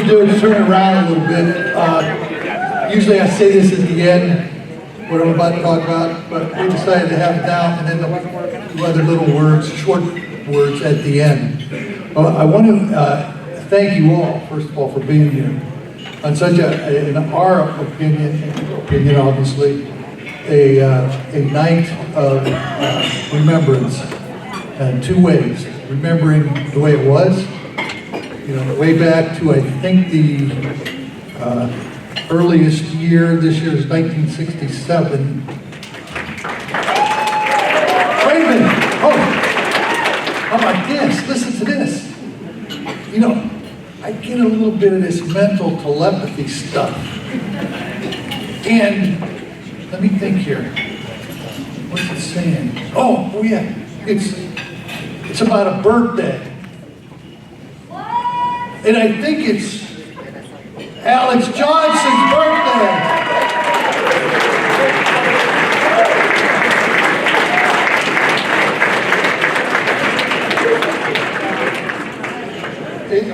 to do is turn around a little bit. Usually I say this at the end, what I'm about to talk about, but we decided to have it now and then the two other little words, short words at the end. I want to thank you all, first of all, for being here on such in our opinion obviously, a night of remembrance in two ways. Remembering the way it was, way back to I think the earliest year. This year is 1967. Wait a minute. Oh, how about this? Listen to this. I get a little bit of this mental telepathy stuff. And let me think here. What's it saying? Oh yeah. It's about a birthday. And I think it's Alex Johnson's birthday.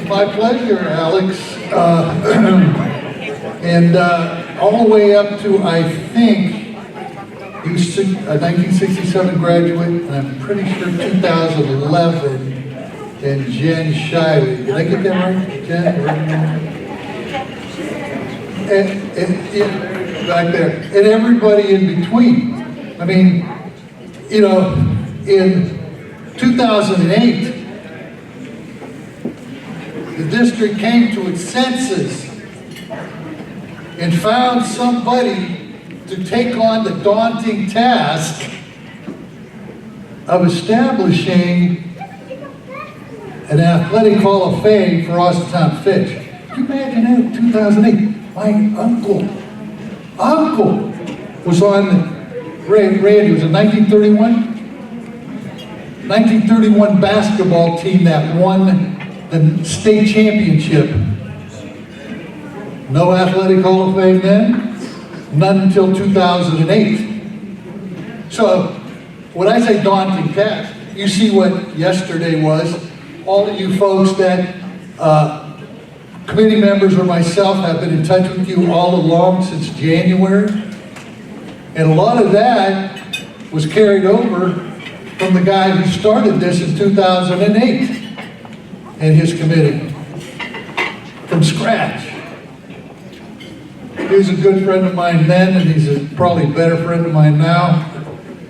My pleasure, Alex. And all the way up to, I think, he was a 1967 graduate, and I'm pretty sure 2011, and Jen Shiley. Did I get that right, Jen? And back there. And everybody in between. I mean, in 2008, the district came to its senses and found somebody to take on the daunting task of establishing an athletic hall of fame for Austintown Fitch. Can you imagine that in 2008? My uncle was on, Randy, was it 1931 basketball team that won the state championship. No athletic hall of fame then. None until 2008. So, when I say daunting task, you see what yesterday was. All of you folks that, committee members or myself, have been in touch with you all along since January. And a lot of that was carried over from the guy who started this in 2008 and his committee. From scratch. He was a good friend of mine then, and he's probably a better friend of mine now,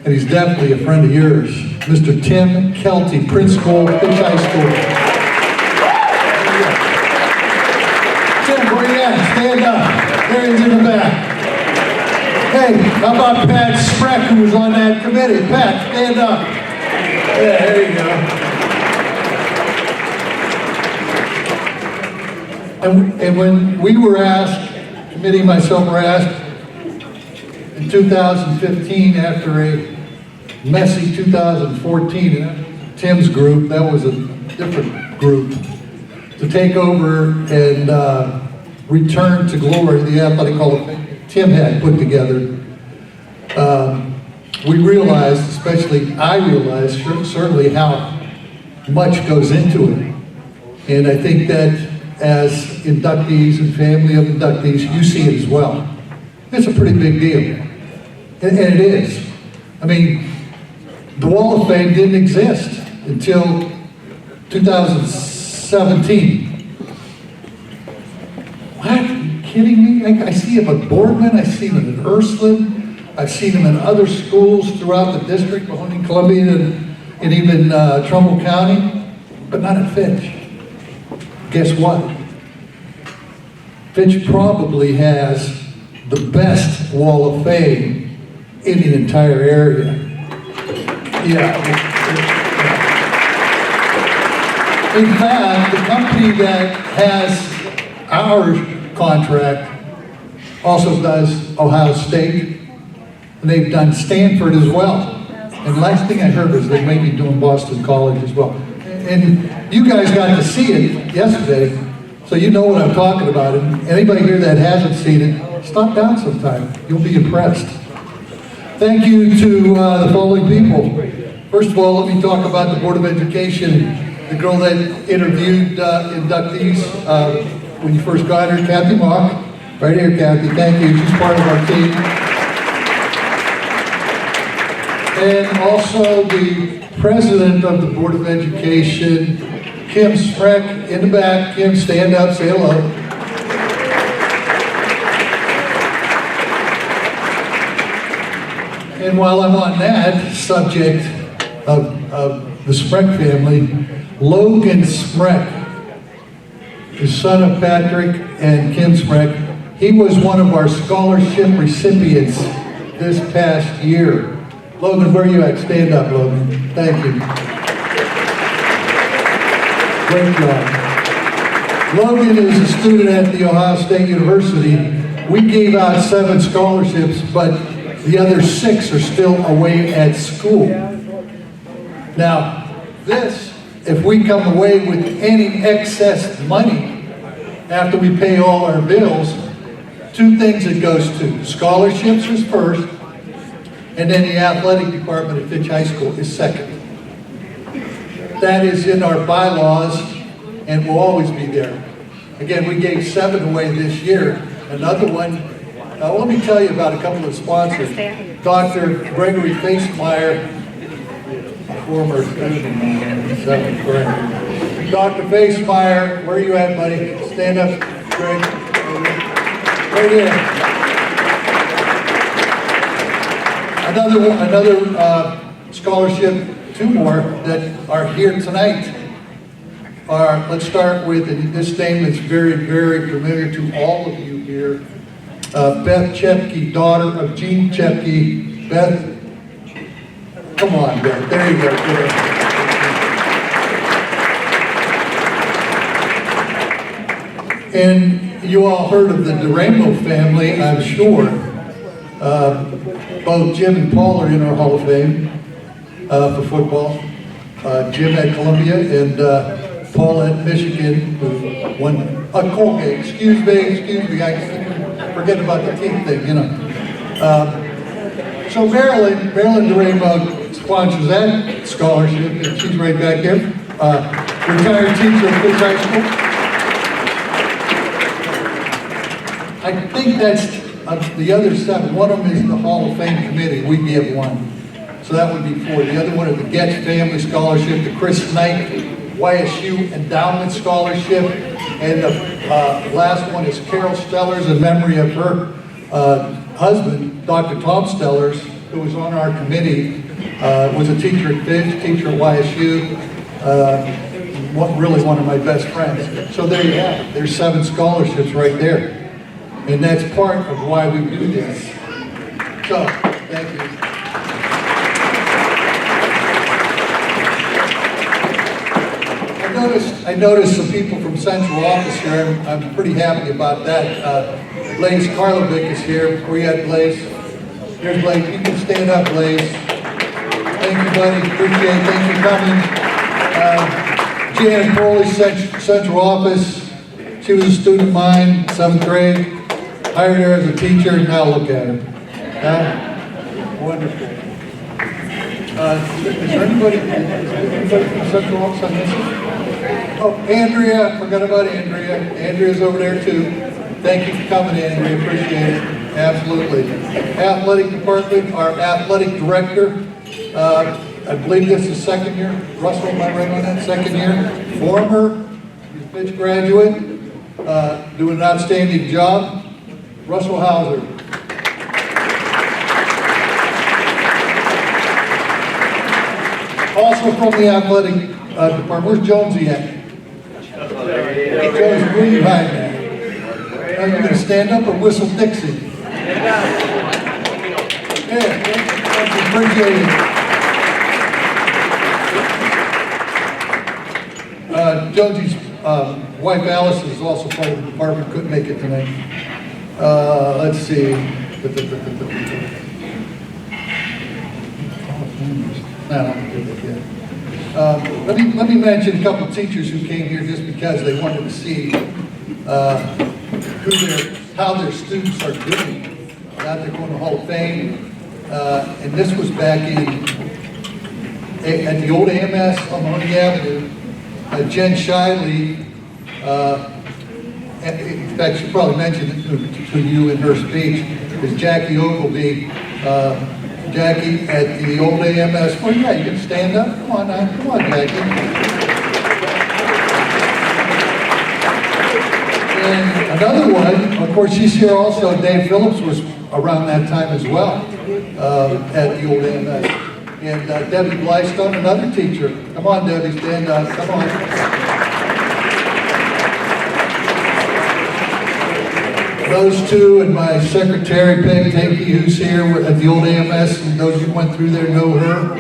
and he's definitely a friend of yours. Mr. Tim Kelty, principal of Fitch High School. Tim, where you at? Stand up. There he is in the back. Hey, how about Pat Spreck, who was on that committee? Pat, stand up. Yeah, there you go. And when we were asked, committee, myself, were asked in 2015 after a messy 2014, and Tim's group, that was a different group, to take over and return to glory the athletic hall of fame Tim had put together. We realized, especially I realized, certainly how much goes into it. And I think that as inductees and family of inductees, you see it as well. It's a pretty big deal. And it is. I mean, the Wall of Fame didn't exist until 2017. What? Are you kidding me? I see him at Boardman, I see him at Ursuline, I've seen him in other schools throughout the district, Mahoning, Columbia, and even Trumbull County, but not at Fitch. Guess what? Fitch probably has the best Wall of Fame in the entire area. Yeah. In fact, the company that has our contract also does Ohio State, and they've done Stanford as well. And last thing I heard was they may be doing Boston College as well. And you guys got to see it yesterday, so you know what I'm talking about. And anybody here that hasn't seen it, stop down sometime. You'll be impressed. Thank you to the following people. First of all, let me talk about the Board of Education. The girl that interviewed inductees, when you first got her, Kathy Mock. Right here, Kathy, thank you, she's part of our team. And also the president of the Board of Education, Kim Spreck, in the back. Kim, stand up, say hello. And while I'm on that subject of the Spreck family, Logan Spreck, the son of Patrick and Kim Spreck, he was one of our scholarship recipients this past year. Logan, where are you at? Stand up, Logan. Thank you. Great job. Logan is a student at The Ohio State University. We gave out 7 scholarships, but the other 6 are still away at school. Now, this, if we come away with any excess money after we pay all our bills, 2 things it goes to. Scholarships is first, and then the athletic department at Fitch High School is second. That is in our bylaws and will always be there. Again, we gave 7 away this year. Another one, let me tell you about a couple of sponsors. Dr. Gregory Facemeyer, former student in 7th grade. Dr. Facemeyer, where are you at, buddy? Stand up, Greg. Right here. Another scholarship, 2 more that are here tonight. Let's start with, and this name is very, very familiar to all of you here. Beth Chepke, daughter of Gene Chepke. Beth, come on, Beth. There you go. And you all heard of the Durango family, I'm sure. Both Jim and Paul are in our Hall of Fame for football. Jim at Columbia and Paul at Michigan, who won Colgate. Excuse me, I forget about the team thing, you know. So Marilyn Durango sponsors that scholarship, and she's right back here. Retired teacher at Fitch High School. I think that's the other 7. One of them is the Hall of Fame committee. We give 1. So that would be 4. The other one is the Getch Family Scholarship, the Chris Knight YSU Endowment Scholarship, and the last one is Carol Stellers in memory of her husband, Dr. Tom Stellers, who was on our committee, was a teacher at Fitch, teacher at YSU, really one of my best friends. So there you have it. There's 7 scholarships right there. And that's part of why we do this. So, thank you. I noticed some people from central office here. I'm pretty happy about that. Blaze Karlovic is here. Where you at, Blaze? Here's Blaze. You can stand up, Blaze. Thank you, buddy. Appreciate it. Thanks for coming. Janet Foley, central office. She was a student of mine, 7th grade. Hired her as a teacher, and now look at her. Wonderful. Is there anybody from Central Office on this? Oh, Andrea, forgot about Andrea. Andrea's over there too. Thank you for coming, Andrea, appreciate it. Absolutely. Athletic department, our athletic director, I believe this is 2nd year. Russell, am I right on that? 2nd year. Former Fitch graduate, doing an outstanding job. Russell Hauser. Also from the athletic department. Where's Jonesy at? Jonesy, where are you hiding at? Are you going to stand up or whistle Dixie? Yeah, appreciate it. Jonesy's wife Alice is also part of the department, couldn't make it tonight. Let's see. Let me mention a couple of teachers who came here just because they wanted to see how their students are doing. Now they're going to Hall of Fame, and this was back at the old AMS on Mahoney Avenue. Jen Shiley in fact, she probably mentioned it to you in her speech, is Jackie Ogilvy. Jackie at the old AMS. Well, yeah, you can stand up. Come on now. Come on, Jackie. And another one, of course, she's here also. Dave Phillips was around that time as well at the old AMS. And Debbie Blystone, another teacher. Come on, Debbie, stand up. Come on. Those two and my secretary, Peg Takey, who's here at the old AMS, and those who went through there know her.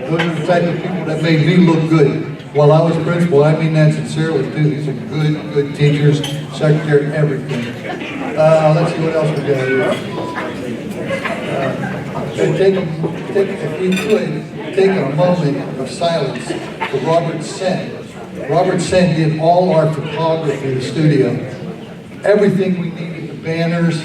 Those are the type of people that made me look good. While I was principal, I mean that sincerely too. These are good teachers, secretary, everything. Let's see what else we got here. If you could, take a moment of silence for Robert Sen. Robert Sen did all our photography in the studio. Everything we needed. Banners,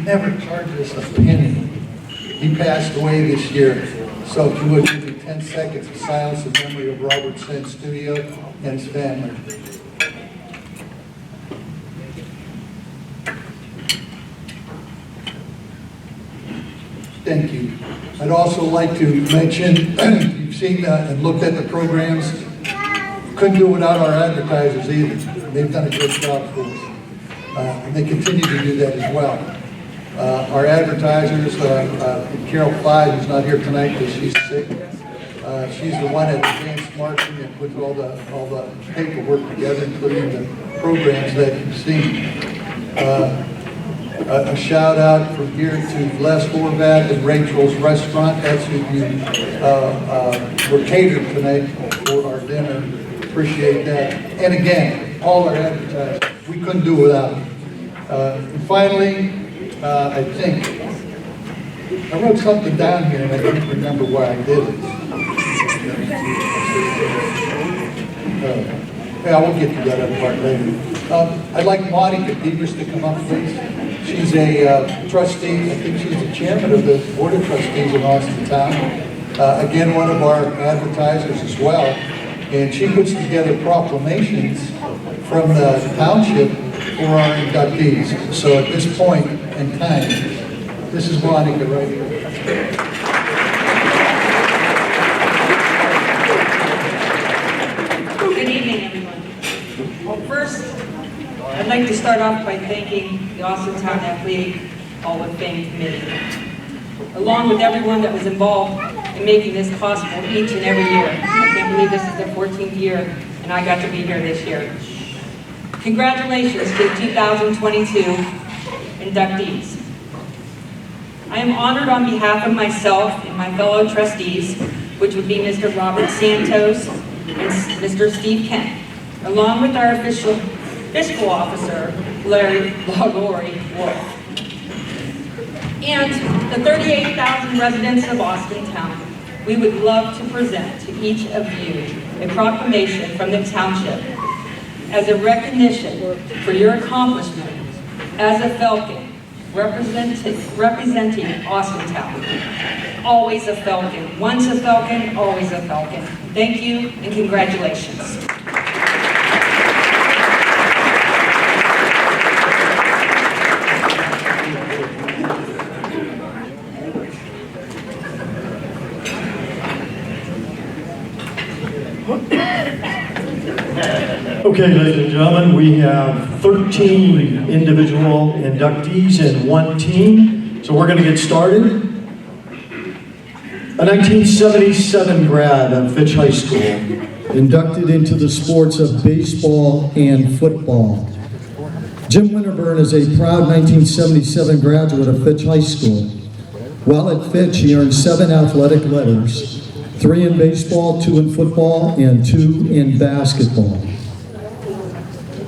never charged us a penny. He passed away this year. So if you would give me 10 seconds of silence in memory of Robert Sen's studio and his family. Thank you. I'd also like to mention, you've seen and looked at the programs, couldn't do it without our advertisers either. They've done a great job for us. And they continue to do that as well. Our advertisers, Carol Clyde, who's not here tonight because she's sick, she's the one that advanced marketing and puts all the paperwork together, including the programs that you've seen. A shout out from here to Les Horvath and Rachel's Restaurant. That's who you were catered tonight for our dinner. Appreciate that. And again, all our advertisers. We couldn't do without them. And finally, I think, I wrote something down here and I don't remember why I did it. Yeah, we'll get to that other part later. I'd like Monica Devers to come up, please. She's a trustee. I think she's the chairman of the Board of Trustees in Austintown. Again, one of our advertisers as well. And she puts together proclamations from the township for our inductees. So at this point in time, this is Monica right here. Good evening, everyone. Well, first, I'd like to start off by thanking the Austintown Athletic Hall of Fame Committee, along with everyone that was involved in making this possible each and every year. I can't believe this is the 14th year, and I got to be here this year. Congratulations to the 2022 inductees. I am honored on behalf of myself and my fellow trustees, which would be Mr. Robert Santos and Mr. Steve Kent, along with our fiscal officer, Larry Lagori Wolf, and the 38,000 residents of Austintown. We would love to present to each of you a proclamation from the township as a recognition for your accomplishment as a Falcon representing Austintown. Always a Falcon. Once a Falcon, always a Falcon. Thank you and congratulations. Okay, ladies and gentlemen, we have 13 individual inductees and one team, so we're going to get started. A 1977 grad of Fitch High School, inducted into the sports of baseball and football. Jim Winterburn is a proud 1977 graduate of Fitch High School. While at Fitch, he earned 7 athletic letters, 3 in baseball, 2 in football, and 2 in basketball.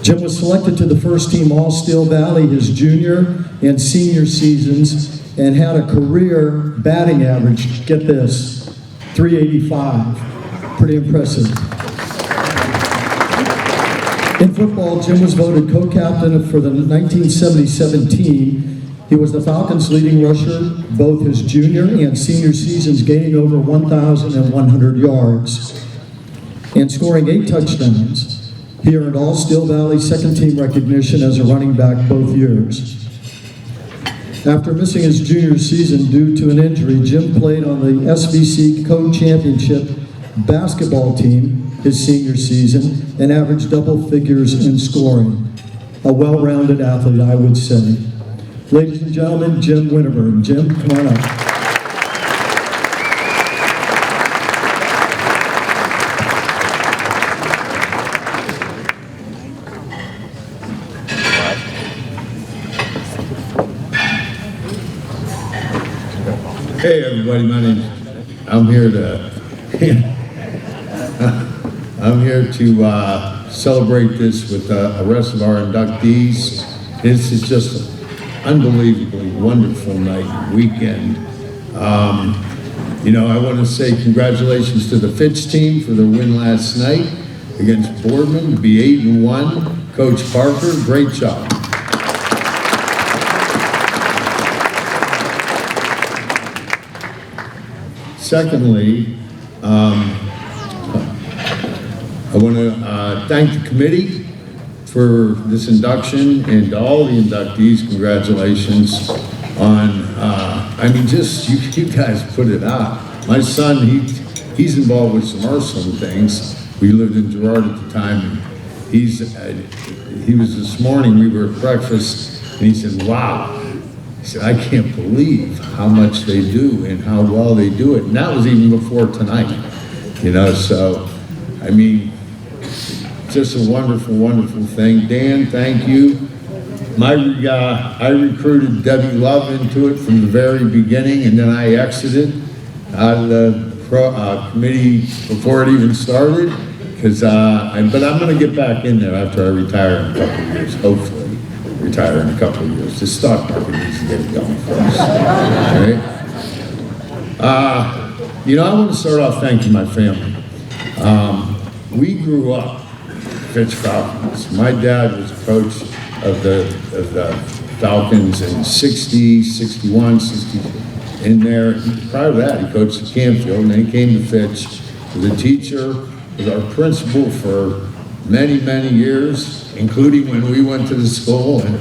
Jim was selected to the first team All-Steel Valley his junior and senior seasons and had a career batting average, get this, .385. Pretty impressive. In football, Jim was voted co-captain for the 1977 team. He was the Falcons' leading rusher both his junior and senior seasons, gaining over 1,100 yards and scoring 8 touchdowns. He earned all Steel Valley second team recognition as a running back both years. After missing his junior season due to an injury, Jim played on the SVC Co-Championship basketball team his senior season and averaged double figures in scoring. A well-rounded athlete, I would say. Ladies and gentlemen, Jim Winterburn. Jim, come on up. Hey everybody, I'm here to celebrate this with the rest of our inductees. This is just an unbelievably wonderful night, weekend. I want to say congratulations to the Fitch team for their win last night against Boardman, to be 8-1. Coach Parker, great job. Secondly, I want to thank the committee for this induction, and to all the inductees, congratulations on, you guys put it out. My son, he's involved with some Ursuline things. We lived in Girard at the time, and he was this morning, we were at breakfast, and he said, wow. He said, I can't believe how much they do and how well they do it. And that was even before tonight, so, just a wonderful, wonderful thing. Dan, thank you. I recruited Debbie Love into it from the very beginning, and then I exited out of the committee before it even started, but I'm going to get back in there after I retire in a couple of years, hopefully. Retire in a couple of years. The stock market needs to get going for us. Right? I want to start off thanking my family. We grew up Fitch Falcons. My dad was coach of the Falcons in 60, 61, 60. In there, prior to that, he coached at Canfield, and then he came to Fitch. Was a teacher, was our principal for many, many years, including when we went to the school. And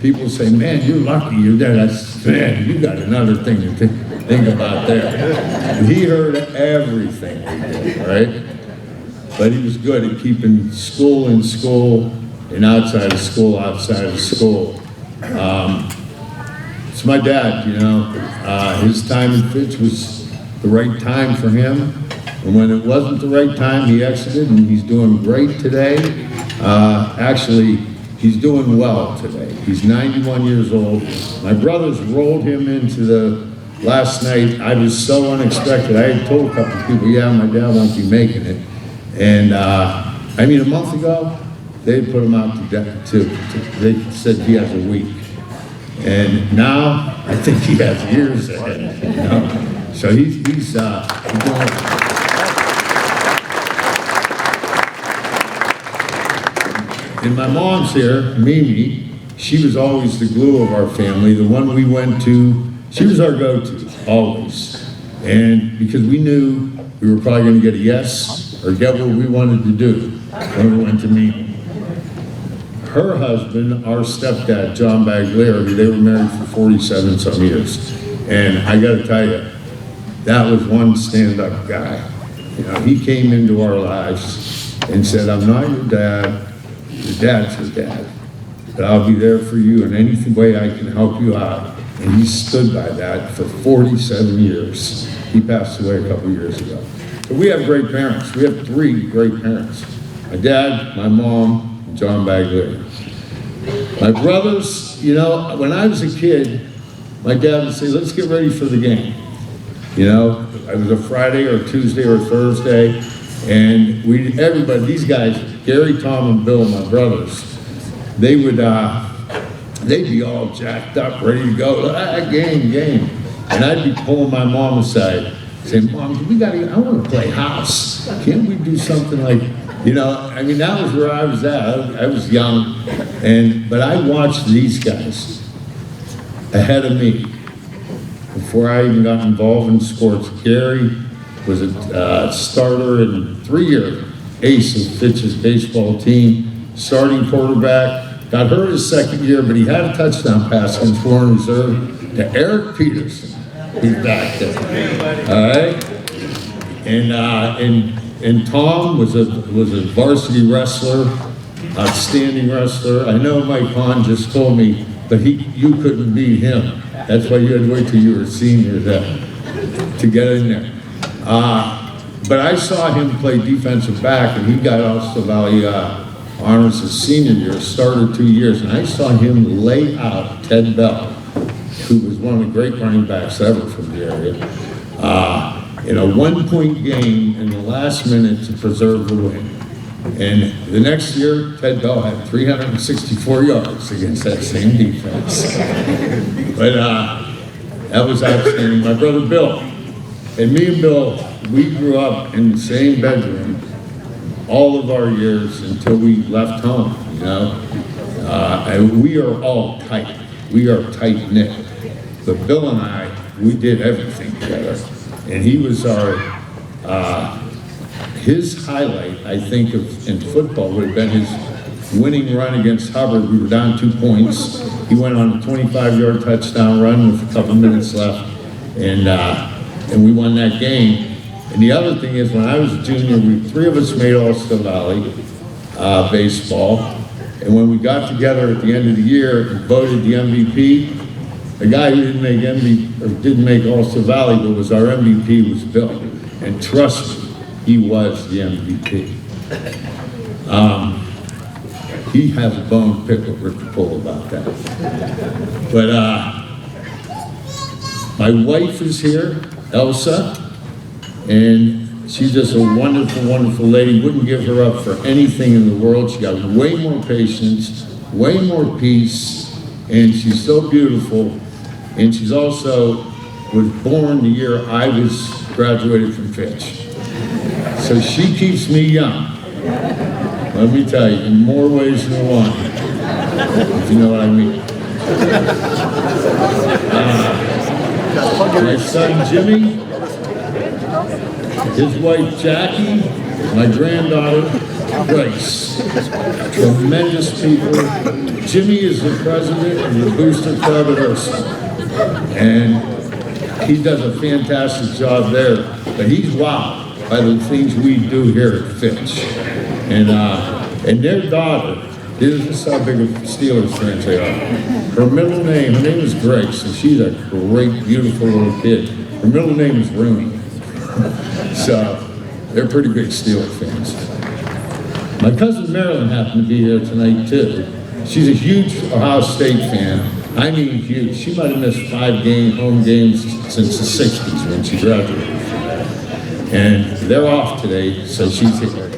people say, man, you're lucky you're there. Man, you got another thing to think about there. And he heard everything we did, right? But he was good at keeping school in school and outside of school, outside of school. It's my dad, his time in Fitch was the right time for him. And when it wasn't the right time, he exited, and he's doing great today. Actually, he's doing well today. He's 91 years old. My brothers rolled him into the last night. I was so unexpected. I had told a couple of people, yeah, my dad won't be making it. And a month ago, they put him out they said he has a week. And now, I think he has years ahead, So he's doing. And my mom's here, Mimi. She was always the glue of our family. The one we went to, she was our go-to, always. And because we knew we were probably going to get a yes or get what we wanted to do when we went to Mimi. Her husband, our stepdad, John Baglieri, they were married for 47 some years. And I got to tell you, that was one stand-up guy. He came into our lives and said, I'm not your dad. Your dad's your dad, but I'll be there for you in any way I can help you out. And he stood by that for 47 years. He passed away a couple of years ago. But we have great parents. We have 3 great parents. My dad, my mom, and John Baglieri. My brothers, when I was a kid, my dad would say, let's get ready for the game. It was a Friday or Tuesday or Thursday, and everybody, these guys, Gary, Tom, and Bill, my brothers, they'd be all jacked up, ready to go, game. And I'd be pulling my mom aside, saying, Mom, I want to play house. Can't we do something like, that was where I was at. I was young, but I watched these guys ahead of me before I even got involved in sports. Gary was a starter in 3 years. ace of Fitch's baseball team, starting quarterback, got hurt his second year, but he had a touchdown pass against foreign reserve to Eric Peterson, who's back there. All right? And Tom was a varsity wrestler, outstanding wrestler. I know Mike Hahn just told me, but you couldn't beat him. That's why you had to wait till you were a senior to get in there. But I saw him play defensive back, and he got Austin Valley honors his senior year, started 2 years, and I saw him lay out Ted Bell, who was one of the great running backs ever from the area, in a one-point game in the last minute to preserve the win. And the next year, Ted Bell had 364 yards against that same defense. But that was outstanding. My brother Bill, and me and Bill, we grew up in the same bedroom all of our years until we left home, you know. And we are all tight. We are tight-knit. But Bill and I, we did everything together. And he was his highlight, I think, in football would have been his winning run against Hubbard. We were down 2 points. He went on a 25-yard touchdown run with a couple minutes left, and we won that game. And the other thing is, when I was a junior, three of us made All-Star Valley baseball. And when we got together at the end of the year and voted the MVP, the guy who didn't make All-Star Valley, but was our MVP, was Bill. And trust me, he was the MVP. He has a bone to pick with Rick to pull about that. But my wife is here, Elsa, and she's just a wonderful, wonderful lady. Wouldn't give her up for anything in the world. She got way more patience, way more peace, and she's so beautiful. And she's also was born the year I was graduated from Fitch. So she keeps me young. Let me tell you, in more ways than one, if you know what I mean. My son Jimmy, his wife Jackie, my granddaughter Grace. Tremendous people. Jimmy is the president of the Booster Club at Ursa. And he does a fantastic job there, but he's wowed by the things we do here at Fitch. And their daughter, this is how big of Steelers fans they are. Her name is Grace, and she's a great, beautiful little kid. Her middle name is Rooney. So they're pretty big Steelers fans. My cousin Marilyn happened to be here tonight too. She's a huge Ohio State fan. I mean huge. She might have missed 5 home games since the 60s when she graduated. And they're off today, so she's here.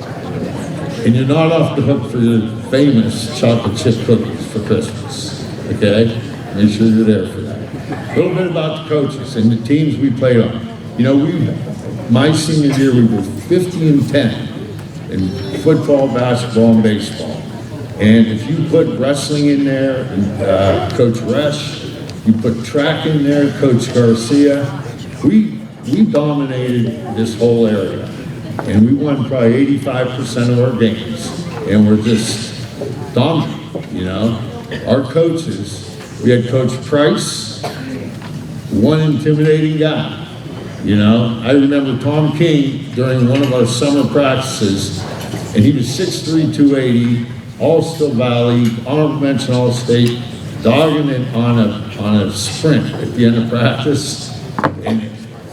And you're not off the hook for your famous chocolate chip cookies for Christmas, okay? Make sure you're there for that. A little bit about the coaches and the teams we played on. You know, my senior year, we were 50-10 in football, basketball, and baseball. And if you put wrestling in there, and Coach Resch, you put track in there, Coach Garcia, we dominated this whole area. And we won probably 85% of our games. And we're just dominant, you know. Our coaches, we had Coach Price, one intimidating guy. You know, I remember Tom King during one of our summer practices, and he was 6'3", 280, All-Star Valley, honorable mention All-State, dogging it on a sprint at the end of practice. And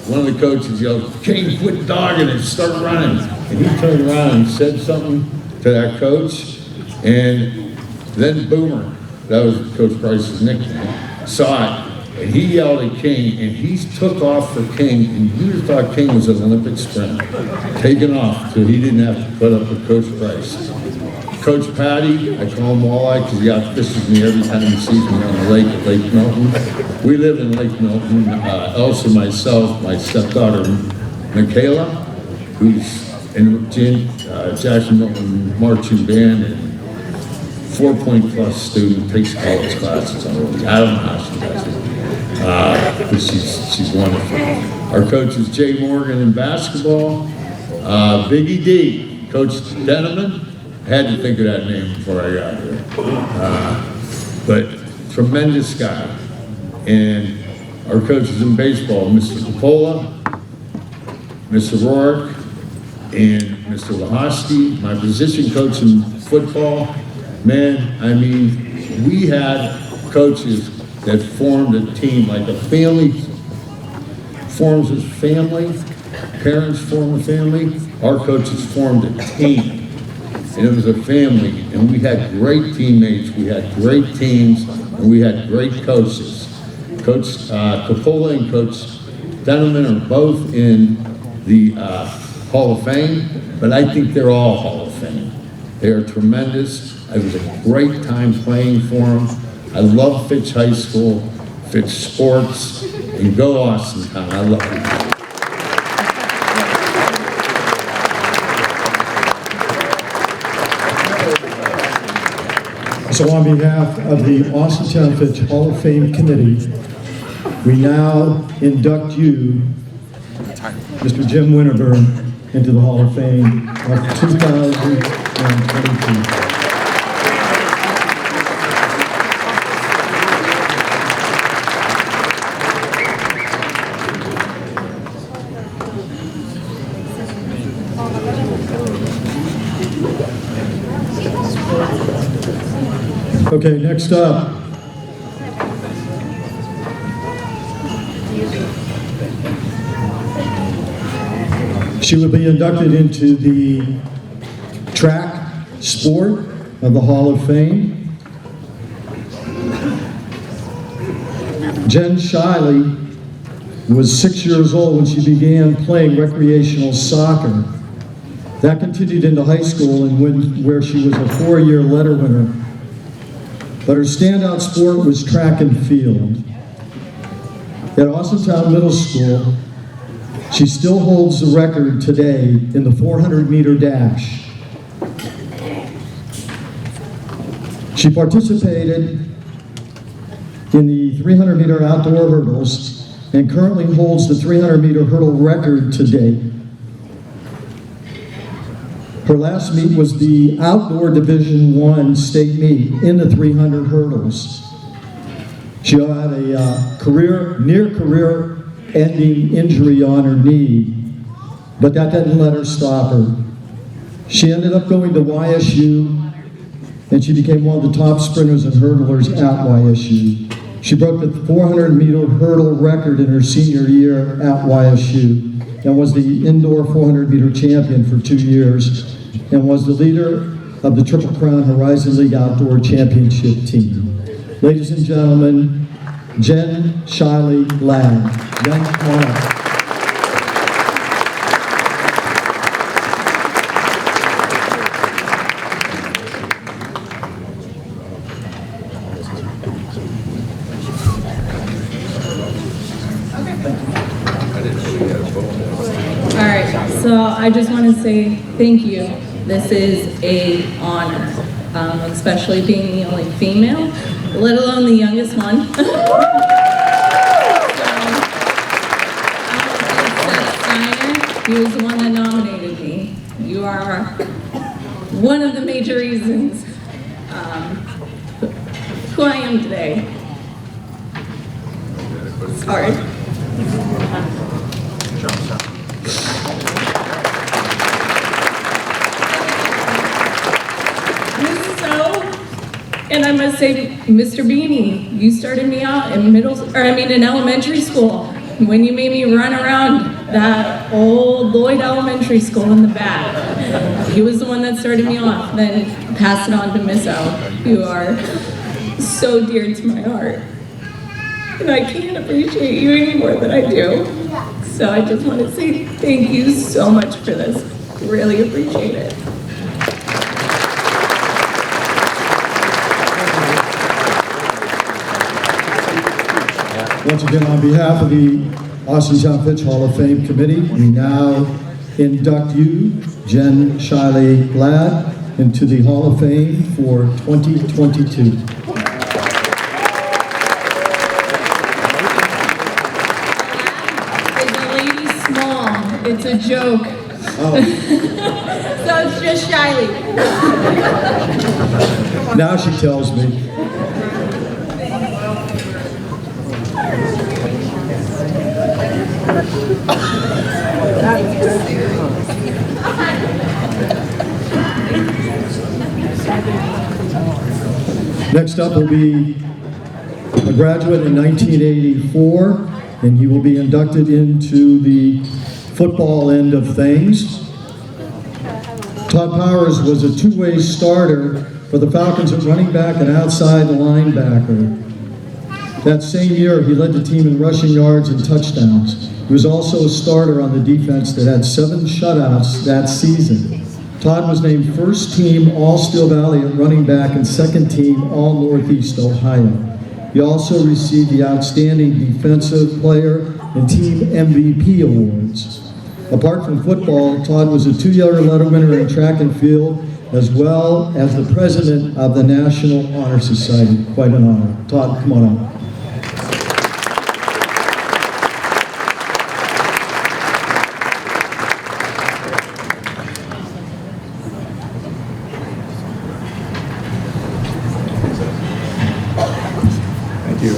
one of the coaches yelled, "King, quit dogging it, start running." And he turned around and said something to that coach. And then Boomer, that was Coach Price's nickname, saw it. And he yelled at King, and he took off for King, and you would have thought King was an Olympic sprinter, taking off so he didn't have to put up with Coach Price. Coach Patty, I call him Walleye because he outfishes me every time he sees me on the lake at Lake Milton. We live in Lake Milton. Elsa, myself, my stepdaughter Michaela, who's in Jackson Milton marching band, and 4-point+ student, takes college classes on it. I don't know how she does it, but she's wonderful. Our coach is Jay Morgan in basketball. Biggie D, Coach Denneman, I had to think of that name before I got here. But tremendous guy. And our coaches in baseball, Mr. Coppola, Mr. Rourke, and Mr. Wahosky, my position coach in football. Man, I mean, we had coaches that formed a team like a family forms a family, parents form a family, our coaches formed a team. And it was a family, and we had great teammates, we had great teams, and we had great coaches. Coach Coppola and Coach Denneman are both in the Hall of Fame, but I think they're all Hall of Fame. They are tremendous. It was a great time playing for them. I love Fitch High School, Fitch Sports, and go Austintown. I love it. So on behalf of the Austintown Fitch Hall of Fame Committee, we now induct you, Mr. Jim Winterburn, into the Hall of Fame of 2022. Okay, next up. She will be inducted into the track sport of the Hall of Fame. Jen Shiley was 6 years old when she began playing recreational soccer. That continued into high school and where she was a 4-year letter winner. But her standout sport was track and field. At Austintown Middle School, she still holds the record today in the 400-meter dash. She participated in the 300-meter outdoor hurdles and currently holds the 300-meter hurdle record to date. Her last meet was the outdoor Division I state meet in the 300 hurdles. She had a near career-ending injury on her knee, but that didn't let her stop her. She ended up going to YSU, and she became one of the top sprinters and hurdlers at YSU. She broke the 400-meter hurdle record in her senior year at YSU and was the indoor 400-meter champion for 2 years and was the leader of the Triple Crown Horizon League Outdoor Championship team. Ladies and gentlemen, Jen Shiley Ladd. Jen, come on up. All right, so I just want to say thank you. This is an honor, especially being the only female, let alone the youngest one. He was the one that nominated me. You are one of the major reasons who I am today. Sorry. And I must say, Mr. Beanie, you started me out in in elementary school when you made me run around that old Lloyd Elementary School in the back. He was the one that started me off, then passed it on to Miss O. You are so dear to my heart. And I can't appreciate you any more than I do. So I just want to say thank you so much for this. Really appreciate it. Once again, on behalf of the Austintown Fitch Hall of Fame Committee, we now induct you, Jen Shiley Ladd, into the Hall of Fame for 2022. Is a lady small? It's a joke. Oh, So it's just Shiley. now she tells me. Next up will be a graduate in 1984, and he will be inducted into the football end of things. Todd Powers was a two-way starter for the Falcons at running back and outside linebacker. That same year, he led the team in rushing yards and touchdowns. He was also a starter on the defense that had 7 shutouts that season. Todd was named first team All-Steel Valley at running back and second team All-Northeast Ohio. He also received the Outstanding Defensive Player and Team MVP awards. Apart from football, Todd was a 2-year letter winner in track and field, as well as the president of the National Honor Society. Quite an honor. Todd, come on up. Thank you.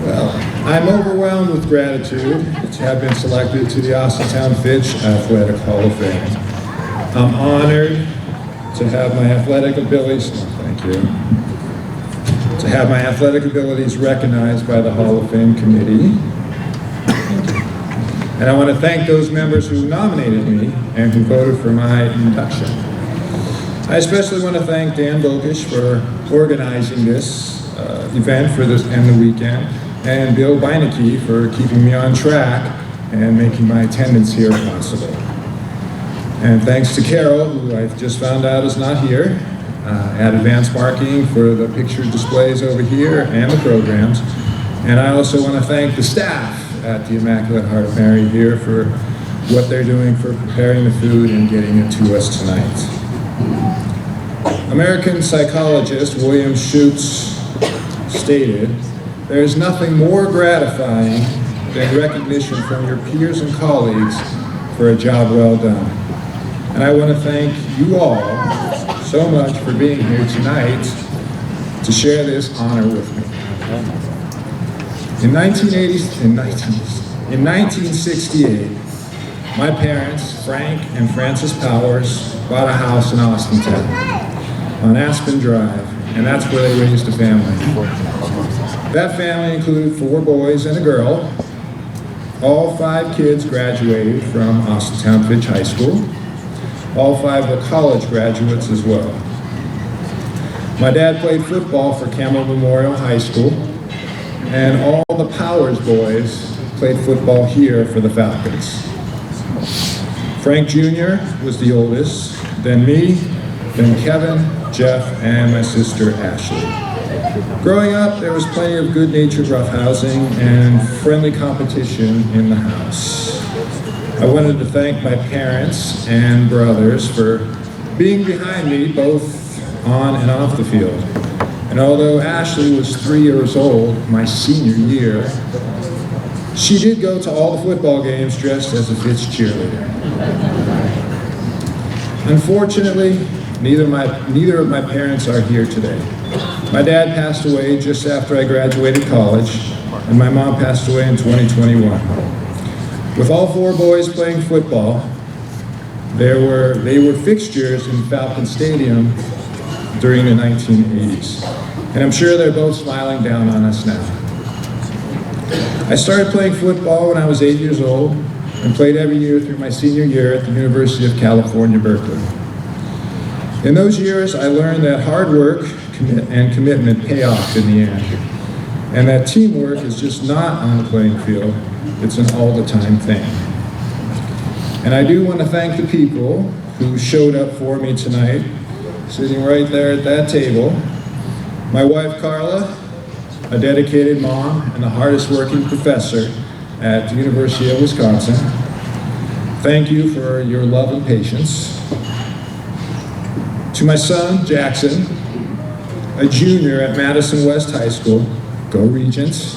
Well, I'm overwhelmed with gratitude to have been selected to the Austintown Fitch Athletic Hall of Fame. I'm honored to have my athletic abilities, thank you, to have my athletic abilities recognized by the Hall of Fame committee. And I want to thank those members who nominated me and who voted for my induction. I especially want to thank Dan Bokish for organizing this event for this and the weekend, and Bill Beinecke for keeping me on track and making my attendance here possible. And thanks to Carol, who I've just found out is not here, at Advanced Marking for the picture displays over here and the programs. And I also want to thank the staff at the Immaculate Heart of Mary here for what they're doing for preparing the food and getting it to us tonight. American psychologist William Schutz stated, "There is nothing more gratifying than recognition from your peers and colleagues for a job well done." And I want to thank you all so much for being here tonight to share this honor with me. In 1968, my parents, Frank and Frances Powers, bought a house in Austintown on Aspen Drive, and that's where they raised a family. That family included 4 boys and a girl. All 5 kids graduated from Austintown Fitch High School. All 5 were college graduates as well. My dad played football for Campbell Memorial High School, and all the Powers boys played football here for the Falcons. Frank Jr. was the oldest, then me, then Kevin, Jeff, and my sister Ashley. Growing up, there was plenty of good-natured roughhousing and friendly competition in the house. I wanted to thank my parents and brothers for being behind me both on and off the field. And although Ashley was 3 years old my senior year, she did go to all the football games dressed as a Fitch cheerleader. Unfortunately, neither of my parents are here today. My dad passed away just after I graduated college, and my mom passed away in 2021. With all 4 boys playing football, they were fixtures in Falcon Stadium during the 1980s. And I'm sure they're both smiling down on us now. I started playing football when I was 8 years old and played every year through my senior year at the University of California, Berkeley. In those years, I learned that hard work and commitment pay off in the end, and that teamwork is just not on the playing field, it's an all-the-time thing. And I do want to thank the people who showed up for me tonight, sitting right there at that table. My wife, Carla, a dedicated mom and the hardest working professor at the University of Wisconsin. Thank you for your love and patience. To my son, Jackson, a junior at Madison West High School. Go Regents.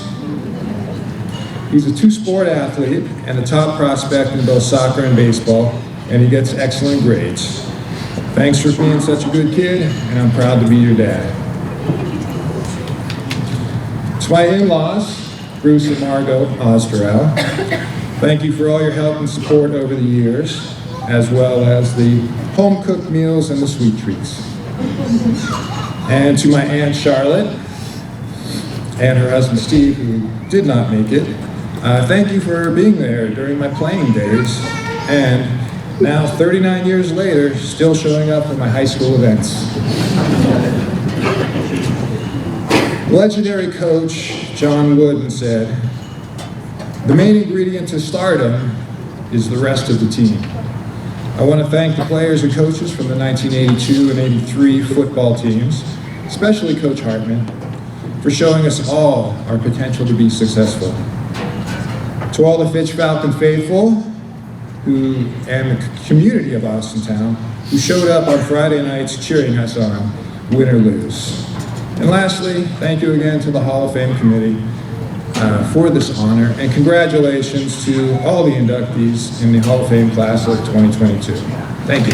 He's a two-sport athlete and a top prospect in both soccer and baseball, and he gets excellent grades. Thanks for being such a good kid, and I'm proud to be your dad. To my in-laws, Bruce and Margot Osterau, thank you for all your help and support over the years, as well as the home-cooked meals and the sweet treats. And to my Aunt Charlotte and her husband Steve, who did not make it, thank you for being there during my playing days, and now 39 years later, still showing up for my high school events. Legendary coach John Wooden said, "The main ingredient to stardom is the rest of the team." I want to thank the players and coaches from the 1982 and 83 football teams, especially Coach Hartman, for showing us all our potential to be successful. To all the Fitch Falcon faithful and the community of Austintown who showed up on Friday nights cheering us on, win or lose. And lastly, thank you again to the Hall of Fame committee for this honor, and congratulations to all the inductees in the Hall of Fame class of 2022. Thank you.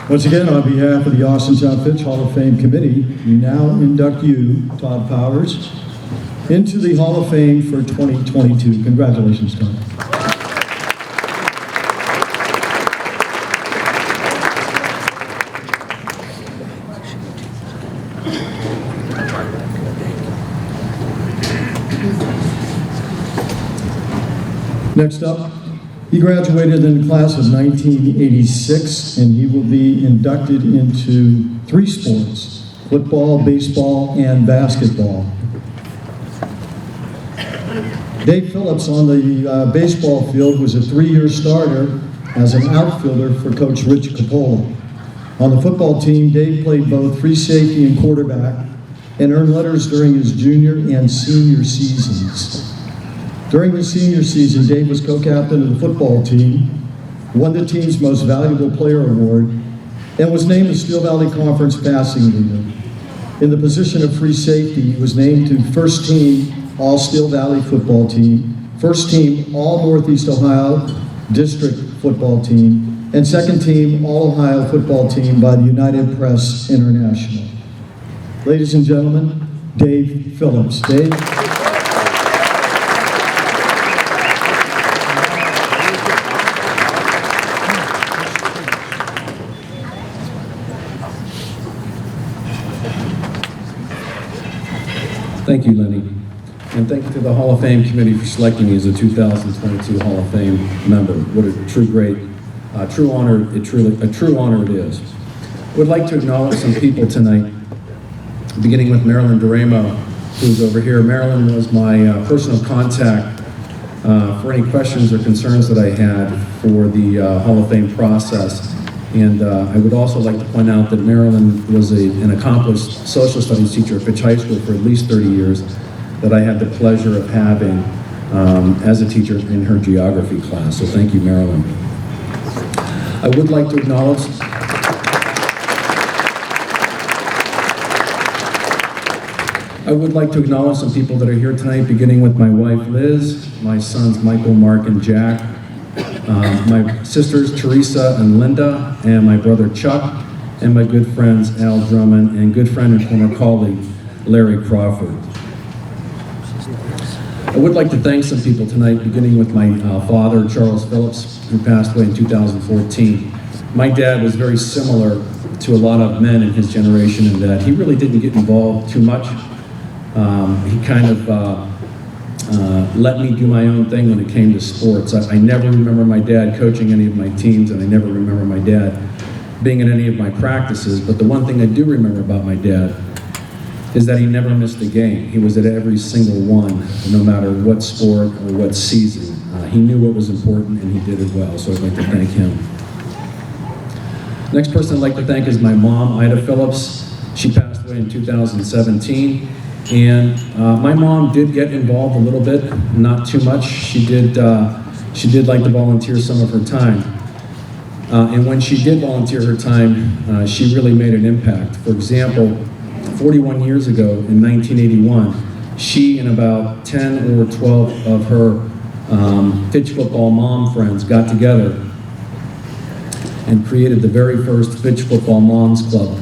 Once again, on behalf of the Austintown Fitch Hall of Fame Committee, we now induct you, Todd Powers, into the Hall of Fame for 2022. Congratulations, Todd. Next up, he graduated in the class of 1986, and he will be inducted into 3 sports: football, baseball, and basketball. Dave Phillips on the baseball field was a 3-year starter as an outfielder for Coach Rich Capola. On the football team, Dave played both free safety and quarterback and earned letters during his junior and senior seasons. During his senior season, Dave was co-captain of the football team, won the team's Most Valuable Player Award, and was named the Steel Valley Conference passing leader. In the position of free safety, he was named to first team All Steel Valley football team, first team All Northeast Ohio District football team, and second team All Ohio football team by the United Press International. Ladies and gentlemen, Dave Phillips. Dave. Thank you, Lenny. And thank you to the Hall of Fame committee for selecting me as a 2022 Hall of Fame member. What a true honor it is. I would like to acknowledge some people tonight, beginning with Marilyn Duramo, who's over here. Marilyn was my personal contact for any questions or concerns that I had for the Hall of Fame process. And I would also like to point out that Marilyn was an accomplished social studies teacher at Fitch High School for at least 30 years that I had the pleasure of having as a teacher in her geography class. So thank you, Marilyn. I would like to acknowledge some people that are here tonight, beginning with my wife, Liz, my sons, Michael, Mark, and Jack, my sisters, Teresa and Linda, and my brother, Chuck, and my good friends, Al Drummond, and good friend and former colleague, Larry Crawford. I would like to thank some people tonight, beginning with my father, Charles Phillips, who passed away in 2014. My dad was very similar to a lot of men in his generation in that he really didn't get involved too much. He kind of let me do my own thing when it came to sports. I never remember my dad coaching any of my teams, and I never remember my dad being in any of my practices. But the one thing I do remember about my dad is that he never missed a game. He was at every single one, no matter what sport or what season. He knew what was important, and he did it well, so I'd like to thank him. Next person I'd like to thank is my mom, Ida Phillips. She passed away in 2017. And my mom did get involved a little bit, not too much. She did she did like to volunteer some of her time. And when she did volunteer her time, she really made an impact. For example, 41 years ago in 1981, she and about 10 or 12 of her Fitch football mom friends got together and created the very first Fitch Football Moms Club,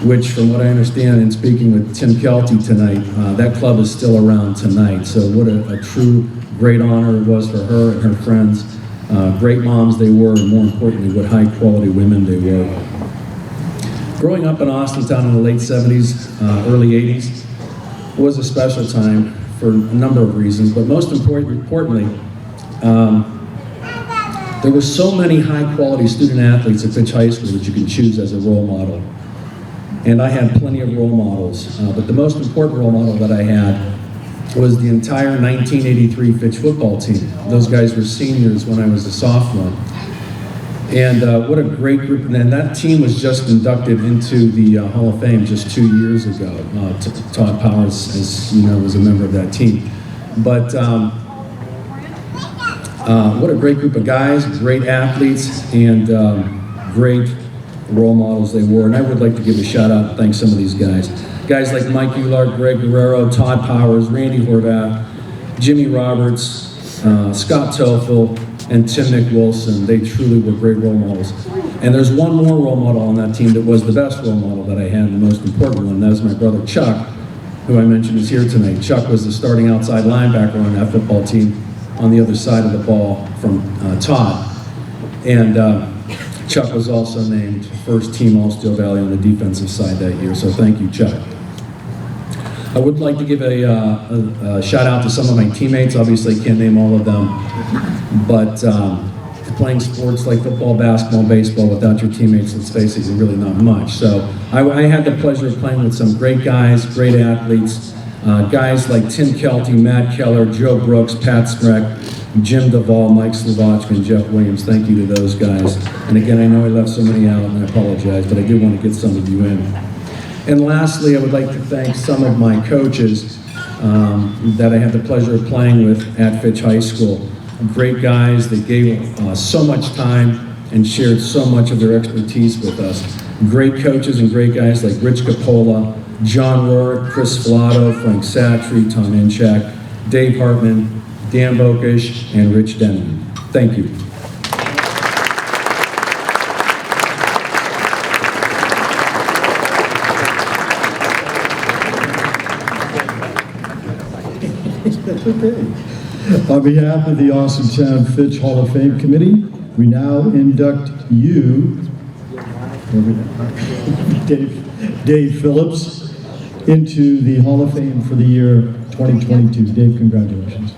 which, from what I understand in speaking with Tim Kelty tonight, that club is still around tonight. So what a true great honor it was for her and her friends. Great moms they were, and more importantly, what high quality women they were. Growing up in Austintown in the late 70s, early 80s was a special time for a number of reasons, but most importantly, there were so many high-quality student athletes at Fitch High School that you could choose as a role model. And I had plenty of role models, but the most important role model that I had was the entire 1983 Fitch football team. Those guys were seniors when I was a sophomore. And what a great group. And that team was just inducted into the Hall of Fame just 2 years ago. Todd Powers, as you know, was a member of that team. But what a great group of guys, great athletes, and great role models they were. And I would like to give a shout out and thank some of these guys. Guys like Mike Ullard, Greg Guerrero, Todd Powers, Randy Horvath, Jimmy Roberts, Scott Toeffel, and Tim Nick Wilson. They truly were great role models. And there's one more role model on that team that was the best role model that I had, the most important one. That was my brother Chuck, who I mentioned is here tonight. Chuck was the starting outside linebacker on that football team on the other side of the ball from Todd. And Chuck was also named first team All-Steel Valley on the defensive side that year, so thank you, Chuck. I would like to give a shout out to some of my teammates. Obviously, I can't name all of them, but playing sports like football, basketball, baseball without your teammates, let's face it, is really not much. So I had the pleasure of playing with some great guys, great athletes, guys like Tim Kelty, Matt Keller, Joe Brooks, Pat Smreck, Jim Duvall, Mike Slovachka, and Jeff Williams. Thank you to those guys. And again, I know I left so many out, and I apologize, but I did want to get some of you in. And lastly, I would like to thank some of my coaches that I had the pleasure of playing with at Fitch High School. Great guys that gave so much time and shared so much of their expertise with us. Great coaches and great guys like Rich Capola, John Rourke, Chris Filato, Frank Satry, Tom Inchak, Dave Hartman, Dan Bokish, and Rich Denman. Thank you. That's okay. On behalf of the Austintown Fitch Hall of Fame Committee, we now induct you, Dave Phillips, into the Hall of Fame for the year 2022. Dave, congratulations.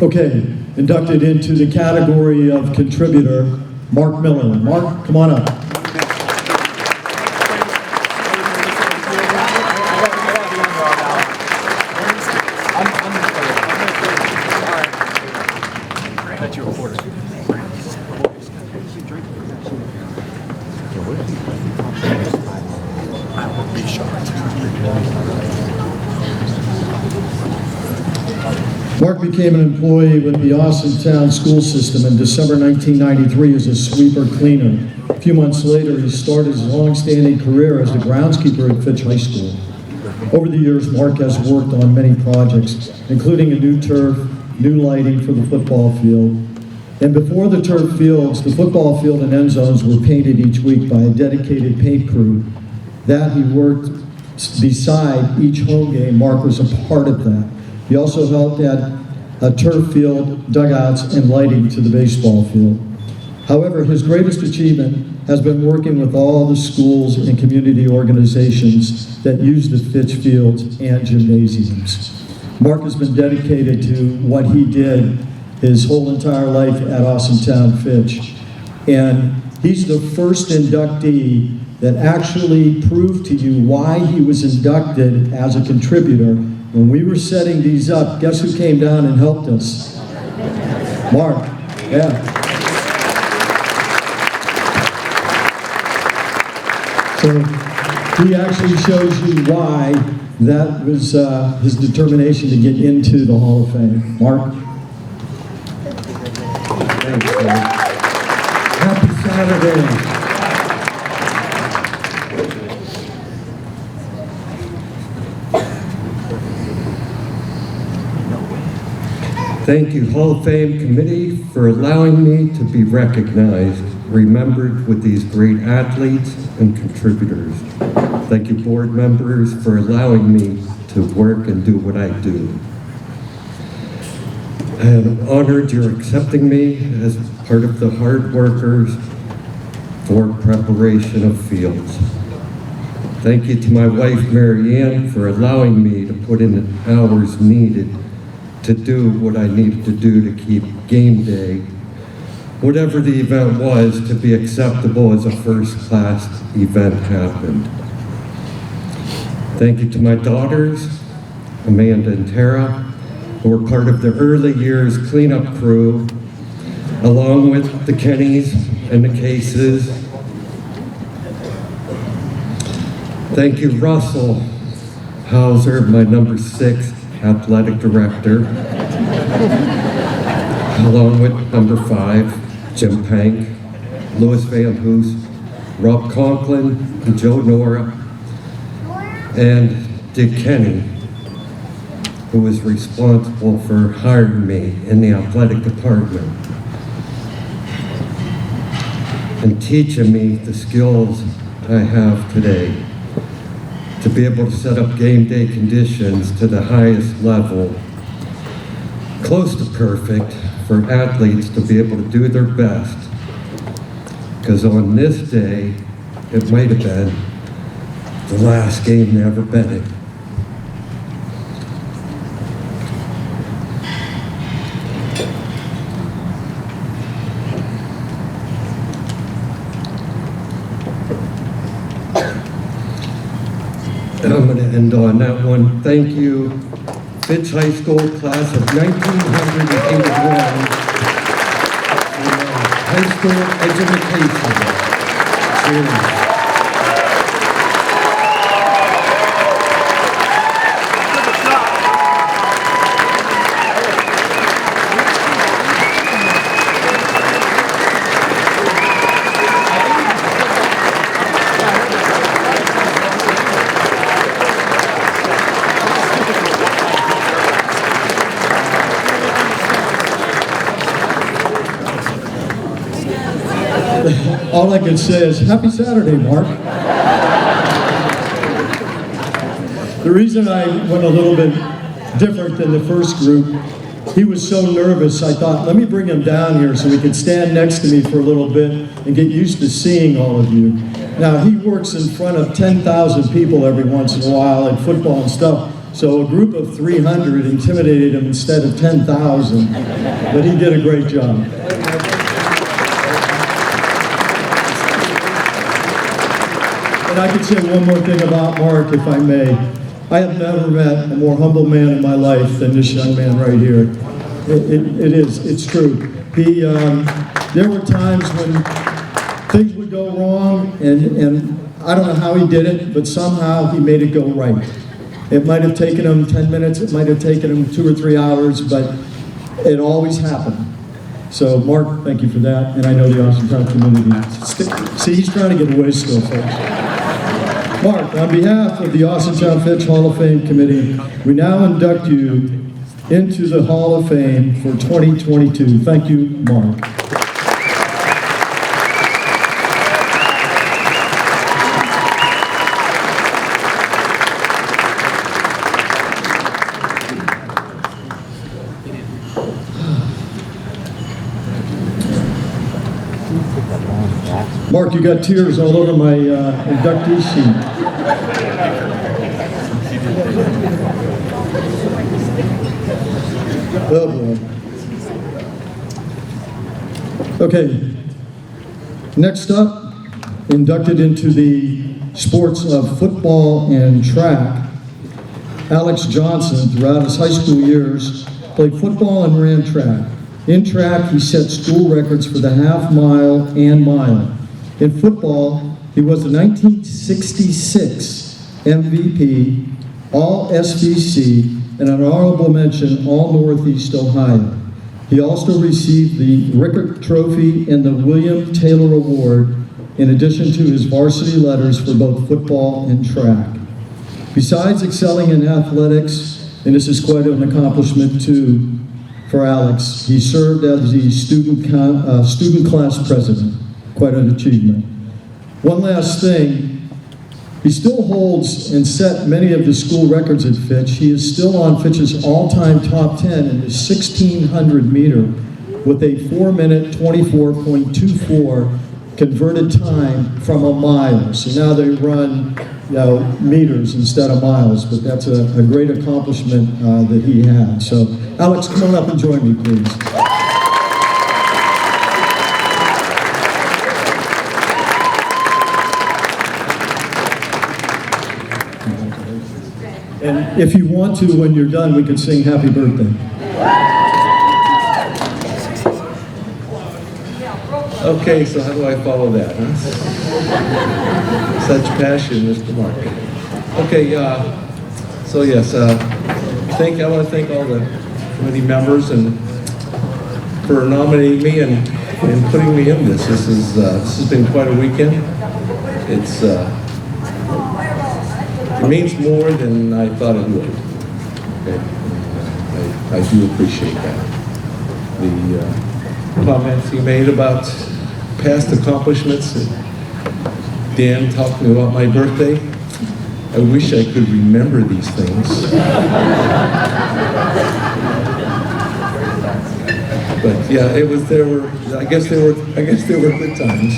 Okay, inducted into the category of contributor, Mark Miller. Mark, come on up. Mark became an employee with the Austintown school system in December 1993 as a sweeper cleaner. A few months later, he started his long-standing career as the groundskeeper at Fitch High School. Over the years, Mark has worked on many projects, including a new turf, new lighting for the football field. And before the turf fields, the football field and end zones were painted each week by a dedicated paint crew. That he worked beside each home game. Mark was a part of that. He also helped add a turf field, dugouts, and lighting to the baseball field. However, his greatest achievement has been working with all the schools and community organizations that use the Fitch fields and gymnasiums. Mark has been dedicated to what he did his whole entire life at Austintown Fitch. And he's the first inductee that actually proved to you why he was inducted as a contributor. When we were setting these up, guess who came down and helped us? Mark, yeah. So he actually shows you why that was his determination to get into the Hall of Fame. Mark? Thanks, man. Happy Saturday. Thank you, Hall of Fame Committee, for allowing me to be recognized, remembered with these great athletes and contributors. Thank you, board members, for allowing me to work and do what I do. I'm honored you're accepting me as part of the hard workers for preparation of fields. Thank you to my wife, Mary Ann, for allowing me to put in the hours needed to do what I needed to do to keep game day, whatever the event was, to be acceptable as a first-class event happened. Thank you to my daughters, Amanda and Tara, who were part of the early years cleanup crew, along with the Kennys and the Cases. Thank you, Russell Hauser, my number 6 athletic director, along with number 5, Jim Pank, Louis Van Hoos, Rob Conklin, and Joe Nora, and Dick Kenny, who was responsible for hiring me in the athletic department and teaching me the skills I have today to be able to set up game day conditions to the highest level, close to perfect, for athletes to be able to do their best. Because on this day, it might have been the last game they ever been in. I'm going to end on that one. Thank you, Fitch High School class of 1981 high school education. Cheers. All I can say is, happy Saturday, Mark. The reason I went a little bit different than the first group, he was so nervous, I thought, let me bring him down here so he could stand next to me for a little bit and get used to seeing all of you. Now, he works in front of 10,000 people every once in a while in football and stuff, so a group of 300 intimidated him instead of 10,000, but he did a great job. And I could say one more thing about Mark, if I may. I have never met a more humble man in my life than this young man right here. It's true. There were times when things would go wrong, and I don't know how he did it, but somehow he made it go right. It might have taken him 10 minutes, it might have taken him 2 or 3 hours, but it always happened. So, Mark, thank you for that, and I know the Austintown community. See, he's trying to get away still, folks. Mark, on behalf of the Austintown Fitch Hall of Fame Committee, we now induct you into the Hall of Fame for 2022. Thank you, Mark. Mark, you got tears all over my inductee sheet. Oh boy. Okay. Next up, inducted into the sports of football and track, Alex Johnson, throughout his high school years, played football and ran track. In track, he set school records for the half mile and mile. In football, he was the 1966 MVP, All SVC, and an honorable mention, All Northeast Ohio. He also received the Rickert Trophy and the William Taylor Award, in addition to his varsity letters for both football and track. Besides excelling in athletics, and this is quite an accomplishment too for Alex, he served as the student class president, quite an achievement. One last thing, he still holds and set many of the school records at Fitch. He is still on Fitch's all-time top 10 in the 1600 meter with a 4-minute 24.24 converted time from a mile. So now they run meters instead of miles, but that's a great accomplishment that he had. So Alex, come on up and join me, please. And if you want to, when you're done, we can sing happy birthday. Okay, so how do I follow that, huh? Such passion, Mr. Mark. Okay, so yes, I want to thank all the committee members and for nominating me and putting me in this. This has been quite a weekend. It means more than I thought it would. Okay. I do appreciate that. The comments you made about past accomplishments, and Dan talking about my birthday. I wish I could remember these things. But yeah, I guess there were good times.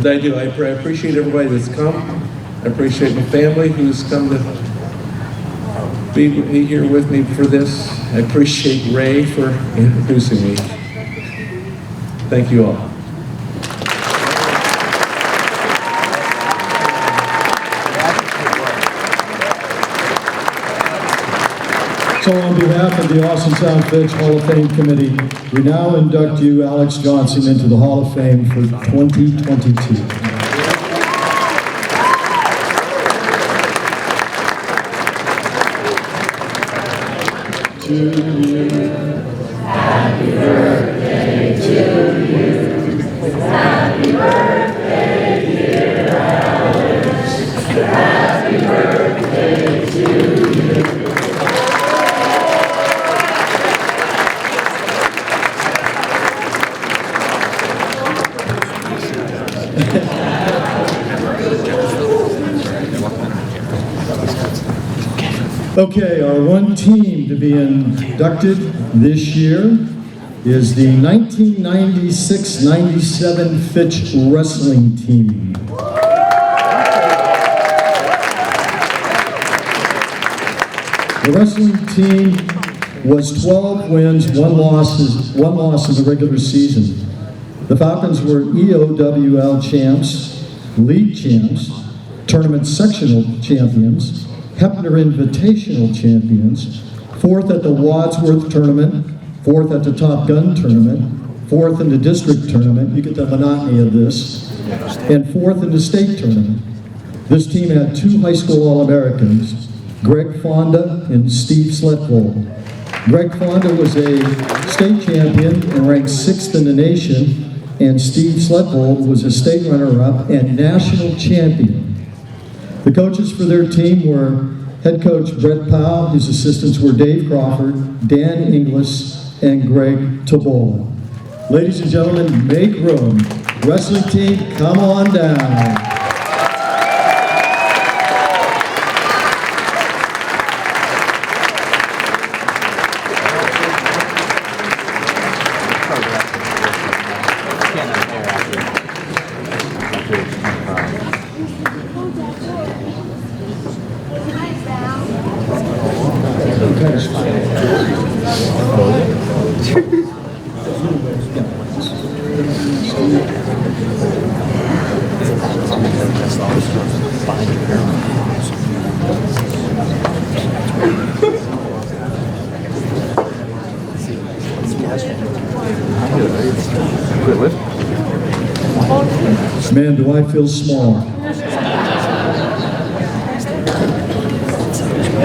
I do. I appreciate everybody that's come. I appreciate my family who's come to be here with me for this. I appreciate Ray for introducing me. Thank you all. So on behalf of the Austintown Fitch Hall of Fame Committee, we now induct you, Alex Johnson, into the Hall of Fame for 2022. To you, happy birthday to you. Happy birthday, dear Alex. Happy birthday to you. Okay, our one team to be inducted this year is the 1996-97 Fitch wrestling team. The wrestling team was 12 wins, one loss in the regular season. The Falcons were EOWL champs, league champs, tournament sectional champions, Hepner Invitational champions, 4th at the Wadsworth tournament, 4th at the Top Gun tournament, 4th in the district tournament, you get the monotony of this, and 4th in the state tournament. This team had 2 high school All-Americans, Greg Fonda and Steve Sletvold. Greg Fonda was a state champion and ranked 6th in the nation, and Steve Sletvold was a state runner-up and national champion. The coaches for their team were head coach Brett Powell, his assistants were Dave Crawford, Dan Inglis, and Greg Tabola. Ladies and gentlemen, make room. Wrestling team, come on down. Man, do I feel small.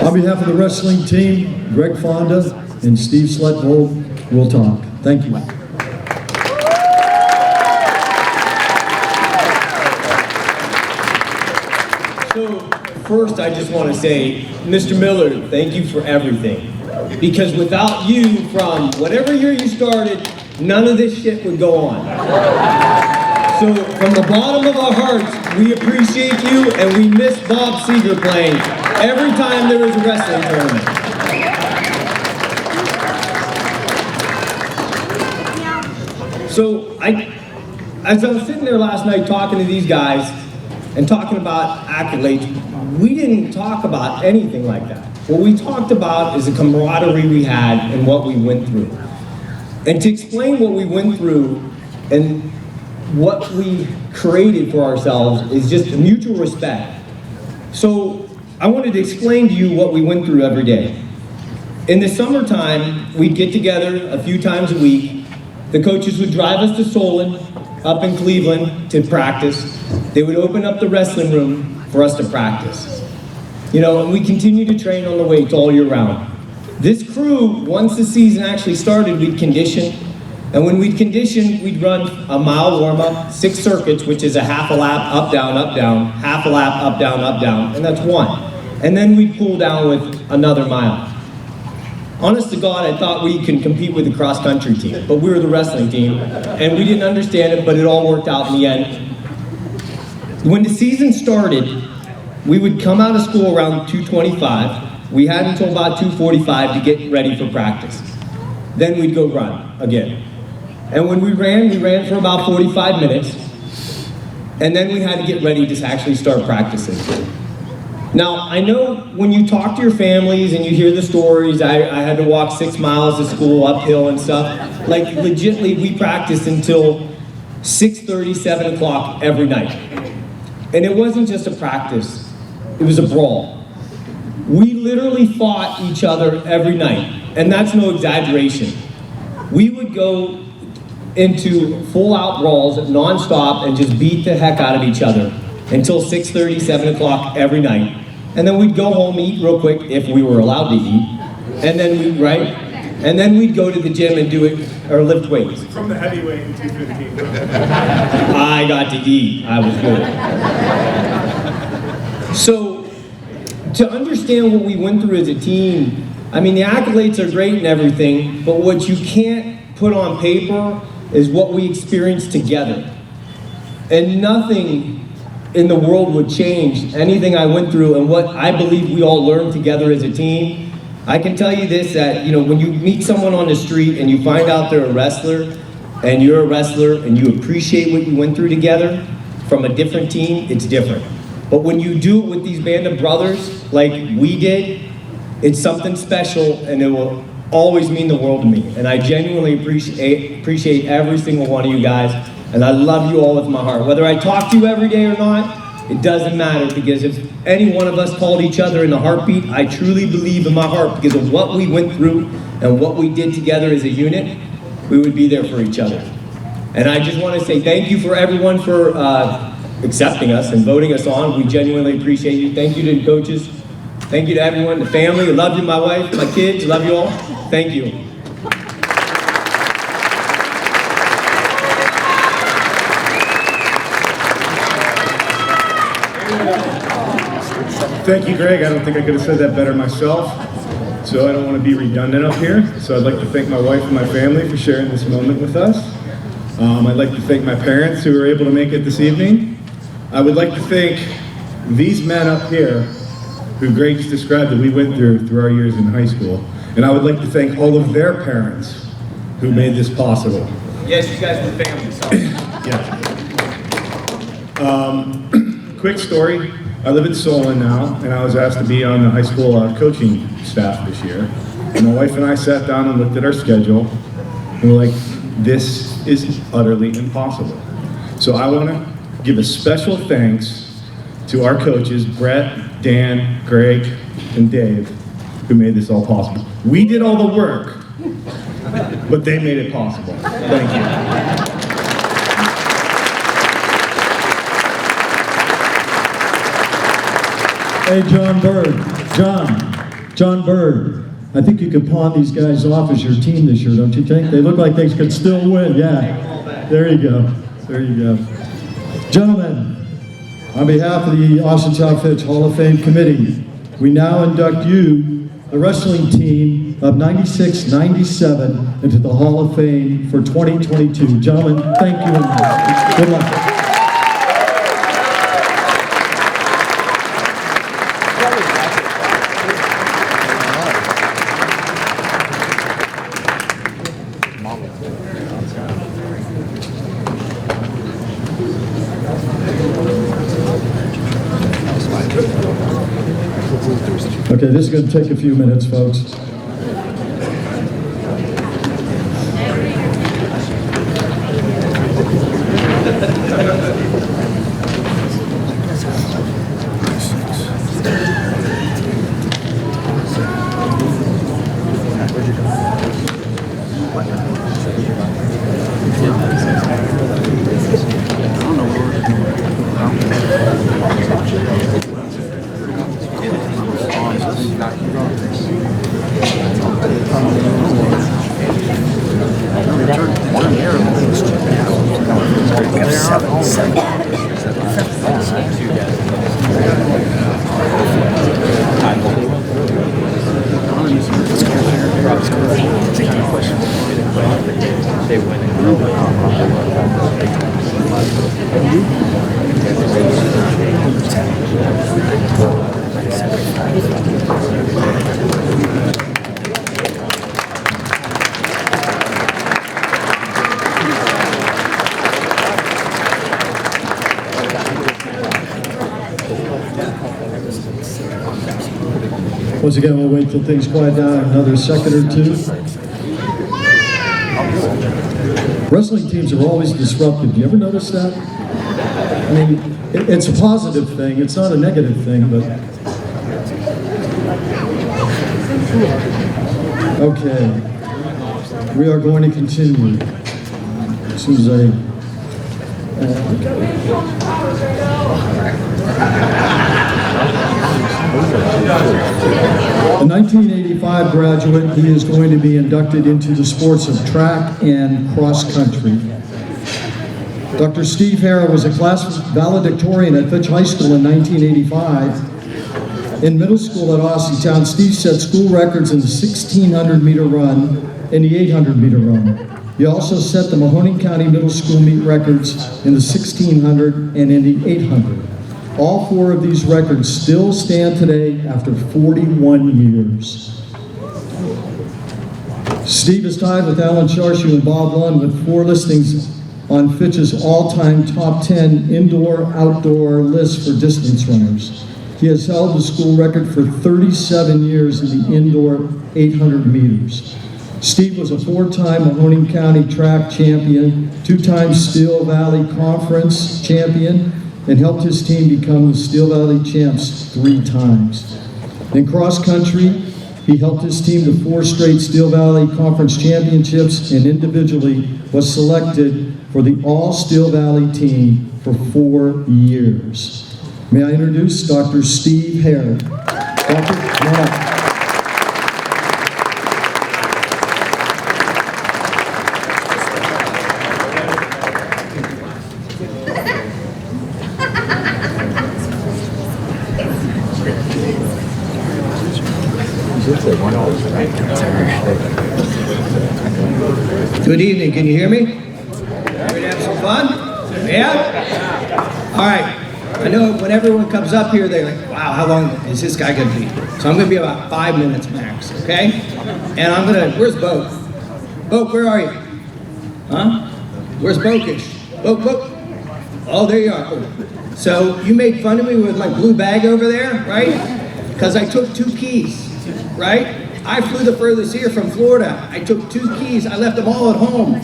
On behalf of the wrestling team, Greg Fonda and Steve Sletvold will talk. Thank you. So, first I just want to say, Mr. Miller, thank you for everything. Because without you, from whatever year you started, none of this shit would go on. So, from the bottom of our hearts, we appreciate you, and we miss Bob Seeger playing every time there was a wrestling tournament. So, as I was sitting there last night talking to these guys, and talking about accolades, we didn't talk about anything like that. What we talked about is the camaraderie we had and what we went through. And to explain what we went through and what we created for ourselves is just mutual respect. So I wanted to explain to you what we went through every day. In the summertime, we'd get together a few times a week. The coaches would drive us to Solon, up in Cleveland, to practice. They would open up the wrestling room for us to practice. You know, and we continued to train on the weights all year round. This crew, once the season actually started, we'd condition. And when we'd condition, we'd run a mile warm-up, 6 circuits, which is a half a lap, up, down, half a lap, up, down, and that's 1. And then we'd pull down with another mile. Honest to God, I thought we could compete with the cross-country team, but we were the wrestling team, and we didn't understand it, but it all worked out in the end. When the season started, we would come out of school around 2:25. We had until about 2:45 to get ready for practice. Then we'd go run again. And when we ran for about 45 minutes, and then we had to get ready to actually start practicing. Now, I know when you talk to your families and you hear the stories, I had to walk 6 miles to school uphill and stuff. Like, legitimately, we practiced until 6:30, 7 o'clock every night. And it wasn't just a practice, it was a brawl. We literally fought each other every night, and that's no exaggeration. We would go into full-out brawls non-stop and just beat the heck out of each other until 6:30, 7 o'clock every night. And then we'd go home, eat real quick, if we were allowed to eat. And then we'd go to the gym and do it, or lift weights. From the heavyweight in 215. I got to eat, I was good. So, to understand what we went through as a team, I mean, the accolades are great and everything, but what you can't put on paper is what we experienced together. And nothing in the world would change anything I went through and what I believe we all learned together as a team. I can tell you this, that, you know, when you meet someone on the street and you find out they're a wrestler, and you're a wrestler and you appreciate what you went through together from a different team, it's different. But when you do it with these band of brothers, like we did, it's something special, and it will always mean the world to me. And I genuinely appreciate every single one of you guys, and I love you all with my heart. Whether I talk to you every day or not, it doesn't matter, because if any one of us called each other in a heartbeat, I truly believe in my heart, because of what we went through and what we did together as a unit, we would be there for each other. And I just want to say thank you for everyone for accepting us and voting us on. We genuinely appreciate you. Thank you to the coaches. Thank you to everyone, the family. I love you, my wife, my kids. Love you all. Thank you. Thank you, Greg. I don't think I could have said that better myself. So I don't want to be redundant up here. So I'd like to thank my wife and my family for sharing this moment with us. I'd like to thank my parents who were able to make it this evening. I would like to thank these men up here who Greg just described that we went through our years in high school. And I would like to thank all of their parents who made this possible. Yes, you guys were family. Yeah. Quick story. I live in Solon now, and I was asked to be on the high school coaching staff this year. And my wife and I sat down and looked at our schedule, and we're like, this is utterly impossible. So I want to give a special thanks to our coaches, Brett, Dan, Greg, and Dave, who made this all possible. We did all the work, but they made it possible. Thank you. Hey, John Bird. John Bird. I think you could pawn these guys off as your team this year, don't you think? They look like they could still win. Yeah. There you go. There you go. Gentlemen, on behalf of the Austintown Fitch Hall of Fame Committee, we now induct you, the wrestling team of 96-97, into the Hall of Fame for 2022. Gentlemen, thank you and good luck. Okay, this is going to take a few minutes, folks. Once again, we'll wait till things quiet down another second or two. Wrestling teams are always disruptive. Do you ever notice that? I mean, it's a positive thing. It's not a negative thing, but... Okay. We are going to continue. As soon as I... A 1985 graduate, he is going to be inducted into the sports of track and cross country. Dr. Steve Hare was a class valedictorian at Fitch High School in 1985. In middle school at Austintown, Steve set school records in the 1600 meter run and the 800 meter run. He also set the Mahoning County Middle School meet records in the 1600 and in the 800. All four of these records still stand today after 41 years. Steve is tied with Alan Charshu and Bob Lund with 4 listings on Fitch's all-time top 10 indoor-outdoor list for distance runners. He has held the school record for 37 years in the indoor 800 meters. Steve was a 4-time Mahoning County track champion, 2-time Steel Valley Conference champion, and helped his team become the Steel Valley champs 3 times. In cross country, he helped his team to 4 straight Steel Valley Conference championships and individually was selected for the All Steel Valley team for 4 years. May I introduce Dr. Steve Hare. Dr. Come on up. Good evening, can you hear me? Ready to have some fun? Yeah? All right. I know when everyone comes up here, they're like, wow, how long is this guy gonna be? So I'm gonna be about 5 minutes max, okay? And I'm gonna, where's Boke? Boke, where are you? Huh? Where's Bokish? Boke. Oh, there you are. So you made fun of me with my blue bag over there, right? Because I took 2 keys, right? I flew the furthest here from Florida. I took 2 keys. I left them all at home.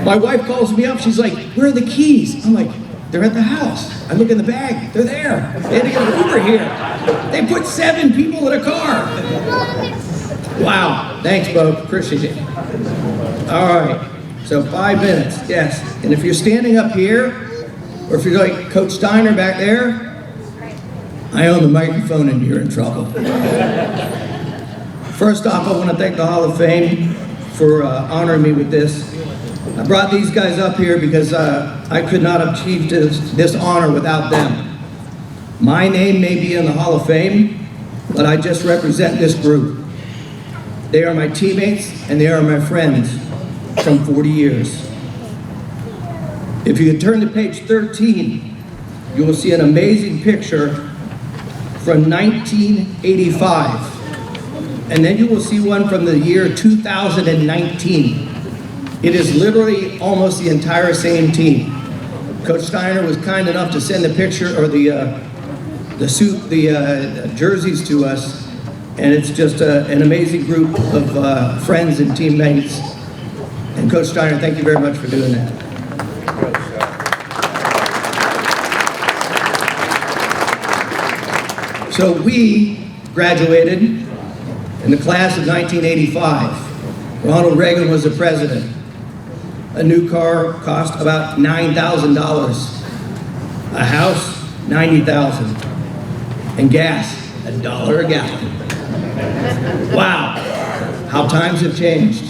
My wife calls me up. She's like, where are the keys? I'm like, they're at the house. I look in the bag. They're there. They had to get an Uber here. They put 7 people in a car. Wow. Thanks, Bo. Appreciate it. All right. So 5 minutes. Yes. And if you're standing up here, or if you're like Coach Steiner back there, I own the microphone and you're in trouble. First off, I want to thank the Hall of Fame for honoring me with this. I brought these guys up here because I could not have achieved this honor without them. My name may be in the Hall of Fame, but I just represent this group. They are my teammates and they are my friends from 40 years. If you could turn to page 13, you will see an amazing picture from 1985. And then you will see one from the year 2019. It is literally almost the entire same team. Coach Steiner was kind enough to send the picture or the jerseys to us, and it's just an amazing group of friends and teammates. And Coach Steiner, thank you very much for doing that. So we graduated in the class of 1985. Ronald Reagan was the president. A new car cost about $9,000. A house, $90,000. And gas, $1 a gallon. Wow, how times have changed.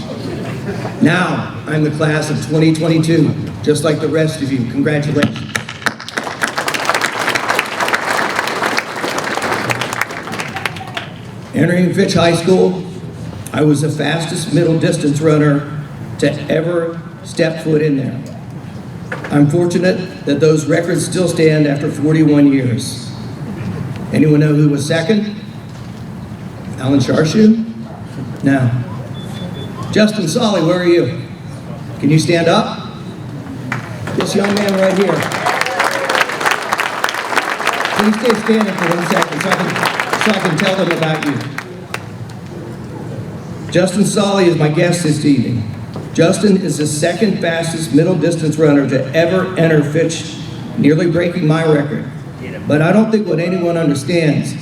Now, I'm the class of 2022, just like the rest of you. Congratulations. Entering Fitch High School, I was the fastest middle distance runner to ever step foot in there. I'm fortunate that those records still stand after 41 years. Anyone know who was second? Alan Sharshu? No. Justin Solly, where are you? Can you stand up? This young man right here. Please stay standing for 1 second so I can tell them about you. Justin Solly is my guest this evening. Justin is the second fastest middle distance runner to ever enter Fitch, nearly breaking my record. But I don't think what anyone understands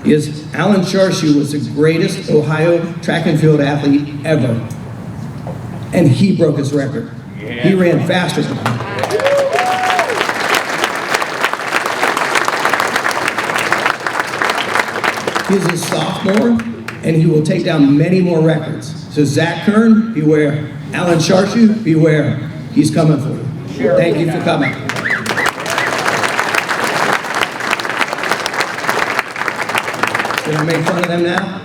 is Alan Sharshu was the greatest Ohio track and field athlete ever. And he broke his record. He ran faster than him. He's a sophomore, and he will take down many more records. So Zach Kern, beware. Alan Sharshu, beware. He's coming for you. Thank you for coming. Gonna make fun of them now?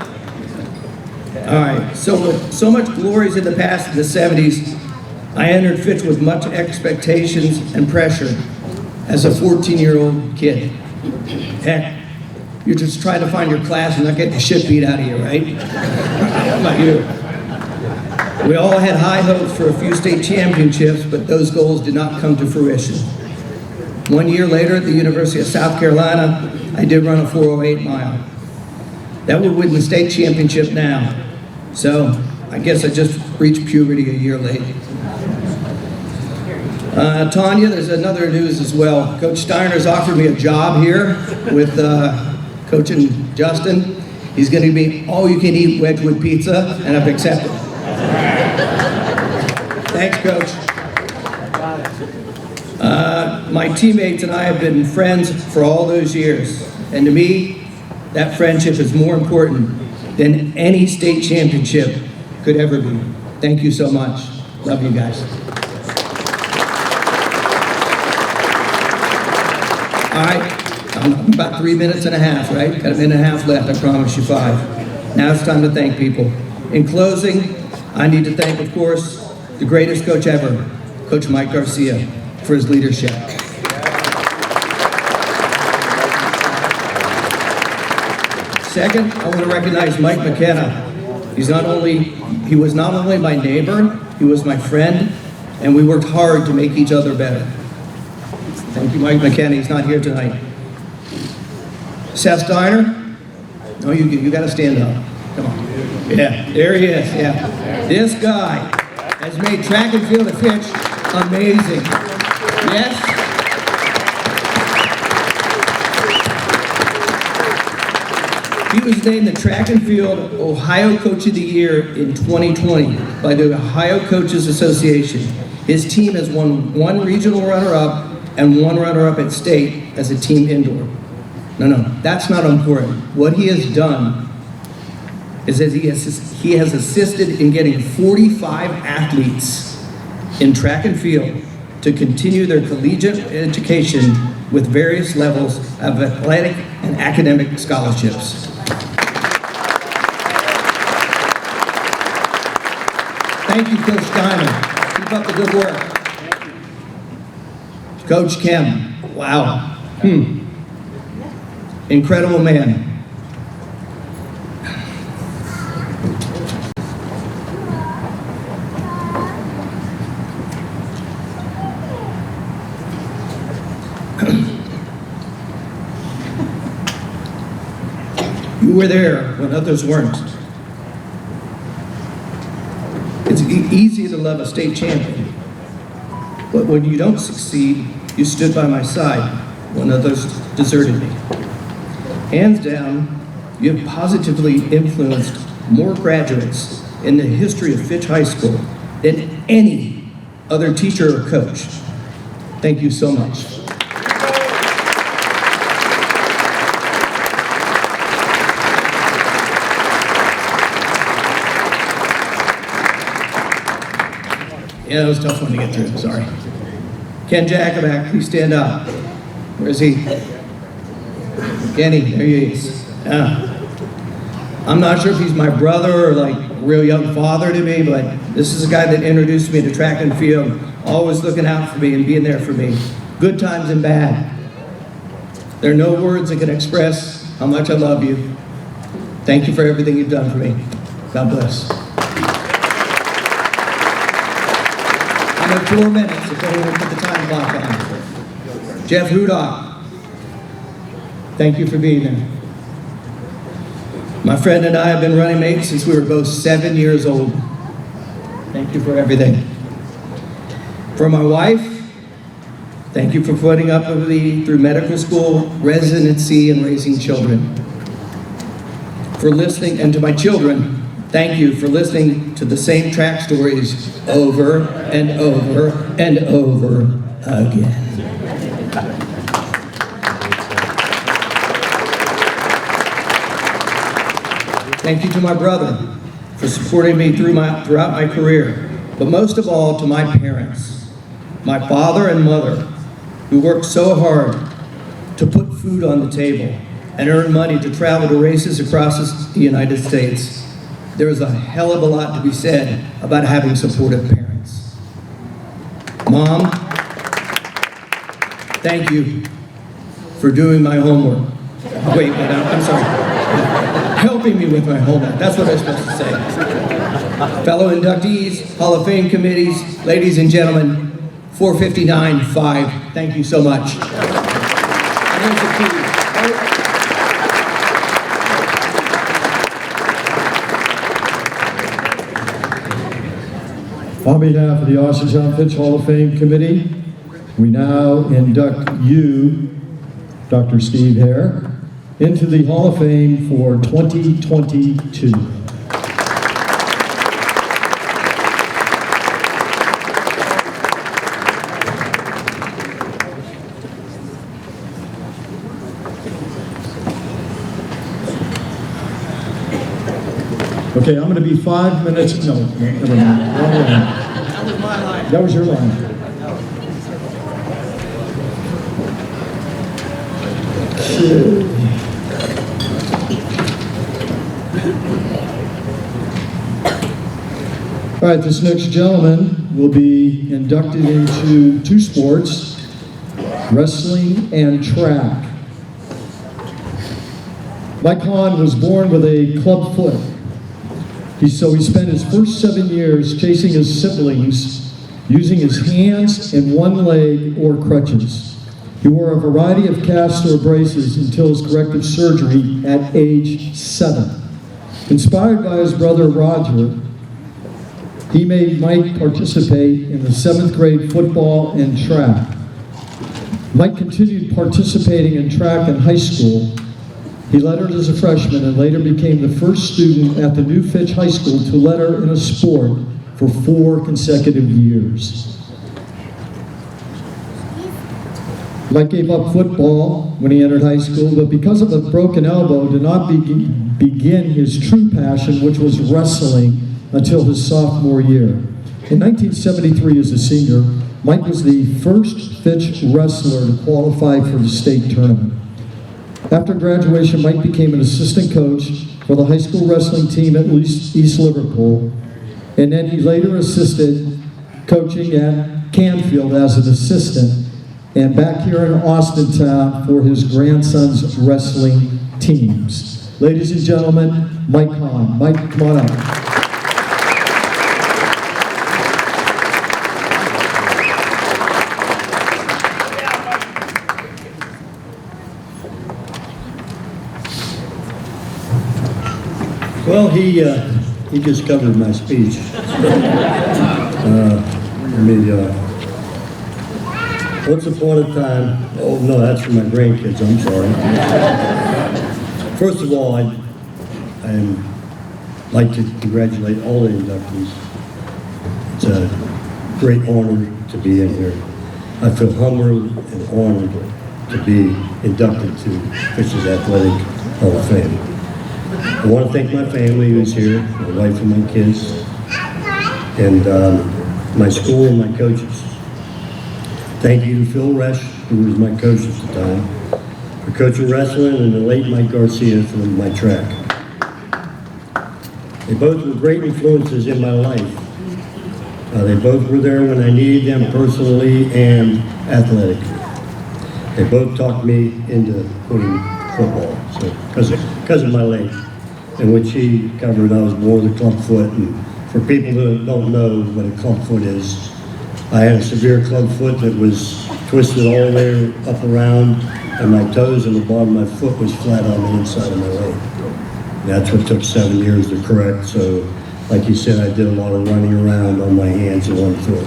All right, so with so much glories in the past in the 70s, I entered Fitch with much expectations and pressure as a 14-year-old kid. Heck, you're just trying to find your class and not getting the shit beat out of you, right? How about you? We all had high hopes for a few state championships, but those goals did not come to fruition. 1 year later at the University of South Carolina, I did run a 408 mile. That would win the state championship now. So I guess I just reached puberty a year late. Tanya, there's another news as well. Coach Steiner's offered me a job here with coaching Justin. He's going to be all-you-can-eat Wedgwood pizza, and I've accepted. Thanks, Coach. My teammates and I have been friends for all those years, and to me, that friendship is more important than any state championship could ever be. Thank you so much. Love you guys. All right, I'm about 3 minutes and a half, right? Got a minute and a half left, I promise you 5. Now it's time to thank people. In closing, I need to thank, of course, the greatest coach ever, Coach Mike Garcia, for his leadership. Second, I want to recognize Mike McKenna. He was not only my neighbor, he was my friend, and we worked hard to make each other better. Thank you, Mike McKenna. He's not here tonight. Seth Steiner. No, you got to stand up. Come on. Yeah, there he is. Yeah, this guy has made track and field at Fitch amazing. Yes. He was named the Track and Field Ohio Coach of the Year in 2020 by the Ohio Coaches Association. His team has won 1 regional runner-up and 1 runner-up at state as a team indoor. No, that's not important. What he has done is that he has assisted in getting 45 athletes in track and field to continue their collegiate education with various levels of athletic and academic scholarships. Thank you, Coach Diamond. Keep up the good work. Coach Kim, wow. Incredible man. You were there when others weren't. It's easy to love a state champion, but when you don't succeed, you stood by my side when others deserted me. Hands down, you have positively influenced more graduates in the history of Fitch High School than any other teacher or coach. Thank you so much. Yeah, that was a tough one to get through, sorry. Ken Jacobak, please stand up. Where is he? Kenny, there he is. Yeah. I'm not sure if he's my brother or like a real young father to me, but this is a guy that introduced me to track and field, always looking out for me and being there for me. Good times and bad. There are no words that can express how much I love you. Thank you for everything you've done for me. God bless. I'm at 4 minutes if anyone put the time clock on. Jeff Hudock, thank you for being there. My friend and I have been running mates since we were both 7 years old. Thank you for everything. For my wife, thank you for putting up with me through medical school, residency, and raising children. For listening, and to my children, thank you for listening to the same track stories over and over and over again. Thank you to my brother for supporting me throughout my career, but most of all to my parents, my father and mother, who worked so hard to put food on the table and earn money to travel to races across the United States. There is a hell of a lot to be said about having supportive parents. Mom, thank you for doing my homework. Wait, I'm sorry. Helping me with my homework. That's what I was supposed to say. Fellow inductees, Hall of Fame committees, ladies and gentlemen, 459-5. Thank you so much. And there's the key. On behalf of the Austintown Fitch Hall of Fame Committee, we now induct you, Dr. Steve Hare, into the Hall of Fame for 2022. Okay, I'm going to be 5 minutes. No, never mind. Wrong line. That was my line. That was your line. All right, this next gentleman will be inducted into two sports, wrestling and track. Mike Hahn was born with a club foot. So he spent his first 7 years chasing his siblings, using his hands and one leg or crutches. He wore a variety of casts or braces until his corrective surgery at age 7. Inspired by his brother Roger, he made Mike participate in the 7th grade football and track. Mike continued participating in track in high school. He lettered as a freshman and later became the first student at the new Fitch High School to letter in a sport for 4 consecutive years. Mike gave up football when he entered high school, but because of a broken elbow, did not begin his true passion, which was wrestling, until his sophomore year. In 1973, as a senior, Mike was the first Fitch wrestler to qualify for the state tournament. After graduation, Mike became an assistant coach for the high school wrestling team at East Liverpool, and then he later assisted coaching at Canfield as an assistant, and back here in Austintown for his grandson's wrestling teams. Ladies and gentlemen, Mike Hahn. Mike, come on up. Well, he just covered my speech. Once upon a time, oh no, that's for my grandkids, I'm sorry. First of all, I'd like to congratulate all the inductees. It's a great honor to be in here. I feel humbled and honored to be inducted to Fitch's Athletic Hall of Fame. I want to thank my family who's here, my wife and my kids, and my school and my coaches. Thank you to Phil Resch, who was my coach at the time, for coaching wrestling, and the late Mike Garcia for my track. They both were great influences in my life. They both were there when I needed them personally and athletically. They both talked me into putting football, so because of my leg, in which he covered. I was born with a club foot, and for people that don't know what a club foot is, I had a severe club foot that was twisted all the way up around, and my toes and the bottom of my foot was flat on the inside of my leg. That's what took 7 years to correct. So, like you said, I did a lot of running around on my hands and one foot.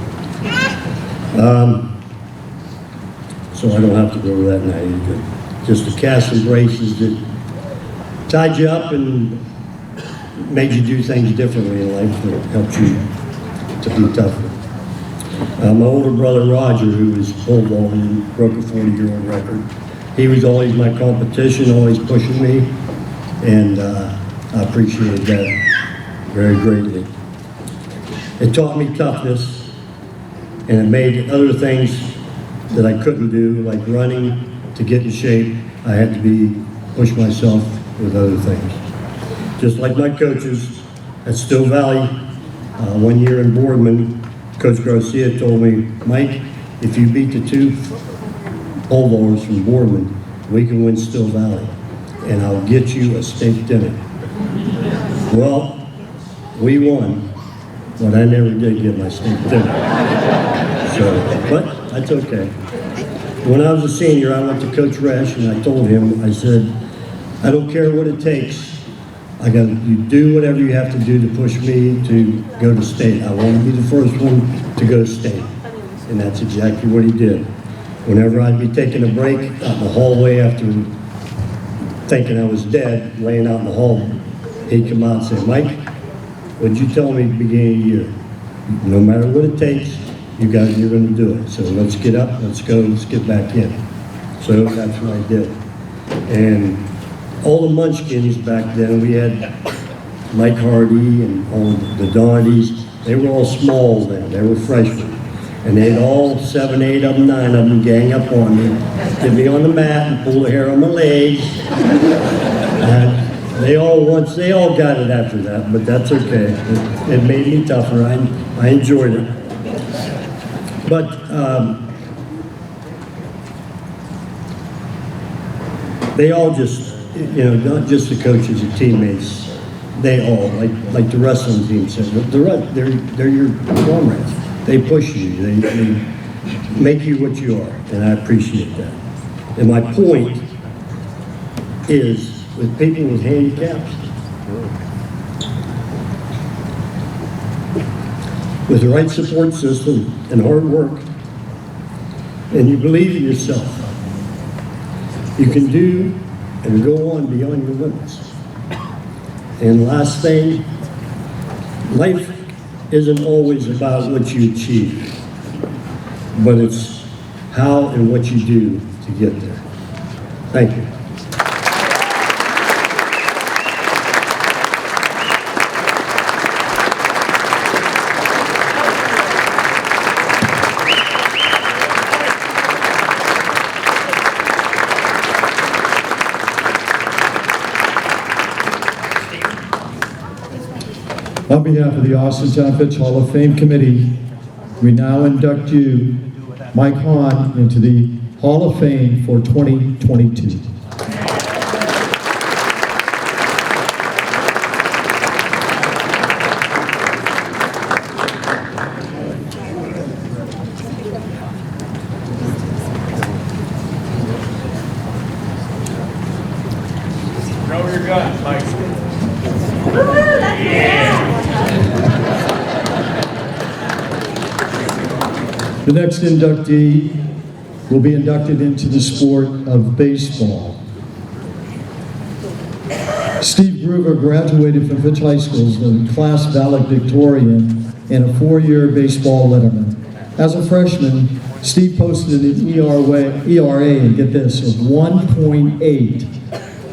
So I don't have to go over that now. You could just the cast and braces that tied you up and made you do things differently in life that helped you to be tougher. My older brother Roger, who was pole vaulting and broke a 40-year-old record, he was always my competition, always pushing me, and I appreciated that very greatly. It taught me toughness, and it made other things that I couldn't do, like running, to get in shape. I had to push myself with other things. Just like my coaches at Still Valley, 1 year in Boardman, Coach Garcia told me, Mike, if you beat the 2 pole vaulters from Boardman, we can win Still Valley, and I'll get you a steak dinner. Well, we won, but I never did get my steak dinner. But that's okay. When I was a senior, I went to Coach Resch, and I told him, I said, I don't care what it takes. You do whatever you have to do to push me to go to state. I want to be the first one to go to state. And that's exactly what he did. Whenever I'd be taking a break out in the hallway after thinking I was dead, laying out in the hall, he'd come out and say, Mike, what'd you tell me at the beginning of the year? No matter what it takes, you're going to do it. So let's get up, let's go, let's get back in. So that's what I did. And all the munchkins back then, we had Mike Hardy and all the Donneys, they were all small then, they were freshmen. And they'd all, 7, 8 of them, 9 of them, gang up on me, get me on the mat and pull the hair on my legs. And they all got it after that, but that's okay. It made me tougher, I enjoyed it. But they all just, not just the coaches and teammates, they all, like the wrestling team said, they're your comrades. They push you, they make you what you are, and I appreciate that. And my point is, with people with handicaps, with the right support system and hard work, and you believe in yourself, you can do and go on beyond your limits. And last thing, life isn't always about what you achieve, but it's how and what you do to get there. Thank you. On behalf of the Austintown Fitch Hall of Fame Committee, we now induct you, Mike Hahn, into the Hall of Fame for 2022. Know your gun, Mike. The next inductee will be inducted into the sport of baseball. Steve Groover graduated from Fitch High School as the class valedictorian and a 4-year baseball letterman. As a freshman, Steve posted an ERA, and get this, of 1.8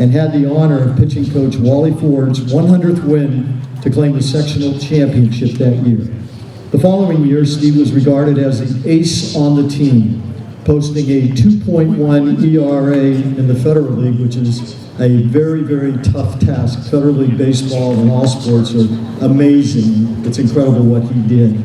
and had the honor of pitching coach Wally Ford's 100th win to claim the sectional championship that year. The following year, Steve was regarded as the ace on the team, posting a 2.1 ERA in the Federal League, which is a very, very tough task. Federal League baseball and all sports are amazing. It's incredible what he did.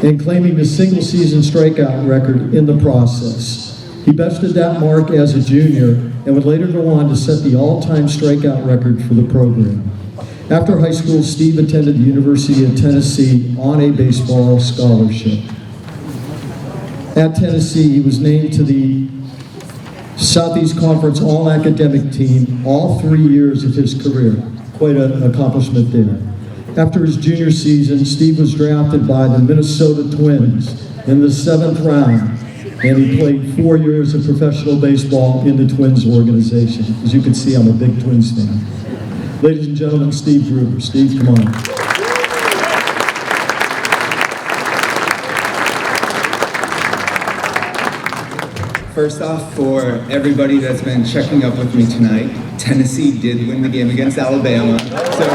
And claiming the single-season strikeout record in the process. He bested that mark as a junior and would later go on to set the all-time strikeout record for the program. After high school, Steve attended the University of Tennessee on a baseball scholarship. At Tennessee, he was named to the Southeast Conference All-Academic Team all 3 years of his career. Quite an accomplishment there. After his junior season, Steve was drafted by the Minnesota Twins in the 7th round, and he played 4 years of professional baseball in the Twins organization. As you can see, I'm a big Twins fan. Ladies and gentlemen, Steve Groover. Steve, come on. First off, for everybody that's been checking up with me tonight, Tennessee did win the game against Alabama. So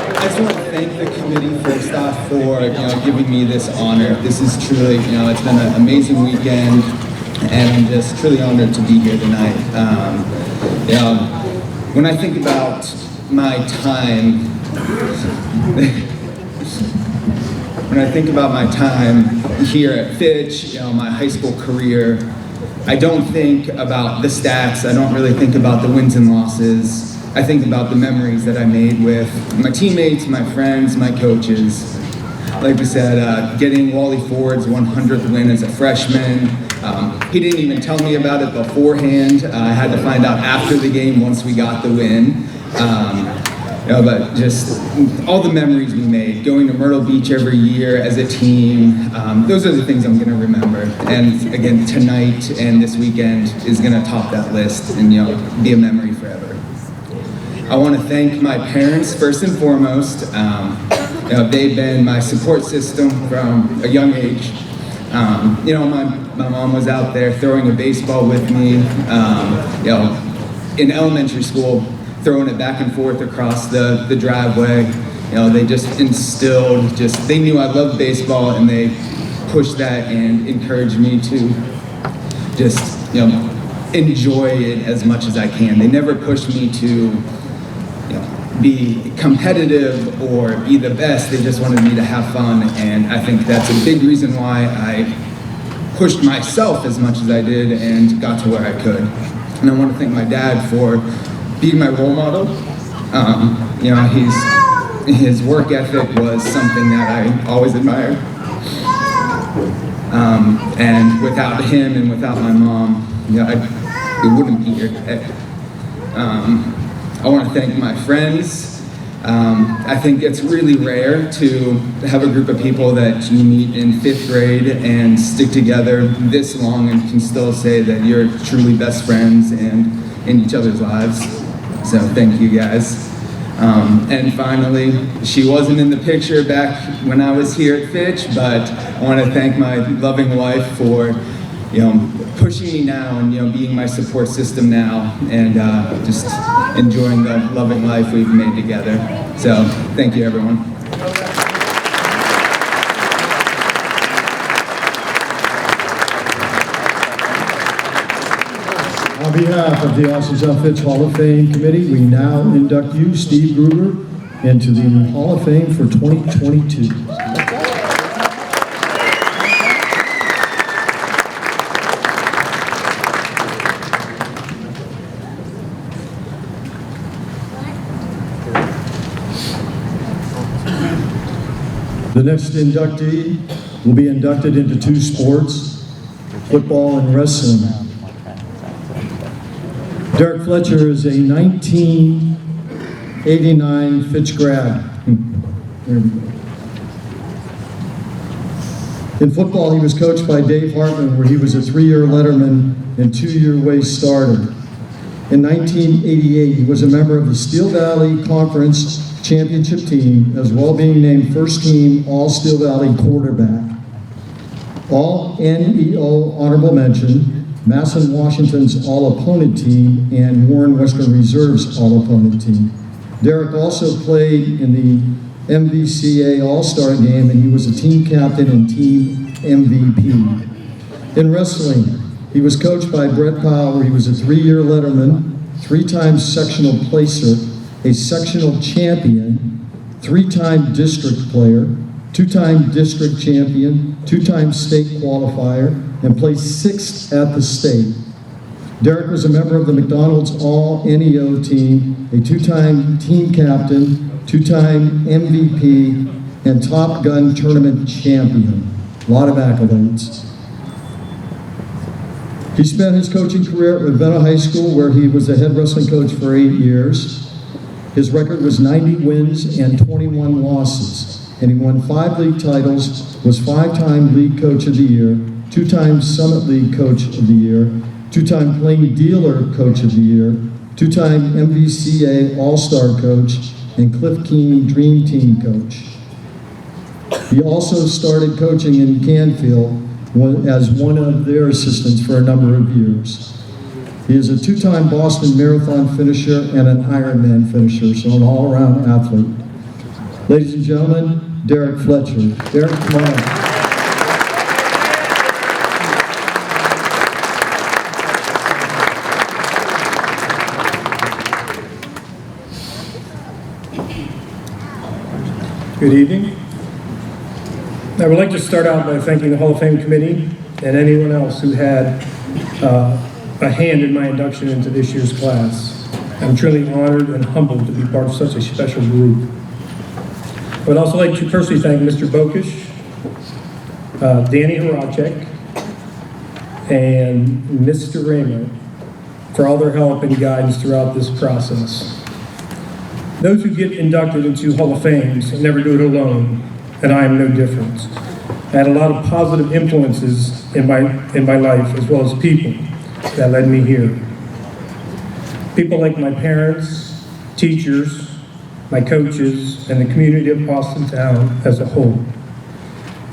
I just want to thank the committee first off for giving me this honor. This is truly, it's been an amazing weekend. And I'm just truly honored to be here tonight. When I think about my time, here at Fitch, my high school career, I don't think about the stats. I don't really think about the wins and losses. I think about the memories that I made with my teammates, my friends, my coaches. Like we said, getting Wally Ford's 100th win as a freshman. He didn't even tell me about it beforehand. I had to find out after the game once we got the win. But just all the memories we made, going to Myrtle Beach every year as a team, those are the things I'm gonna remember. And again, tonight and this weekend is gonna top that list and be a memory forever. I wanna thank my parents first and foremost. They've been my support system from a young age. My mom was out there throwing a baseball with me, in elementary school, throwing it back and forth across the driveway. They just instilled, they knew I loved baseball and they pushed that and encouraged me to just, enjoy it as much as I can. They never pushed me to, be competitive or be the best. They just wanted me to have fun, and I think that's a big reason why I pushed myself as much as I did and got to where I could. And I want to thank my dad for being my role model. His work ethic was something that I always admired. And without him and without my mom, I wouldn't be here today. I want to thank my friends. I think it's really rare to have a group of people that you meet in 5th grade and stick together this long and can still say that you're truly best friends and in each other's lives. So thank you guys. And finally, she wasn't in the picture back when I was here at Fitch, but I want to thank my loving wife for, pushing me now and, being my support system now, and just enjoying the loving life we've made together. So, thank you, everyone. On behalf of the Austintown Fitch Hall of Fame Committee, we now induct you, Steve Gruber, into the Hall of Fame for 2022. The next inductee will be inducted into two sports, football and wrestling. Derek Fletcher is a 1989 Fitch grad. In football, he was coached by Dave Hartman, where he was a 3-year letterman and 2-year way starter. In 1988, he was a member of the Steel Valley Conference championship team, as well being named first team All Steel Valley quarterback. All NEO honorable mention, Masson Washington's all-opponent team, and Warren Western Reserve's all-opponent team. Derek also played in the MVCA All-Star game, and he was a team captain and team MVP. In wrestling, he was coached by Brett Powell, where he was a 3-year letterman, 3-time sectional placer, a sectional champion, 3-time district player, 2-time district champion, 2-time state qualifier, and placed 6th at the state. Derek was a member of the McDonald's All-NEO team, a 2-time team captain, 2-time MVP, and Top Gun tournament champion. A lot of accolades. He spent his coaching career at Ravenna High School, where he was the head wrestling coach for 8 years. His record was 90 wins and 21 losses, and he won 5 league titles, was 5-time league coach of the year, 2-time Summit League Coach of the Year, 2-time Plain Dealer Coach of the Year, 2-time MVCA All-Star Coach, and Cliff Keen Dream Team Coach. He also started coaching in Canfield as one of their assistants for a number of years. He is a 2-time Boston Marathon finisher and an Ironman finisher, so an all-around athlete. Ladies and gentlemen, Derek Fletcher. Derek, come on up. Good evening. I would like to start out by thanking the Hall of Fame Committee and anyone else who had a hand in my induction into this year's class. I'm truly honored and humbled to be part of such a special group. I would also like to personally thank Mr. Bokish, Danny Horacek, and Mr. Raymer for all their help and guidance throughout this process. Those who get inducted into Hall of Fames never do it alone, and I am no different. I had a lot of positive influences in my life, as well as people that led me here. People like my parents, teachers, my coaches, and the community of Austintown as a whole.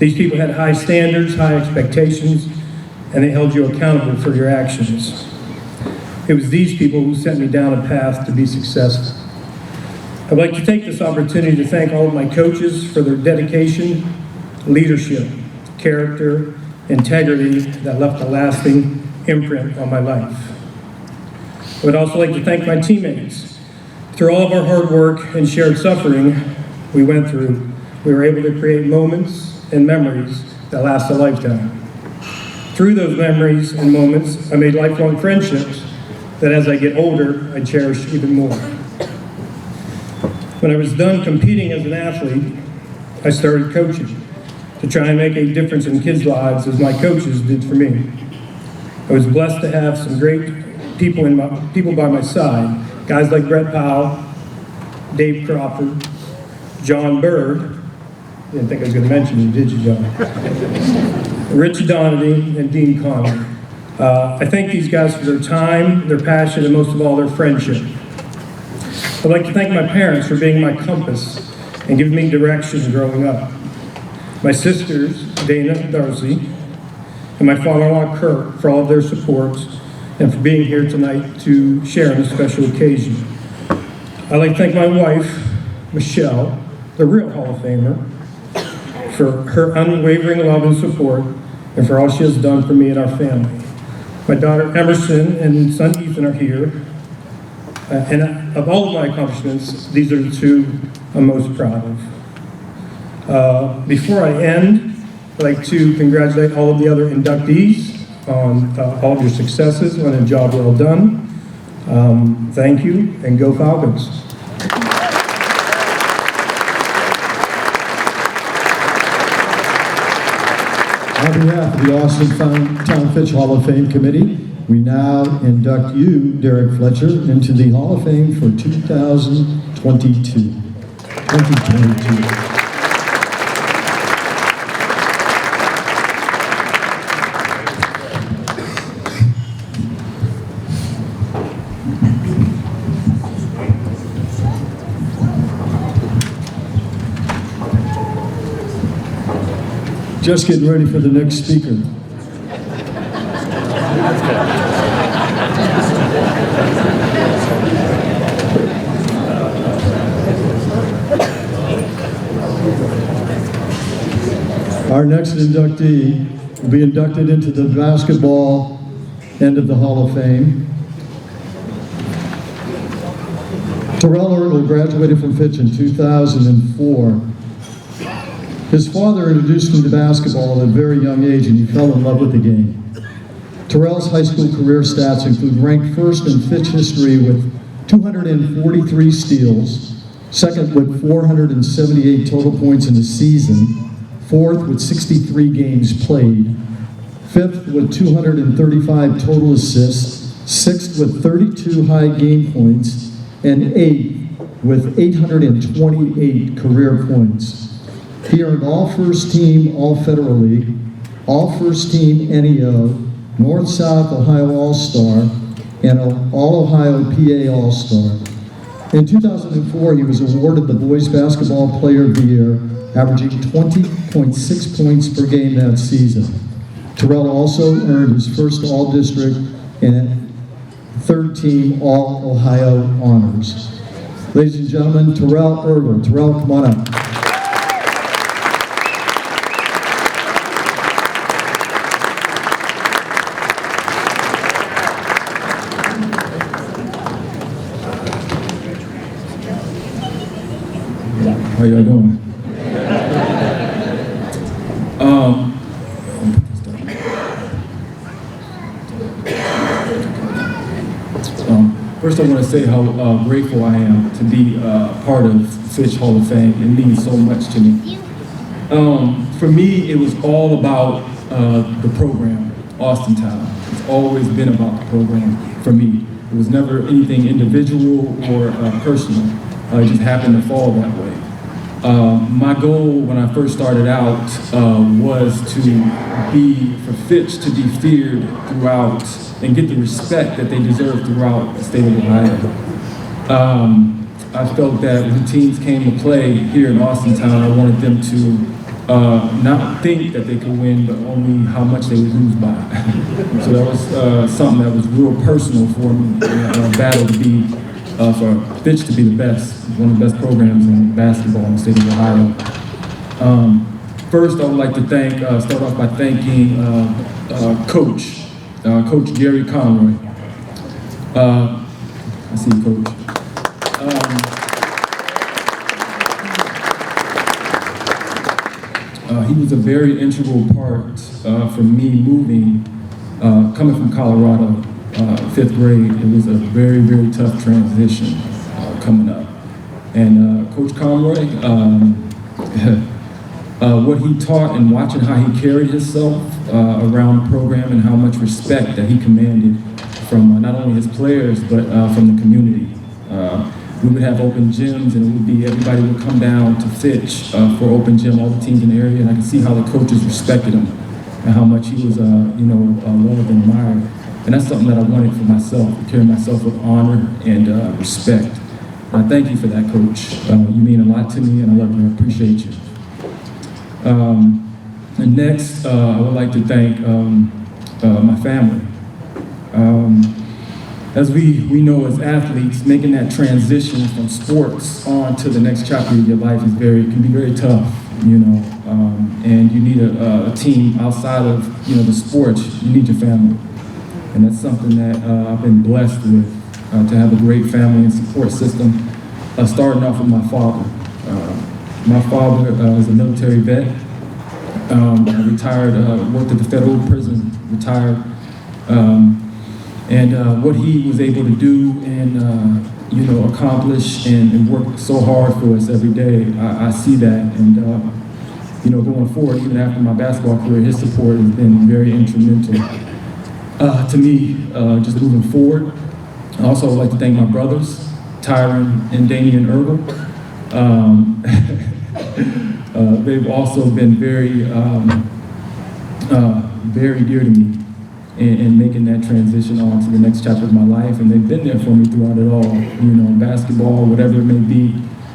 These people had high standards, high expectations, and they held you accountable for your actions. It was these people who sent me down a path to be successful. I'd like to take this opportunity to thank all of my coaches for their dedication, leadership, character, integrity that left a lasting imprint on my life. I would also like to thank my teammates. Through all of our hard work and shared suffering we went through, we were able to create moments and memories that last a lifetime. Through those memories and moments, I made lifelong friendships that as I get older, I cherish even more. When I was done competing as an athlete, I started coaching to try and make a difference in kids' lives as my coaches did for me. I was blessed to have some great people by my side, guys like Brett Powell, Dave Crawford, John Bird. Didn't think I was going to mention you, did you, John? Rich Donady and Dean Conley. I thank these guys for their time, their passion, and most of all, their friendship. I'd like to thank my parents for being my compass and giving me direction growing up. My sisters, Dana and Darcy, and my father-in-law, Kurt, for all of their support and for being here tonight to share on this special occasion. I'd like to thank my wife, Michelle, the real Hall of Famer, for her unwavering love and support and for all she has done for me and our family. My daughter Emerson and son Ethan are here. And of all of my accomplishments, these are the two I'm most proud of. Before I end, I'd like to congratulate all of the other inductees on all of your successes and a job well done. Thank you, and go Falcons. On behalf of the Austintown Fitch Hall of Fame Committee, we now induct you, Derek Fletcher, into the Hall of Fame for 2022. Just getting ready for the next speaker. Our next inductee will be inducted into the basketball end of the Hall of Fame. Terrell Ertl graduated from Fitch in 2004. His father introduced him to basketball at a very young age, and he fell in love with the game. Terrell's high school career stats include ranked first in Fitch history with 243 steals, second with 478 total points in the season, fourth with 63 games played, fifth with 235 total assists, sixth with 32 high game points, and eighth with 828 career points. He earned all first team All-Federal League, all first team NEO, North-South Ohio All-Star, and All-Ohio PA All-Star. In 2004, he was awarded the Boys Basketball Player of the Year, averaging 20.6 points per game that season. Terrell also earned his first All-District and third team All-Ohio honors. Ladies and gentlemen, Terrell Ertl. Terrell, come on up. How y'all doing? First I want to say how grateful I am to be part of Fitch Hall of Fame. It means so much to me. For me, it was all about the program, Austintown. It's always been about the program for me. It was never anything individual or personal. It just happened to fall that way. My goal when I first started out was for Fitch to be feared throughout and get the respect that they deserve throughout the state of Ohio. I felt that when teams came to play here in Austintown, I wanted them to not think that they could win, but only how much they would lose by. So that was something that was real personal for me, a battle to be for Fitch to be the best, one of the best programs in basketball in the state of Ohio. First, I would like to start off by thanking Coach Gary Conroy. I see you, Coach. He was a very integral part for me moving, coming from Colorado. 5th grade, it was a very, very tough transition coming up. And Coach Conroy, what he taught and watching how he carried himself around the program and how much respect that he commanded from not only his players, but from the community. We would have open gyms, and it would be everybody would come down to Fitch for open gym, all the teams in the area, and I could see how the coaches respected him and how much he was, loved and admired. And that's something that I wanted for myself, to carry myself with honor and respect. I thank you for that, Coach. You mean a lot to me, and I love you. I appreciate you. And next, I would like to thank my family. As we know as athletes, making that transition from sports on to the next chapter of your life can be very tough, you know. And you need a team outside of, you know, the sports. You need your family, and that's something that I've been blessed with, to have a great family and support system. Starting off with my father. My father is a military vet. Retired, worked at the federal prison, retired. And what he was able to do and, you know, accomplish and work so hard for us every day, I see that. And, you know, going forward, even after my basketball career, his support has been very instrumental to me, just moving forward. I also would like to thank my brothers, Tyron and Damian Erbil. They've also been very, very dear to me in making that transition on to the next chapter of my life, and they've been there for me throughout it all. You know, basketball, whatever it may be,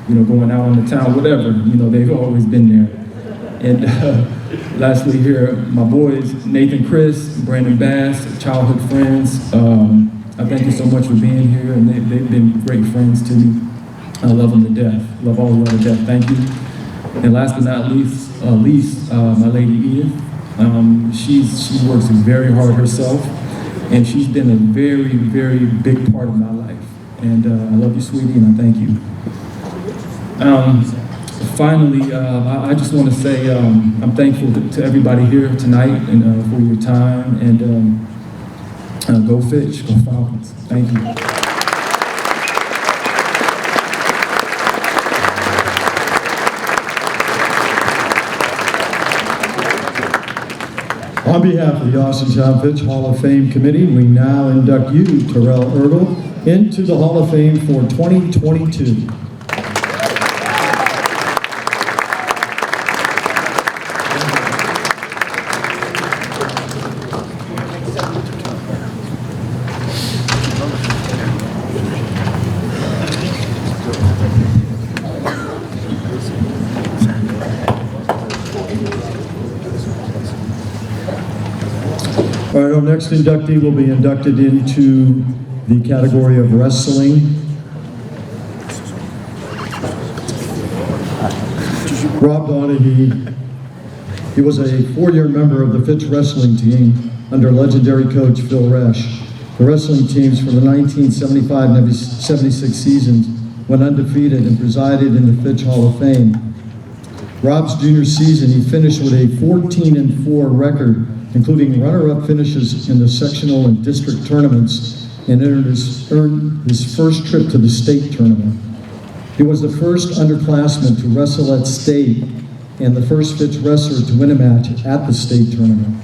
you know, going out on the town, whatever. You know, they've always been there. And lastly, here, my boys, Nathan, Chris, Brandon Bass, childhood friends. I thank you so much for being here, and they've been great friends to me. I love them to death. Love all of y'all to death. Thank you. And last but not least, my lady Edith. She works very hard herself, and she's been a very, very big part of my life. And I love you, sweetie, and I thank you. Finally, I just want to say I'm thankful to everybody here tonight and for your time. And go Fitch, go Falcons. Thank you. On behalf of the Austintown Fitch Hall of Fame Committee, we now induct you, Terrell Ergel, into the Hall of Fame for 2022. All right, our next inductee will be inducted into the category of wrestling. Rob Donahue. He was a 4-year member of the Fitch wrestling team under legendary coach Phil Resch. The wrestling teams for the 1975 and 76 seasons went undefeated and presided in the Fitch Hall of Fame. Rob's junior season, he finished with a 14-4 record, including runner-up finishes in the sectional and district tournaments, and earned his first trip to the state tournament. He was the first underclassman to wrestle at state and the first Fitch wrestler to win a match at the state tournament.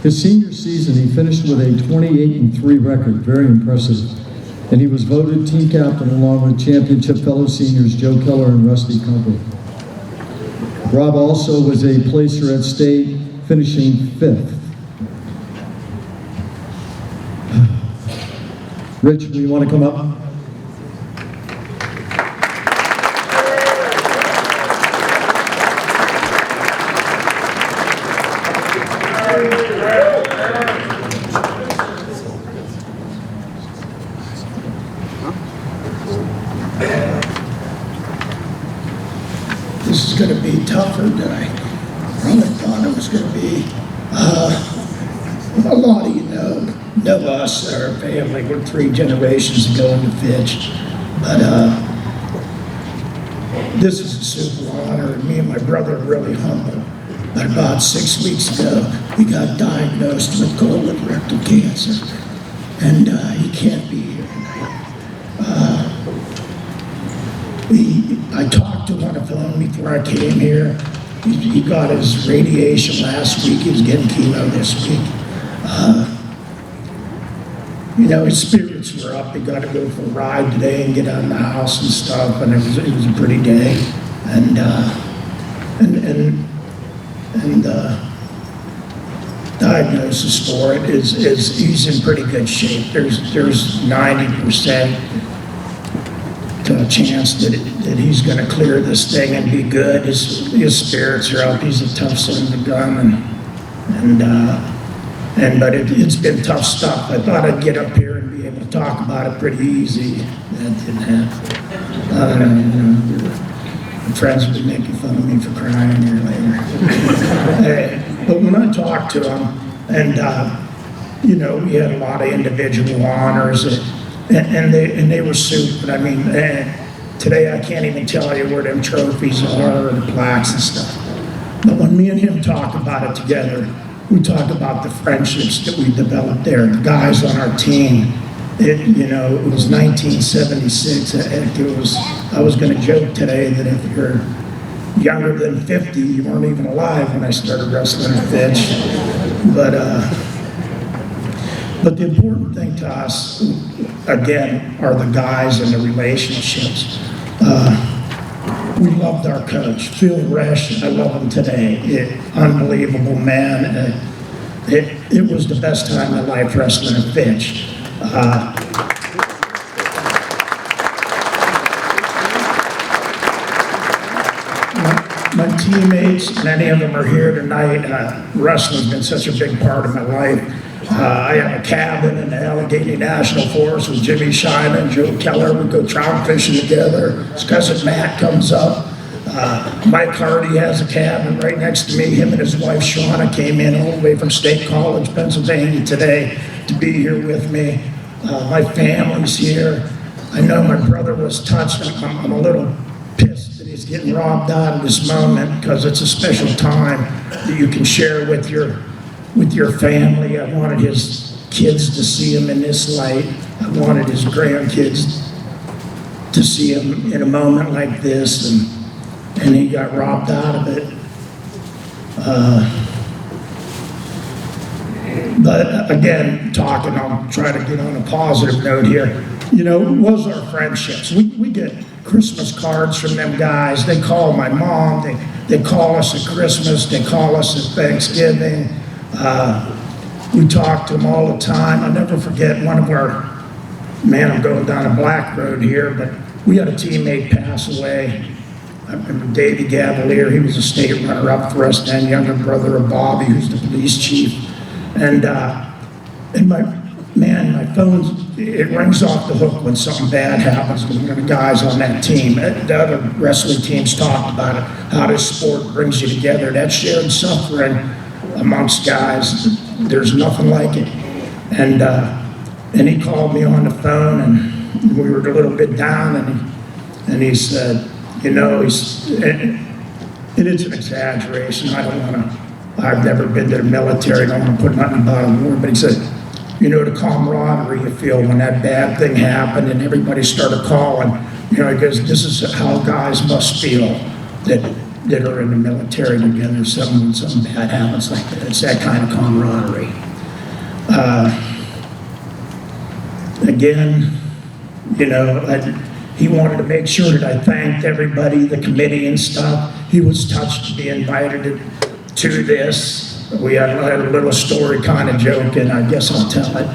His senior season, he finished with a 28-3 record, very impressive, and he was voted team captain along with championship fellow seniors Joe Keller and Rusty Kumper. Rob also was a placer at state, finishing 5th. Rich, do you want to come up? This is going to be tougher than I really thought it was going to be. A lot of you know us, our family. We're 3 generations ago in the Fitch. But this is a super honor, and me and my brother are really humble. But about 6 weeks ago, we got diagnosed with colorectal cancer, and he can't be here tonight. I talked to him on the phone before I came here. He got his radiation last week. He was getting chemo this week. You know, his spirits were up. He got to go for a ride today and get out of the house and stuff, and it was a pretty day. And diagnosis for it is he's in pretty good shape. There's 90% to a chance that he's going to clear this thing and be good. His spirits are up. He's a tough son of a gun, but it's been tough stuff. I thought I'd get up here and be able to talk about it pretty easy. That didn't happen. My friends have been making fun of me for crying here later. But when I talked to him, and we had a lot of individual honors, and they were super. I mean, today I can't even tell you where them trophies are, or the plaques and stuff. But when me and him talk about it together, we talk about the friendships that we developed there, the guys on our team. It was 1976. I was going to joke today that if you're younger than 50, you weren't even alive when I started wrestling at Fitch. But the important thing to us, again, are the guys and the relationships. We loved our coach, Phil Resch. I love him today. Unbelievable man. It was the best time of my life wrestling at Fitch. My teammates, many of them are here tonight. Wrestling's been such a big part of my life. I have a cabin in the Allegheny National Forest with Jimmy Shina and Joe Keller. We go trout fishing together. His cousin Matt comes up. Mike Hardy has a cabin right next to me. Him and his wife Shauna came in all the way from State College, Pennsylvania today to be here with me. My family's here. I know my brother was touched. I'm a little pissed that he's getting robbed out of this moment, because it's a special time that you can share with your family. I wanted his kids to see him in this light. I wanted his grandkids to see him in a moment like this, and he got robbed out of it. But again, I'll try to get on a positive note here. It was our friendships. We get Christmas cards from them guys. They call my mom. They call us at Christmas. They call us at Thanksgiving. We talk to them all the time. I'll never forget one of our, I'm going down a black road here, but we had a teammate pass away. I remember Davey Gavalier. He was a state runner-up for us then, younger brother of Bobby, who's the police chief. And my phone, it rings off the hook when something bad happens with one of the guys on that team. The other wrestling teams talked about it, how this sport brings you together, that shared suffering amongst guys. There's nothing like it. And he called me on the phone, and we were a little bit down, and he said, and it's an exaggeration. I've never been to the military, I don't want to put nothing about a war, but he said, the camaraderie you feel when that bad thing happened and everybody started calling, because this is how guys must feel that are in the military together. Something bad happens like that. It's that kind of camaraderie. Again, he wanted to make sure that I thanked everybody, the committee and stuff. He was touched to be invited to this. We had a little story kind of joke, and I guess I'll tell it.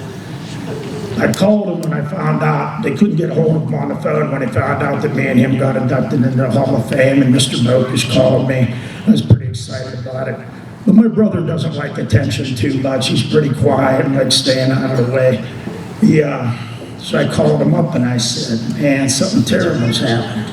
I called him when I found out. They couldn't get a hold of him on the phone when they found out that me and him got inducted into the Hall of Fame, and Mr. Mokish called me. I was pretty excited about it. But my brother doesn't like attention too much. He's pretty quiet and likes staying out of the way. So I called him up and I said, man, something terrible's happened.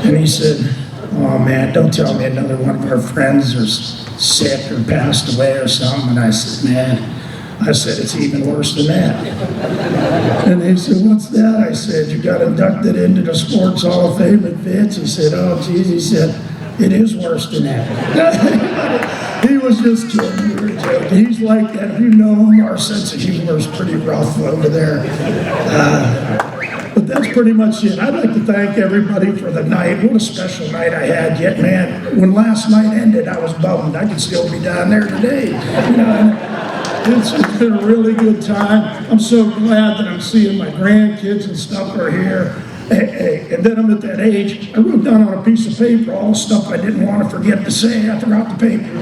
And he said, oh man, don't tell me another one of our friends is sick or passed away or something. And I said, it's even worse than that. And he said, what's that? I said, you got inducted into the Sports Hall of Fame at Fitch. He said, oh geez, he said, it is worse than that. He was just kidding, we were joking. He's like that, if you know him, our sense of humor is pretty rough over there. But that's pretty much it. I'd like to thank everybody for the night. What a special night I had. Yet, man, when last night ended, I was bummed. I could still be down there today. It's been a really good time. I'm so glad that I'm seeing my grandkids and stuff are here. And then I'm at that age, I wrote down on a piece of paper all the stuff I didn't want to forget to say. I forgot the paper.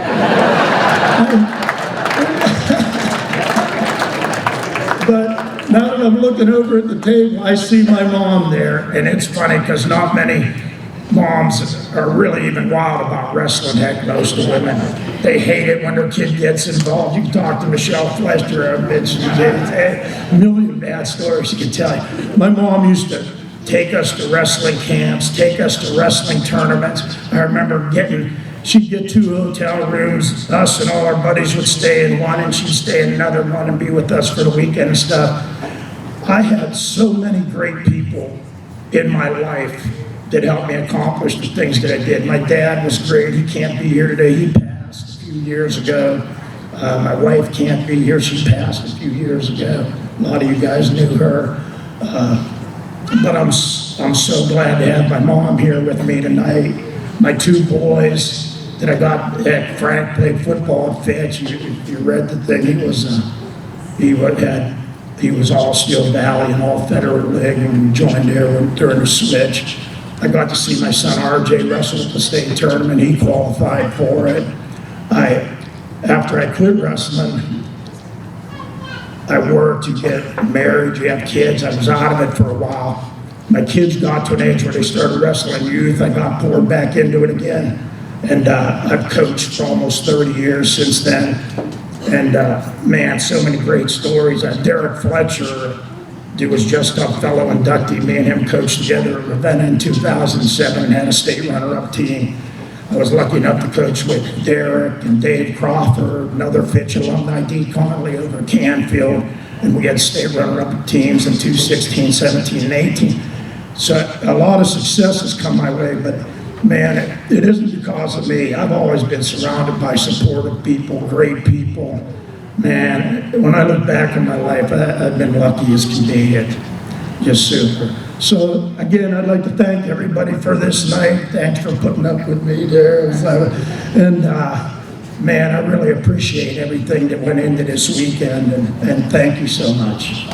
But now that I'm looking over at the table, I see my mom there, and it's funny because not many moms are really even wild about wrestling. Heck, most of women, they hate it when their kid gets involved. You can talk to Michelle Fletcher, a million bad stories she can tell you. My mom used to take us to wrestling camps, take us to wrestling tournaments. I remember she'd get 2 hotel rooms, us and all our buddies would stay in one, and she'd stay in another one and be with us for the weekend and stuff. I had so many great people in my life that helped me accomplish the things that I did. My dad was great. He can't be here today. He passed a few years ago. My wife can't be here. She passed a few years ago. A lot of you guys knew her. But I'm so glad to have my mom here with me tonight. My 2 boys that I got, Frank played football at Fitch. You read the thing. He was all Steel Valley and all Federal League, and we joined there during the switch. I got to see my son RJ wrestle at the state tournament. He qualified for it. After I quit wrestling, I worked, you get married, you have kids. I was out of it for a while. My kids got to an age where they started wrestling youth. I got poured back into it again. And I've coached for almost 30 years since then. And man, so many great stories. Derek Fletcher, he was just a fellow inductee. Me and him coached together at Ravenna in 2007 and had a state runner-up team. I was lucky enough to coach with Derek and Dave Crawford, another Fitch alumni, Dee Conley over at Canfield, and we had state runner-up teams in 2016, 17, and 18. So a lot of success has come my way, but man, it isn't because of me. I've always been surrounded by supportive people, great people. Man, when I look back in my life, I've been lucky as can be. Just super. So again, I'd like to thank everybody for this night. Thanks for putting up with me there. And man, I really appreciate everything that went into this weekend, and thank you so much.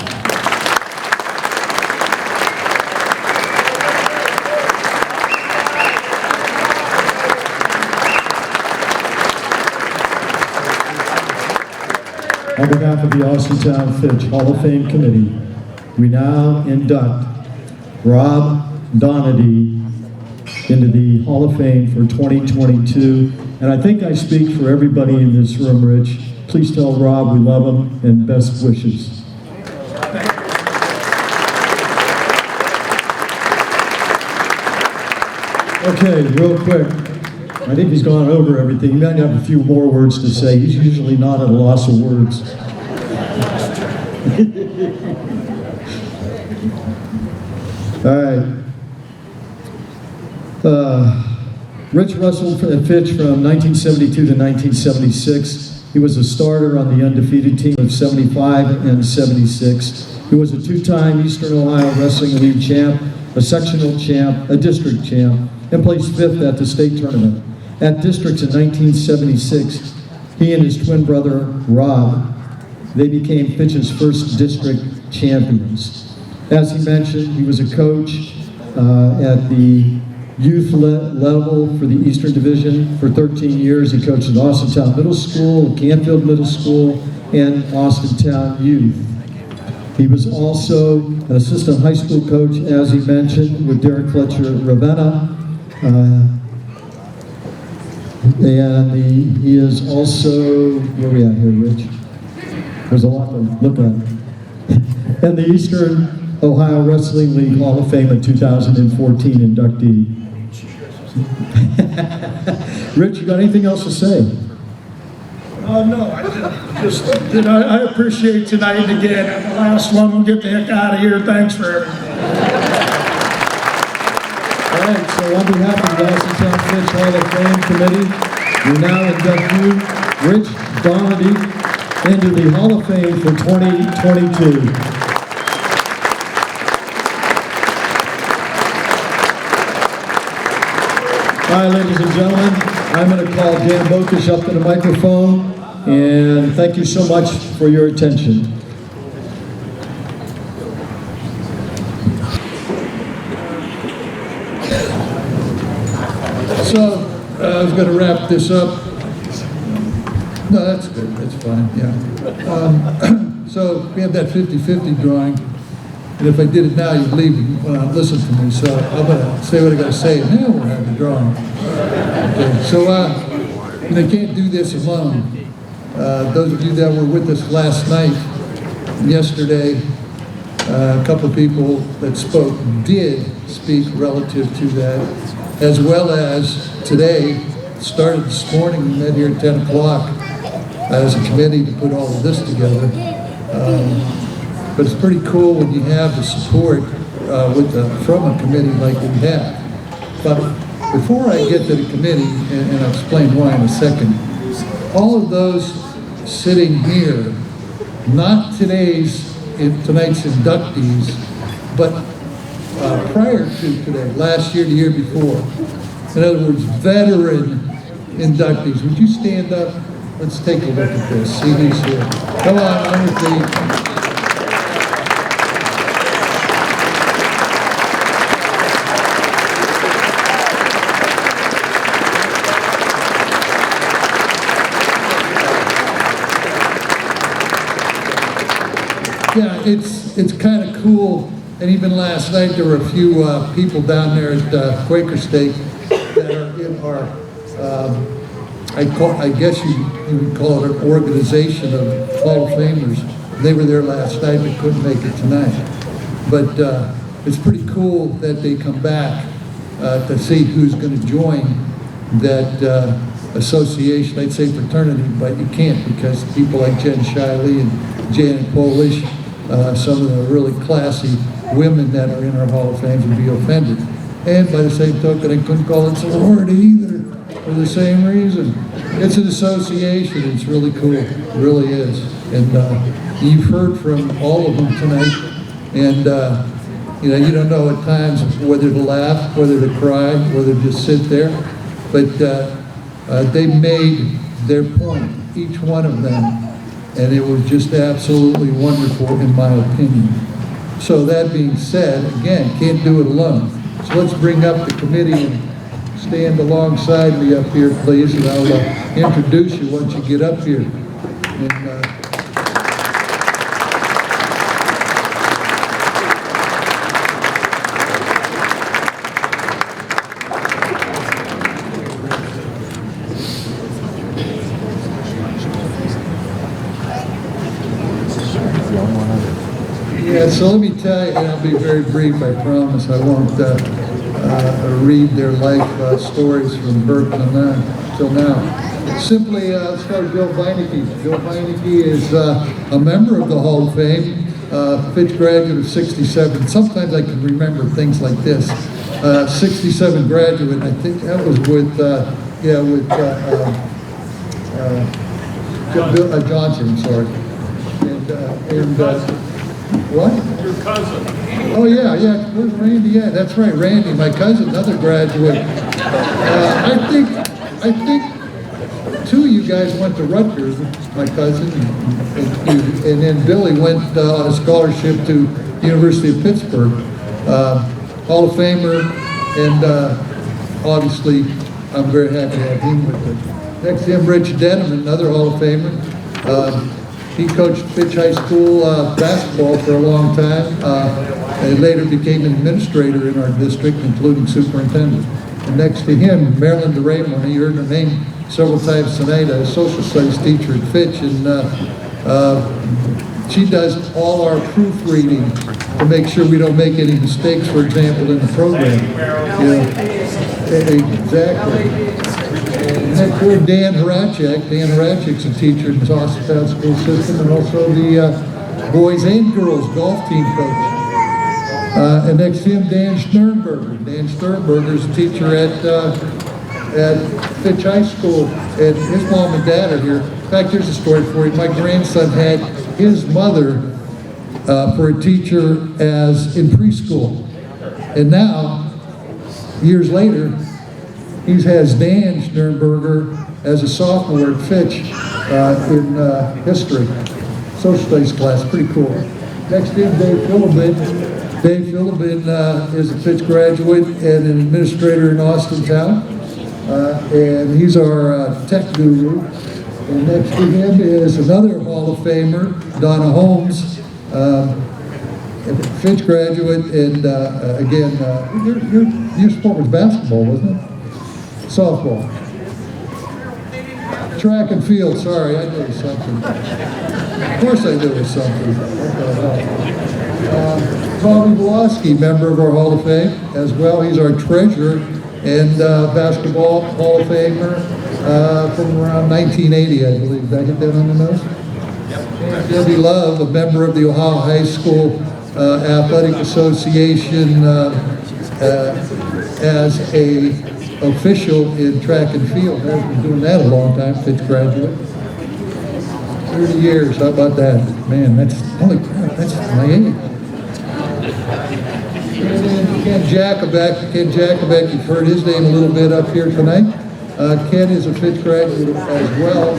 On behalf of the Austintown Fitch Hall of Fame Committee, we now induct Rob Donady into the Hall of Fame for 2022. And I think I speak for everybody in this room, Rich. Please tell Rob we love him and best wishes. Okay, real quick. I think he's gone over everything. He might have a few more words to say. He's usually not at a loss of words. All right. Rich wrestled at Fitch from 1972 to 1976. He was a starter on the undefeated team of 75 and 76. He was a 2-time Eastern Ohio Wrestling League champ, a sectional champ, a district champ, and placed 5th at the state tournament. At districts in 1976, he and his twin brother, Rob, they became Fitch's first district champions. As he mentioned, he was a coach at the youth level for the Eastern Division for 13 years. He coached at Austintown Middle School, Canfield Middle School, and Austintown Youth. He was also an assistant high school coach, as he mentioned, with Derek Fletcher at Ravenna. And he is also, where are we at here, Rich? There's a lot to look at. And the Eastern Ohio Wrestling League Hall of Fame in 2014 inductee. Rich, you got anything else to say? No, I appreciate tonight again. The last one, we'll get the heck out of here. Thanks for everything. All right, so on behalf of the Austintown Fitch Hall of Fame Committee, we now induct you, Rich Donady, into the Hall of Fame for 2022. All right, ladies and gentlemen, I'm going to call Dan Bokish up to the microphone, and thank you so much for your attention. So, I was going to wrap this up. No, that's good. That's fine, yeah. So we have that 50-50 drawing. And if I did it now, you'd leave and listen to me. So I'm gonna say what I gotta say, and then we'll have the drawing. Okay. So they can't do this alone. Those of you that were with us last night, yesterday, a couple people that spoke did speak relative to that, as well as today, started this morning, we met here at 10 o'clock as a committee to put all of this together. But it's pretty cool when you have the support from a committee like we have. But before I get to the committee, and I'll explain why in a second, all of those sitting here, not tonight's inductees, but prior to today, last year, the year before. In other words, veteran inductees. Would you stand up? Let's take a look at this. See who's here. Come on, Undertee. Yeah, it's kind of cool, and even last night there were a few people down there at Quaker Steak that are in our, I guess you would call it an organization of Hall of Famers. They were there last night but couldn't make it tonight. But it's pretty cool that they come back to see who's going to join that association. I'd say fraternity, but you can't because people like Jen Shiley and Janet Polish, some of the really classy women that are in our Hall of Fame would be offended. And by the same token, I couldn't call it sorority either for the same reason. It's an association. It's really cool. It really is. And you've heard from all of them tonight. And you don't know at times whether to laugh, whether to cry, whether to just sit there. But they made their point, each one of them. And it was just absolutely wonderful in my opinion. So that being said, again, can't do it alone. So let's bring up the committee and stand alongside me up here, please, and I'll introduce you once you get up here. And, yeah, so let me tell you, and I'll be very brief, I promise. I won't read their life stories from birth till now. Simply, let's start with Bill Beinecke. Bill Beinecke is a member of the Hall of Fame, Fitch graduate of 67. Sometimes I can remember things like this. 67 graduate, I think that was with Bill Johnson, I'm sorry. What? Your cousin. Oh yeah. Where's Randy? Yeah, that's right, Randy, my cousin, another graduate. I think two of you guys went to Rutgers, my cousin, and then Billy went on a scholarship to University of Pittsburgh. Hall of Famer, and obviously I'm very happy to have him with us. Next to him, Rich Denham, another Hall of Famer. He coached Fitch High School basketball for a long time, and later became an administrator in our district, including superintendent. And next to him, Marilyn DeRaymond, you heard her name several times tonight, a social studies teacher at Fitch, and she does all our proofreading to make sure we don't make any mistakes, for example, in the program. Exactly. And next we're Dan Horacek. Dan Horacek's a teacher in the Austintown school system and also the boys and girls golf team coach. And next to him, Dan Sternberger. Dan Sternberger is a teacher at Fitch High School, and his mom and dad are here. In fact, here's a story for you. My grandson had his mother for a teacher in preschool. And now, years later, he has Dan Sternberger as a sophomore at Fitch in history, social studies class, pretty cool. Next to him, Dave Philibin. Dave Philibin is a Fitch graduate and an administrator in Austintown. And he's our tech guru. And next to him is another Hall of Famer, Donna Holmes, Fitch graduate, and again, your sport was basketball, wasn't it? Softball. Track and field, sorry, I knew it was something. Of course I knew it was something. Tommy Woloski, member of our Hall of Fame as well. He's our treasurer and basketball Hall of Famer from around 1980, I believe. Did I hit that on the nose? And Debbie Love, a member of the Ohio High School Athletic Association as a official in track and field. I've been doing that a long time, Fitch graduate. 30 years, how about that? Man, that's, holy crap, that's my age. And then Ken Jacobek, you've heard his name a little bit up here tonight. Ken is a Fitch graduate as well.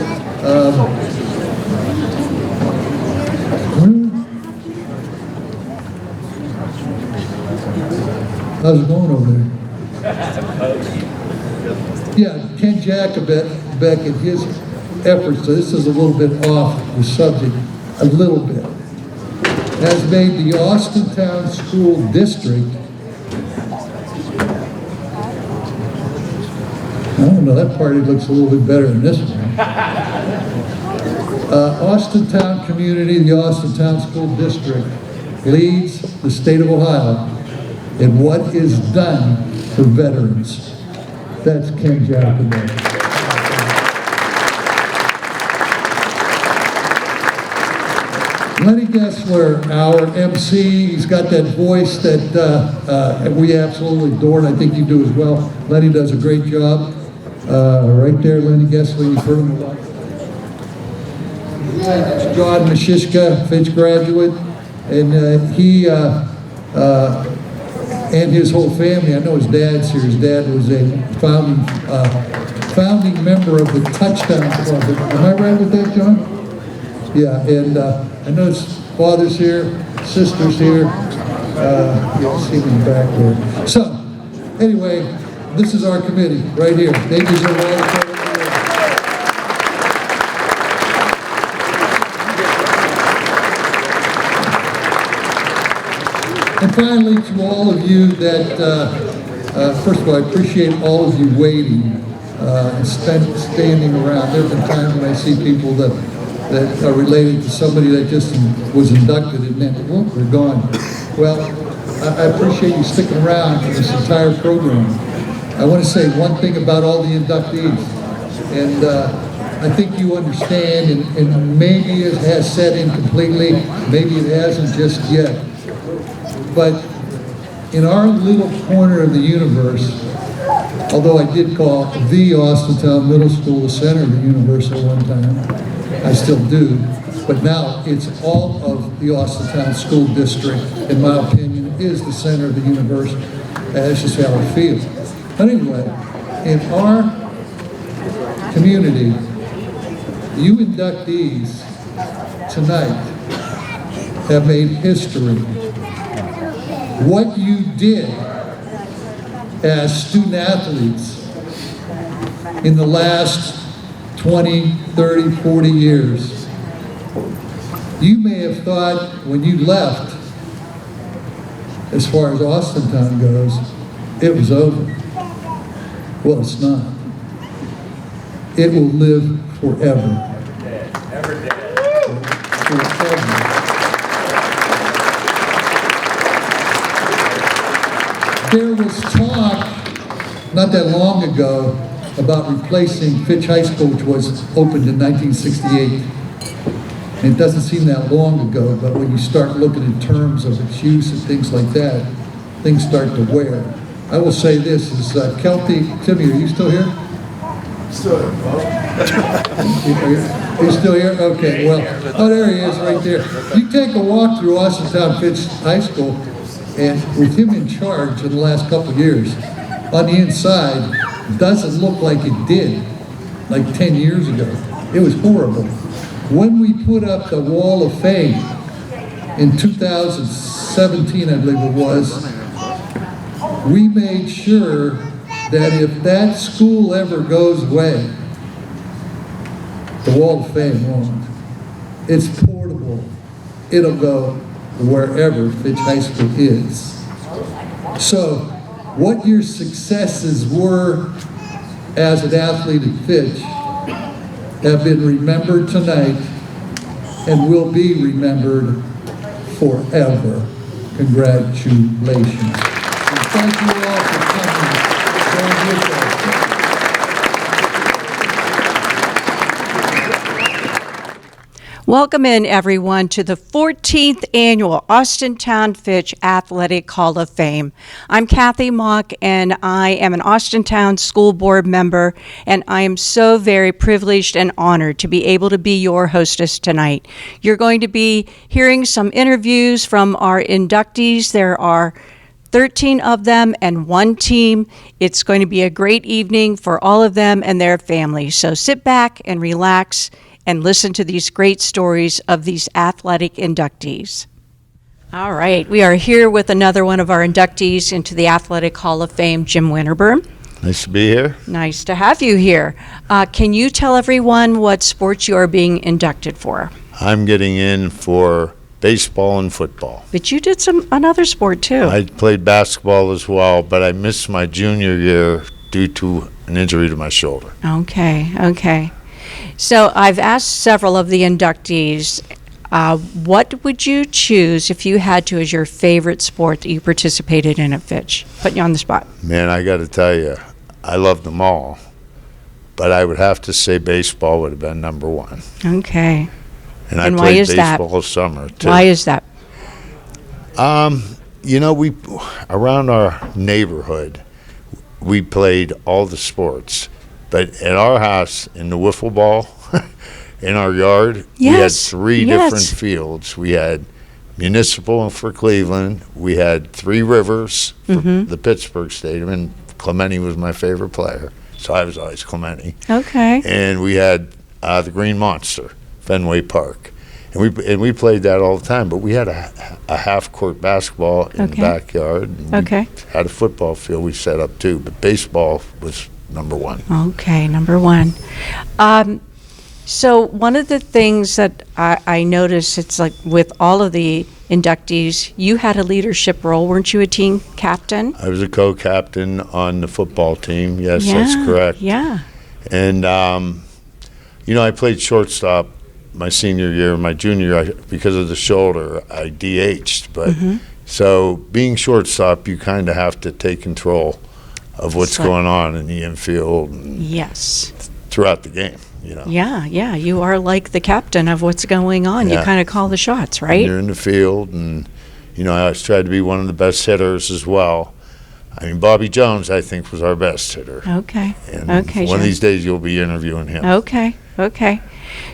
How's it going over there? Yeah, Ken Jacobek and his efforts, so this is a little bit off the subject, a little bit, has made the Austintown School District, I don't know, that party looks a little bit better than this one. Austintown community, the Austintown School District leads the state of Ohio in what is done for veterans. That's Ken Jacobek. Lenny Gessler, our MC, he's got that voice that we absolutely adore, and I think you do as well. Lenny does a great job. Right there, Lenny Gessler, you've heard him a lot. That's John Mashishka, Fitch graduate, and he and his whole family. I know his dad's here. His dad was a founding member of the Touchdown Club. Am I right with that, John? Yeah, and I know his father's here, sister's here. You'll see him in the back there. So, anyway, this is our committee right here. They deserve all the credit. And finally, to all of you that, first of all, I appreciate all of you waiting and standing around. There have been times when I see people that are related to somebody that just was inducted and then, oh, they're gone. Well, I appreciate you sticking around for this entire program. I want to say one thing about all the inductees, and I think you understand, and maybe it has set in completely, maybe it hasn't just yet. But in our little corner of the universe, although I did call the Austintown Middle School the center of the universe at one time, I still do, but now it's all of the Austintown School District, in my opinion, is the center of the universe. That's just how I feel. But anyway, in our community, you inductees tonight have made history. What you did as student athletes in the last 20, 30, 40 years. You may have thought when you left, as far as Austintown goes, it was over. Well, it's not. It will live forever. Forever. There was talk not that long ago about replacing Fitch High School, which was opened in 1968. And it doesn't seem that long ago, but when you start looking in terms of its use and things like that, things start to wear. I will say this, is Kelty, Timmy, are you still here? Still here. He's still here? Okay, well, oh, there he is right there. You take a walk through Austintown Fitch High School, and with him in charge in the last couple of years, on the inside, doesn't look like it did like 10 years ago. It was horrible. When we put up the Wall of Fame in 2017, I believe it was, we made sure that if that school ever goes away, the Wall of Fame won't. It's portable. It'll go wherever Fitch High School is. So, what your successes were as an athlete at Fitch have been remembered tonight and will be remembered forever. Congratulations. And thank you all for coming. Stand with us. Welcome in, everyone, to the 14th Annual Austintown Fitch Athletic Hall of Fame. I'm Kathy Mock, and I am an Austintown School Board member, and I am so very privileged and honored to be able to be your hostess tonight. You're going to be hearing some interviews from our inductees. There are 13 of them and one team. It's going to be a great evening for all of them and their families. So sit back and relax and listen to these great stories of these athletic inductees. All right, we are here with another one of our inductees into the Athletic Hall of Fame, Jim Winterburn. Nice to be here. Nice to have you here. Can you tell everyone what sports you are being inducted for? I'm getting in for baseball and football. But you did another sport too. I played basketball as well, but I missed my junior year due to an injury to my shoulder. Okay. So I've asked several of the inductees, what would you choose if you had to as your favorite sport that you participated in at Fitch? Putting you on the spot. Man, I got to tell you, I loved them all, but I would have to say baseball would have been number one. Okay. And I why played is that? baseball summer too. Why is that? We around our neighborhood, we played all the sports. But at our house, in the wiffle ball, in our yard, we had three different fields. We had municipal for Cleveland. We had Three Rivers for the Pittsburgh Stadium, and Clemente was my favorite player. So I was always Clemente. Okay. And we had the Green Monster, Fenway Park. And we played that all the time, but we had a half-court basketball in the backyard. And we had a football field we set up too, but baseball was number one. Okay, number one. So one of the things that I noticed, it's like with all of the inductees, you had a leadership role. Weren't you a team captain? I was a co-captain on the football team. Yes, that's correct. Yeah. And, I played shortstop my senior year. My junior year, because of the shoulder, I DH'd. But so being shortstop, you kind of have to take control of what's going on in the infield and throughout the game, Yeah, you are like the captain of what's going on. You kind of call the shots, right? And you're in the field, and, I always tried to be one of the best hitters as well. I mean, Bobby Jones, I think, was our best hitter. Okay. And Okay, one of Jim. these days you'll be interviewing him. Okay.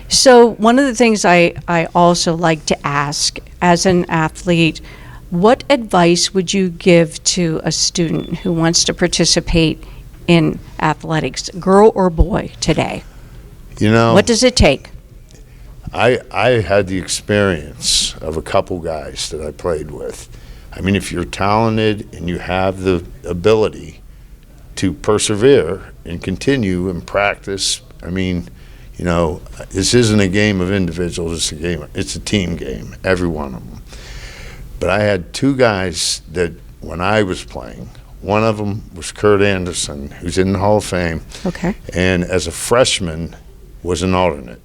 So one of the things I also like to ask as an athlete, what advice would you give to a student who wants to participate in athletics, girl or boy, today? What does it take? I had the experience of a couple guys that I played with. I mean, if you're talented and you have the ability to persevere and continue and practice, I mean, this isn't a game of individuals, it's a team game, every one of them. But I had two guys that, when I was playing, one of them was Kurt Anderson, who's in the Hall of Fame. Okay. And as a freshman, was an alternate.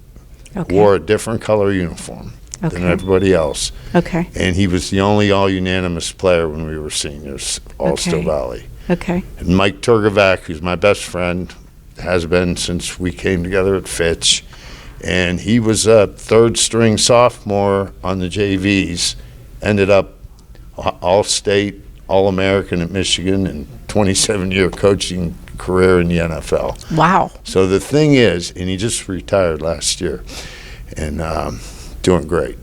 Okay. Wore a different color uniform than everybody else. Okay. And he was the only all-unanimous player when we were seniors, all Still Valley. Okay. And Mike Turgovac, who's my best friend, has been since we came together at Fitch. And he was a third-string sophomore on the JVs. Ended up all-state, all-American at Michigan, and 27-year coaching career in the NFL. Wow. So the thing is, and he just retired last year, and doing great.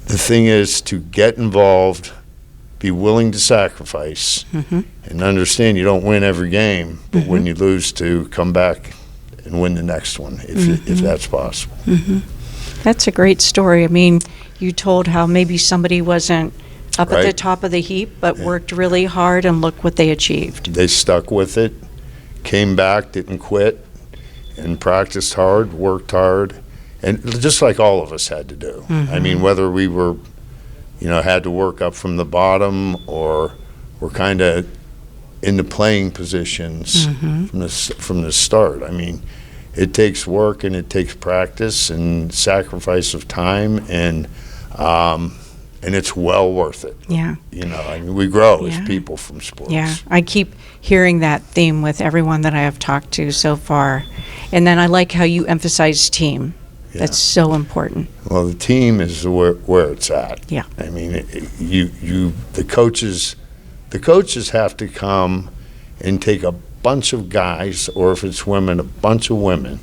The thing is to get involved, be willing to sacrifice, and understand you don't win every game, but when you lose, to come back and win the next one, if that's possible. That's a great story. I mean, you told how maybe somebody wasn't up at the top of the heap, but worked really hard, and look what they achieved. They stuck with it, came back, didn't quit, and practiced hard, worked hard, and just like all of us had to do. I mean, whether we were, had to work up from the bottom or were kind of in the playing positions from the start. I mean, it takes work and it takes practice and sacrifice of time, and it's well worth it. Yeah. I mean, we grow as people from sports. Yeah, I keep hearing that theme with everyone that I have talked to so far. And then I like how you emphasize team. Yeah. That's so important. Well, the team is where it's at. Yeah. I mean, the coaches have to come and take a bunch of guys, or if it's women, a bunch of women,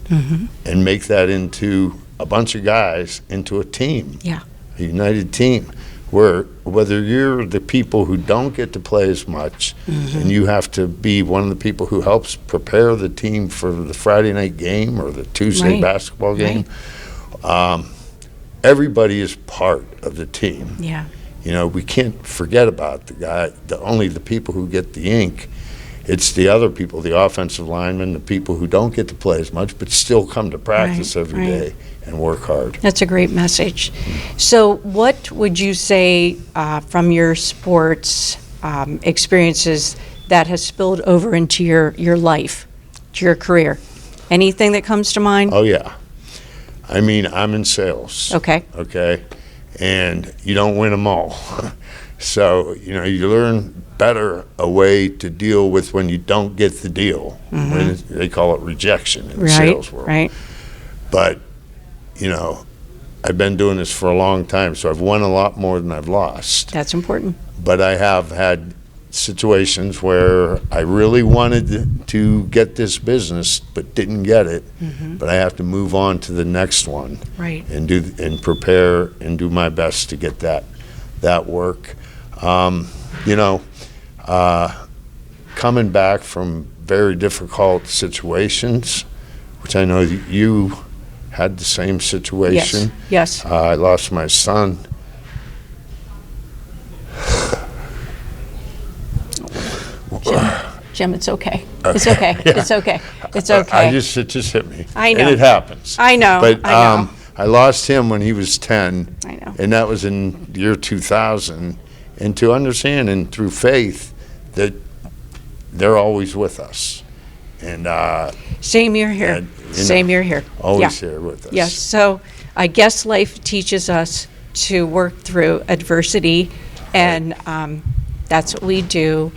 and make that into a bunch of guys into a team. Yeah. A united team, where whether you're the people who don't get to play as much, and you have to be one of the people who helps prepare the team for the Friday night game or the Tuesday basketball game, everybody is part of the team. Yeah. We can't forget about only the people who get the ink. It's the other people, the offensive linemen, the people who don't get to play as much but still come to practice every day and work hard. That's a great message. So what would you say from your sports experiences that has spilled over into your life, to your career? Anything that comes to mind? Oh, yeah. I mean, I'm in sales. Okay. Okay. And you don't win them all. So, you learn better a way to deal with when you don't get the deal. When they call it rejection in the sales world. Right. But, I've been doing this for a long time, so I've won a lot more than I've lost. That's important. But I have had situations where I really wanted to get this business but didn't get it, but I have to move on to the next one, and prepare and do my best to get that work. Coming back from very difficult situations, which I know you had the same situation. Yes. I lost my son. Jim, it's okay. It's okay. It's okay. It's okay. It just hit me. I know. And it happens. I know. But I know. I lost him when he was 10. I know. And that was in year 2000. And to understand and through faith that they're always with us. And same year here. Same year here. Always here with us. Yes. So I guess life teaches us to work through adversity, and that's what we do.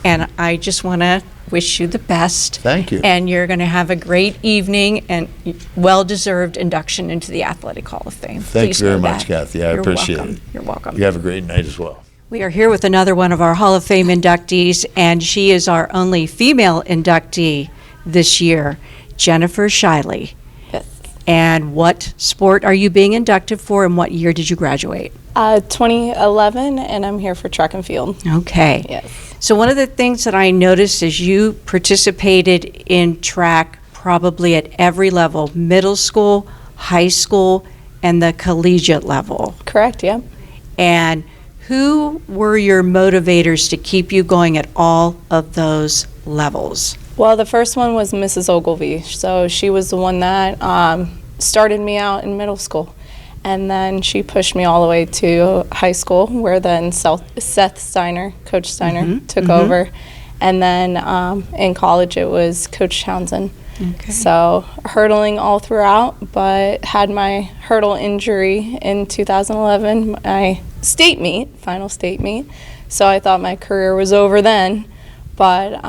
And I just want to wish you the best. Thank you. And you're going to have a great evening and well-deserved induction into the Athletic Hall of Fame. Thank you very much, Kathy. I appreciate it. You're welcome. You have a great night as well. We are here with another one of our Hall of Fame inductees, and she is our only female inductee this year, Jennifer Shiley. Yes. And what sport are you being inducted for, and what year did you graduate? 2011, and I'm here for track and field. Okay. Yes. So one of the things that I noticed is you participated in track probably at every level, middle school, high school, and the collegiate level. Correct, yeah. And who were your motivators to keep you going at all of those levels? Well, the first one was Mrs. Ogilvy. So she was the one that started me out in middle school. And then she pushed me all the way to high school, where then Seth Steiner, Coach Steiner, took over. And then in college, it was Coach Townsend. Okay. So hurdling all throughout, but had my hurdle injury in 2011, my final state meet. So I thought my career was over then. But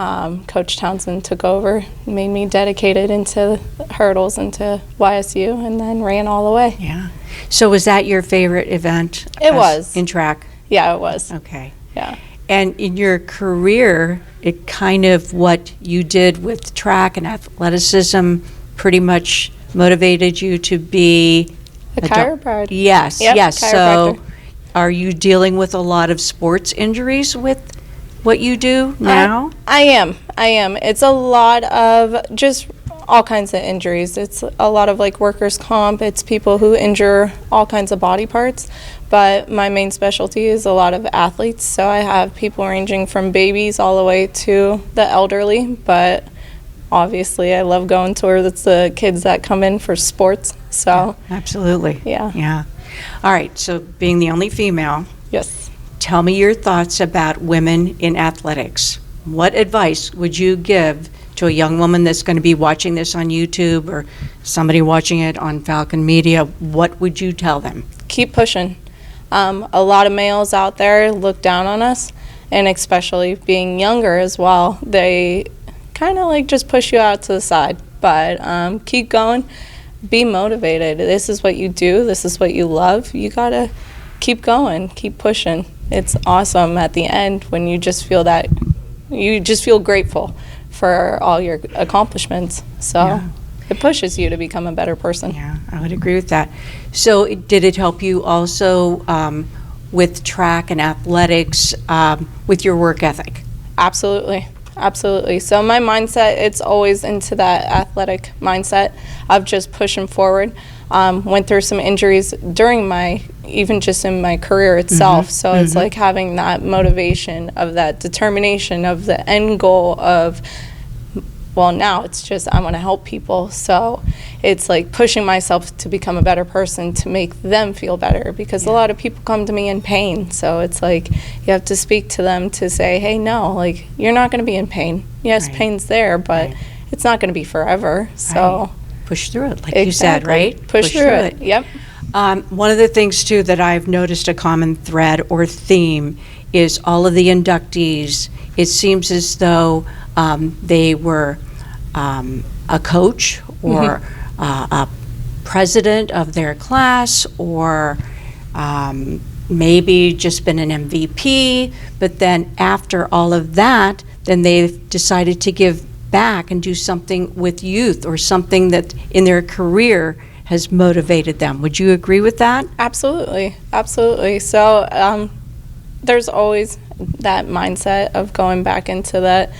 Coach Townsend took over, made me dedicated into hurdles, into YSU, and then ran all the way. Yeah. So was that your favorite event? It was. In track? Yeah, it was. Okay. Yeah. And in your career, it kind of what you did with track and athleticism pretty much motivated you to be a chiropractor. Yes, Yep, yes. chiropractor. So are you dealing with a lot of sports injuries with what you do now? I am. It's a lot of just all kinds of injuries. It's a lot of like workers' comp. It's people who injure all kinds of body parts. But my main specialty is a lot of athletes. So I have people ranging from babies all the way to the elderly. But obviously I love going towards the kids that come in for sports. So Absolutely. yeah. Yeah. All right, so being the only female, Yes. tell me your thoughts about women in athletics. What advice would you give to a young woman that's going to be watching this on YouTube or somebody watching it on Falcon Media? What would you tell them? Keep pushing. A lot of males out there look down on us, and especially being younger as well, they kind of like just push you out to the side. But keep going, be motivated. This is what you do, this is what you love. You gotta keep going, keep pushing. It's awesome at the end when you just feel that, you just feel grateful for all your accomplishments. So it pushes you to become a better person. Yeah, I would agree with that. So did it help you also with track and athletics, with your work ethic? Absolutely. Absolutely. So my mindset, it's always into that athletic mindset of just pushing forward. Went through some injuries during my, even just in my career itself. So it's like having that motivation of that determination of the end goal of, well, now it's just I want to help people. So it's like pushing myself to become a better person to make them feel better, because a lot of people come to me in pain. So it's like you have to speak to them to say, hey, no, like you're not going to be in pain. Yes, pain's there, but it's not going to be forever. So push through it, like you said, right? Push through it. Yep. One of the things, too, that I've noticed a common thread or theme is all of the inductees, it seems as though they were a coach or a president of their class, or maybe just been an MVP, but then after all of that, then they've decided to give back and do something with youth or something that in their career has motivated them. Would you agree with that? Absolutely. Absolutely. So there's always that mindset of going back into that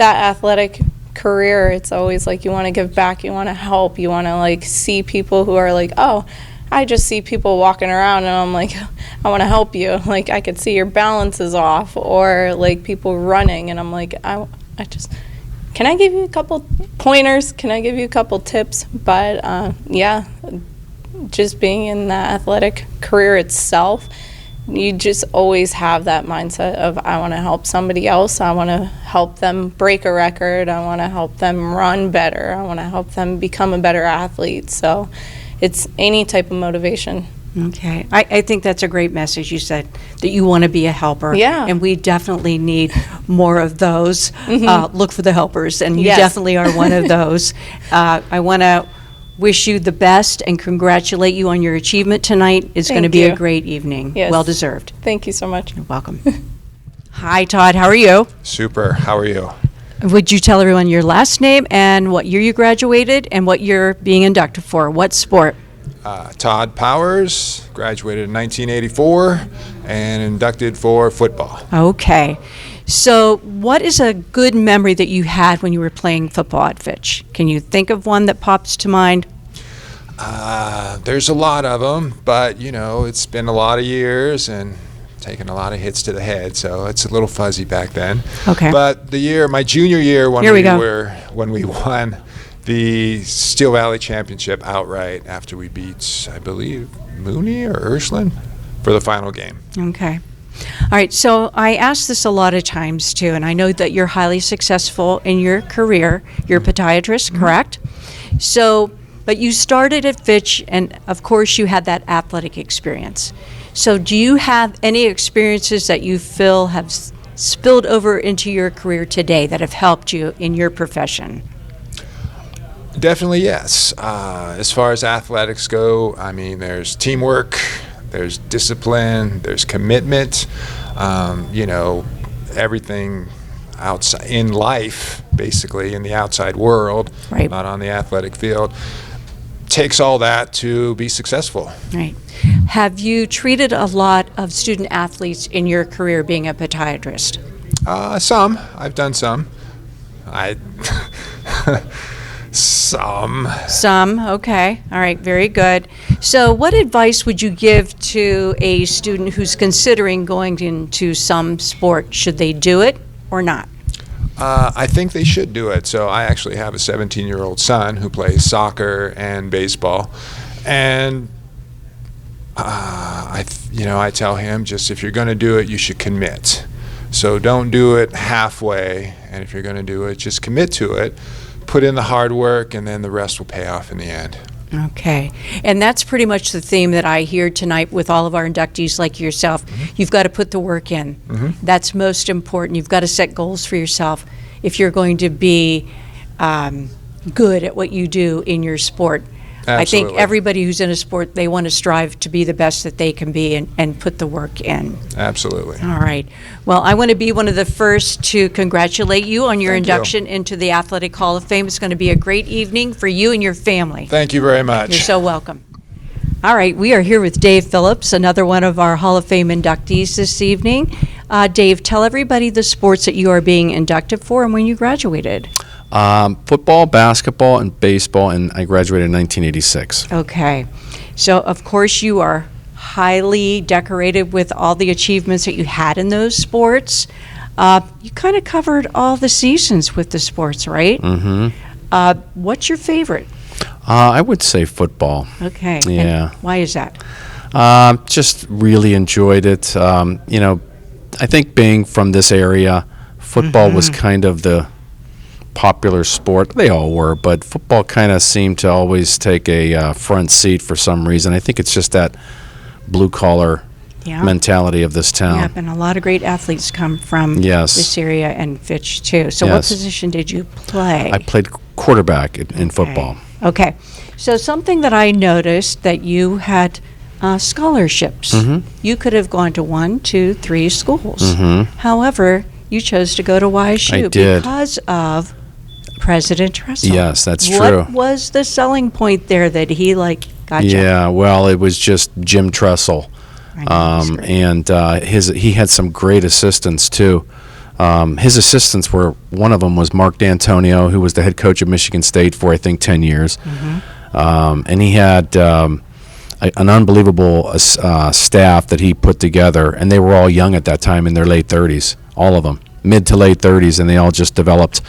athletic career. It's always like you want to give back, you want to help, you want to like see people who are like, oh, I just see people walking around and I'm like, I want to help you. Like I could see your balance is off, or like people running and I'm like, I just, can I give you a couple pointers? Can I give you a couple tips? But yeah, just being in the athletic career itself, you just always have that mindset of I want to help somebody else. I want to help them break a record. I want to help them run better. I want to help them become a better athlete. So it's any type of motivation. Okay. I think that's a great message you said, that you want to be a helper. Yeah. And we definitely need more of those. Look for the helpers, and you Yes. definitely are one of those. I want to wish you the best and congratulate you on your achievement tonight. It's going to Thank be you. a great evening. Yes. Well deserved. Thank you so much. You're welcome. Hi, Todd. How are you? Super. How are you? Would you tell everyone your last name and what year you graduated and what you're being inducted for? What sport? Todd Powers, graduated in 1984 and inducted for football. Okay. So what is a good memory that you had when you were playing football at Fitch? Can you think of one that pops to mind? There's a lot of them, but you know, it's been a lot of years and taken a lot of hits to the head, so it's a little fuzzy back then. Okay. But my junior year when Here we go. when we won the Steel Valley Championship outright after we beat, I believe, Mooney or Ursuline for the final game. Okay. All right, so I ask this a lot of times too, and I know that you're highly successful in your career. You're a podiatrist, correct? So, but you started at Fitch, and of course you had that athletic experience. So do you have any experiences that you feel have spilled over into your career today that have helped you in your profession? Definitely yes. As far as athletics go, I mean, there's teamwork, there's discipline, there's commitment, you know, everything outside in life, basically in the outside world, right, not on the athletic field, takes all that to be successful. Right. Have you treated a lot of student athletes in your career being a podiatrist? Some. I've done some. Some, okay. All right, very good. So what advice would you give to a student who's considering going into some sport? Should they do it or not? I think they should do it. So I actually have a 17-year-old son who plays soccer and baseball, and I tell him, just if you're going to do it, you should commit. So don't do it halfway, and if you're going to do it, just commit to it, put in the hard work, and then the rest will pay off in the end. Okay. And that's pretty much the theme that I hear tonight with all of our inductees like yourself. You've got to put the work in. That's most important. You've got to set goals for yourself if you're going to be good at what you do in your sport. I think Absolutely. everybody who's in a sport, they want to strive to be the best that they can be and put the work in. Absolutely. All right. Well, I want to be one of the first to congratulate you on your Thank you. induction into the Athletic Hall of Fame. It's going to be a great evening for you and your family. Thank you very much. You're so welcome. All right, we are here with Dave Phillips, another one of our Hall of Fame inductees this evening. Dave, tell everybody the sports that you are being inducted for and when you graduated. Football, basketball, and baseball, and I graduated in 1986. Okay. So, of course, you are highly decorated with all the achievements that you had in those sports. You kind of covered all the seasons with the sports, right? What's your favorite? I would say football. Okay. Yeah. And why is that? Just really enjoyed it. I think being from this area, football was kind of the popular sport. They all were, but football kind of seemed to always take a front seat for some reason. I think it's just that blue-collar mentality of this town. Yeah, and a lot of great athletes come from Yes. this area and Fitch, too. So what Yes. position did you play? I played quarterback in football. Okay. So something that I noticed that you had scholarships. You could have gone to 1, 2, 3 schools. However, you chose to go to YSU I did. because of President Tressel. Yes, that's true. What was the selling point there that he got you? Yeah, well, it was just Jim Tressel. And he had some great assistants, too. His assistants were, one of them was Mark D'Antonio, who was the head coach of Michigan State for, I think, 10 years. And he had an unbelievable staff that he put together, and they were all young at that time, in their late 30s, all of them, mid to late 30s, and they all just developed.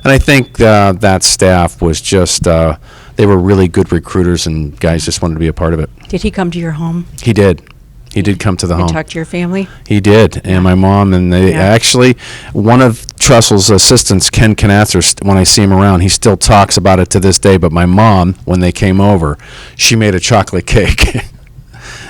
And I think that staff was just, they were really good recruiters, and guys just wanted to be a part of it. Did he come to your home He did. He did come to the and home. talk to your family? He did, and my mom, and they actually, one of Tressel's assistants, Ken Knatzer, when I see him around, he still talks about it to this day, but my mom, when they came over, she made a chocolate cake,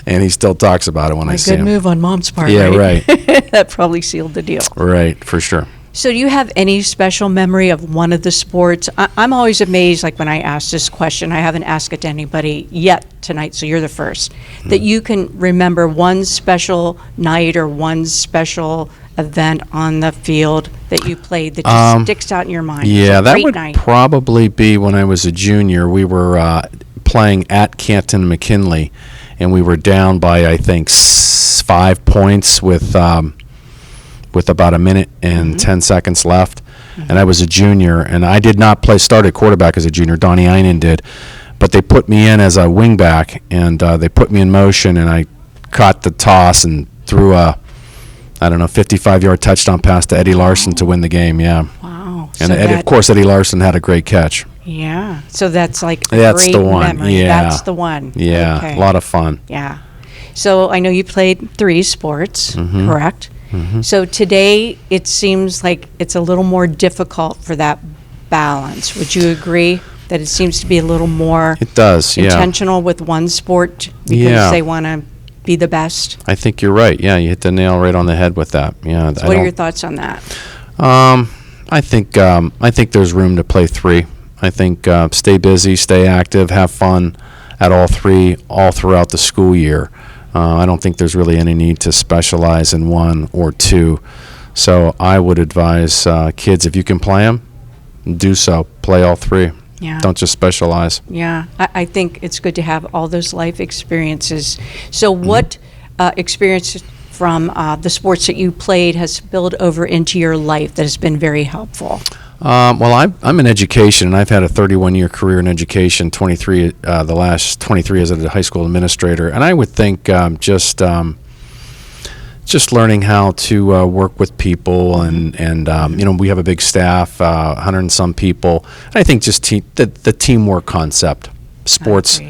and he still talks about it when I see him. Good move on Mom's part, Yeah, right? That probably sealed the deal. Right, for sure. So do you have any special memory of one of the sports? I'm always amazed, when I ask this question, I haven't asked it to anybody yet tonight, so you're the first, that you can remember one special night or one special event on the field that you played that just sticks out in your mind. Yeah, that Great would night. probably be when I was a junior. We were playing at Canton McKinley, and we were down by, I think, 5 points with about a minute and 10 seconds left. And I was a junior, and I did not start at quarterback as a junior. Donnie Einen did. But they put me in as a wingback, and they put me in motion, and I caught the toss and threw a, 55-yard touchdown pass to Eddie Larson to win the game, yeah. Wow. And So of course, Eddie Larson had a great catch. Yeah, so that's a That's great the one, memory. yeah. That's the one. Yeah, Okay. a lot of fun. Yeah. So I know you played 3 sports, correct? So today, it seems like it's a little more difficult for that balance. Would you agree that it seems to be a little more It does, yeah. intentional with one sport because Yeah. they want to be the best? I think you're right. Yeah, you hit the nail right on the head with that. Yeah. So what are your thoughts on that? I think there's room to play 3. I think stay busy, stay active, have fun at all 3 all throughout the school year. I don't think there's really any need to specialize in 1 or 2. So I would advise kids, if you can play them, do so. Play all 3. Yeah. Don't just specialize. Yeah, I think it's good to have all those life experiences. So what experience from the sports that you played has spilled over into your life that has been very helpful? Well, I'm in education, and I've had a 31-year career in education, the last 23 as a high school administrator. And I would think just just learning how to work with people, and we have a big staff, 100 and some people. I think just the teamwork concept, sports,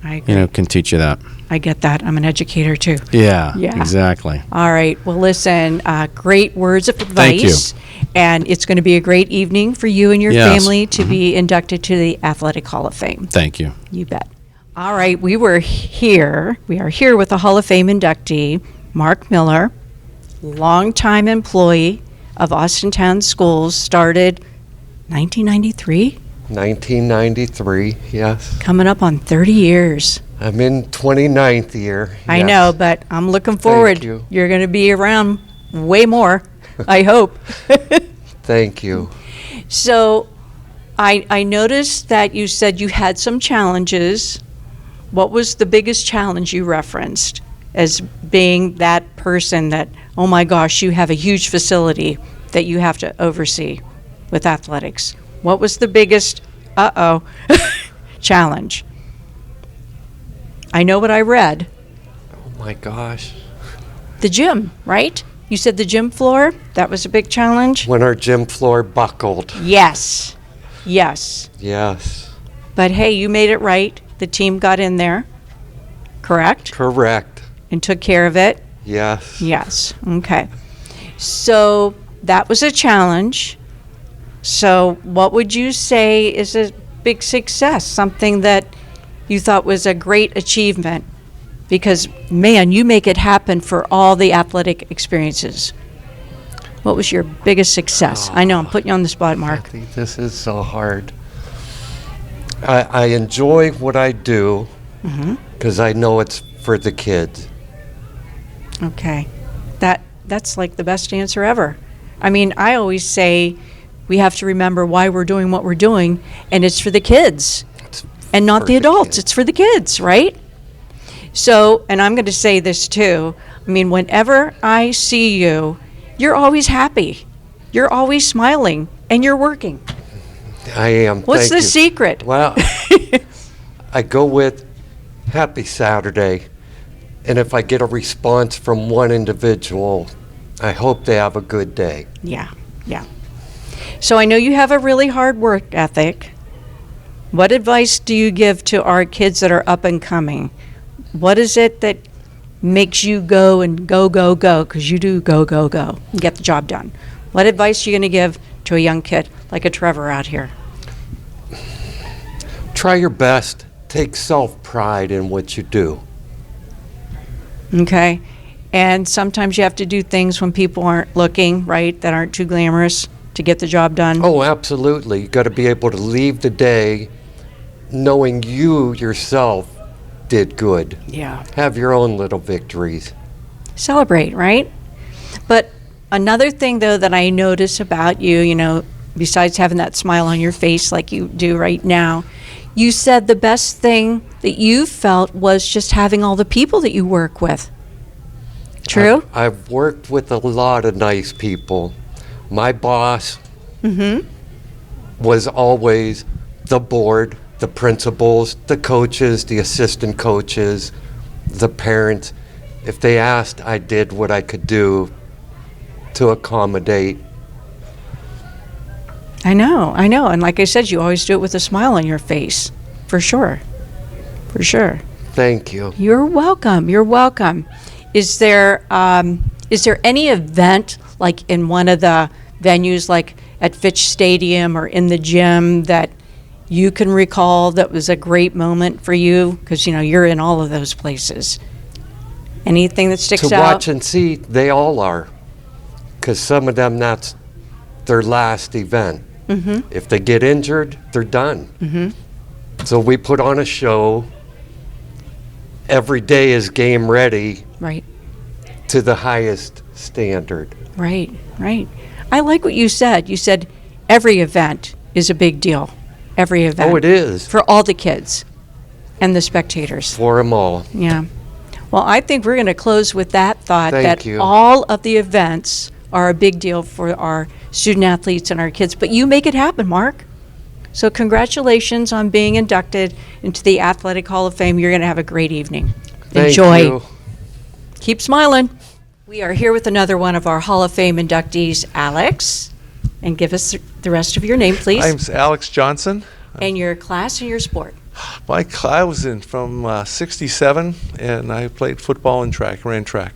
I agree. Can teach you that. I get that. I'm an educator too. Yeah, exactly. All right. Well, listen, great words of Thank advice. you. And it's going to be a great evening for you and your Yes. family to be inducted to the Athletic Hall of Fame. Thank you. You bet. All right. We are here with a Hall of Fame inductee, Mark Miller, longtime employee of Austintown Schools, started 1993, 1993, yes. coming up on 30 years. I'm in 29th year. I yes. know, but I'm looking forward. you. You're going to be around way more, I hope. Thank you. So I noticed that you said you had some challenges. What was the biggest challenge you referenced as being that person that, oh my gosh, you have a huge facility that you have to oversee with athletics? What was the biggest, challenge? I know what I read. Oh my gosh. The gym, right? You said the gym floor, that was a big challenge? When our gym floor buckled. Yes, yes. Yes. But hey, you made it right. The team got in there, correct? Correct. And took care of it? Yes. Yes, okay. So that was a challenge. So what would you say is a big success, something that you thought was a great achievement? Because, man, you make it happen for all the athletic experiences. What was your biggest success? I know, I'm putting you on the spot, Mark. Kathy, this is so hard. I enjoy what I do because I know it's for the kids. Okay. That's like the best answer ever. I mean, I always say we have to remember why we're doing what we're doing, and it's for the kids and not the adults. It's for the kids, right? So, and I'm going to say this too. I mean, whenever I see you, you're always happy. You're always smiling, and you're working. I am. What's Thank the you. secret? Well, I go with Happy Saturday, and if I get a response from one individual, I hope they have a good day. Yeah, yeah. So I know you have a really hard work ethic. What advice do you give to our kids that are up and coming? What is it that makes you go and go, go, go? Because you do go, go, go, and get the job done. What advice are you going to give to a young kid like a Trevor out here? Try your best. Take self-pride in what you do. Okay? And sometimes you have to do things when people aren't looking, right, that aren't too glamorous to get the job done. Oh, absolutely. You got to be able to leave the day knowing you yourself did good. Yeah. Have your own little victories. Celebrate, right? But another thing, though, that I notice about you, you know, besides having that smile on your face like you do right now, you said the best thing that you felt was just having all the people that you work with. True? I've worked with a lot of nice people. My boss was always the board, the principals, the coaches, the assistant coaches, the parents. If they asked, I did what I could do to accommodate. I know. And like I said, you always do it with a smile on your face. For sure. For sure. Thank you. You're welcome. You're welcome. Is there any event, like in one of the venues, like at Fitch Stadium or in the gym, that you can recall that was a great moment for you? Because, you know, you're in all of those places. Anything that sticks To out? watch and see, they all are. Because some of them, that's their last event. If they get injured, they're done. So we put on a show. Every day is game ready. Right. To the highest standard. Right. I like what you said. You said every event is a big deal. Every event. Oh, it is. For all the kids and the spectators. For them all. Yeah. Well, I think we're going to close with that thought, Thank that you. all of the events are a big deal for our student athletes and our kids. But you make it happen, Mark. So congratulations on being inducted into the Athletic Hall of Fame. You're going to have a great evening. Thank Enjoy. you. Keep smiling. We are here with another one of our Hall of Fame inductees, Alex. And give us the rest of your name, please. I'm Alex Johnson. And your class and your sport. I was in from 67, and I played football and track, ran track.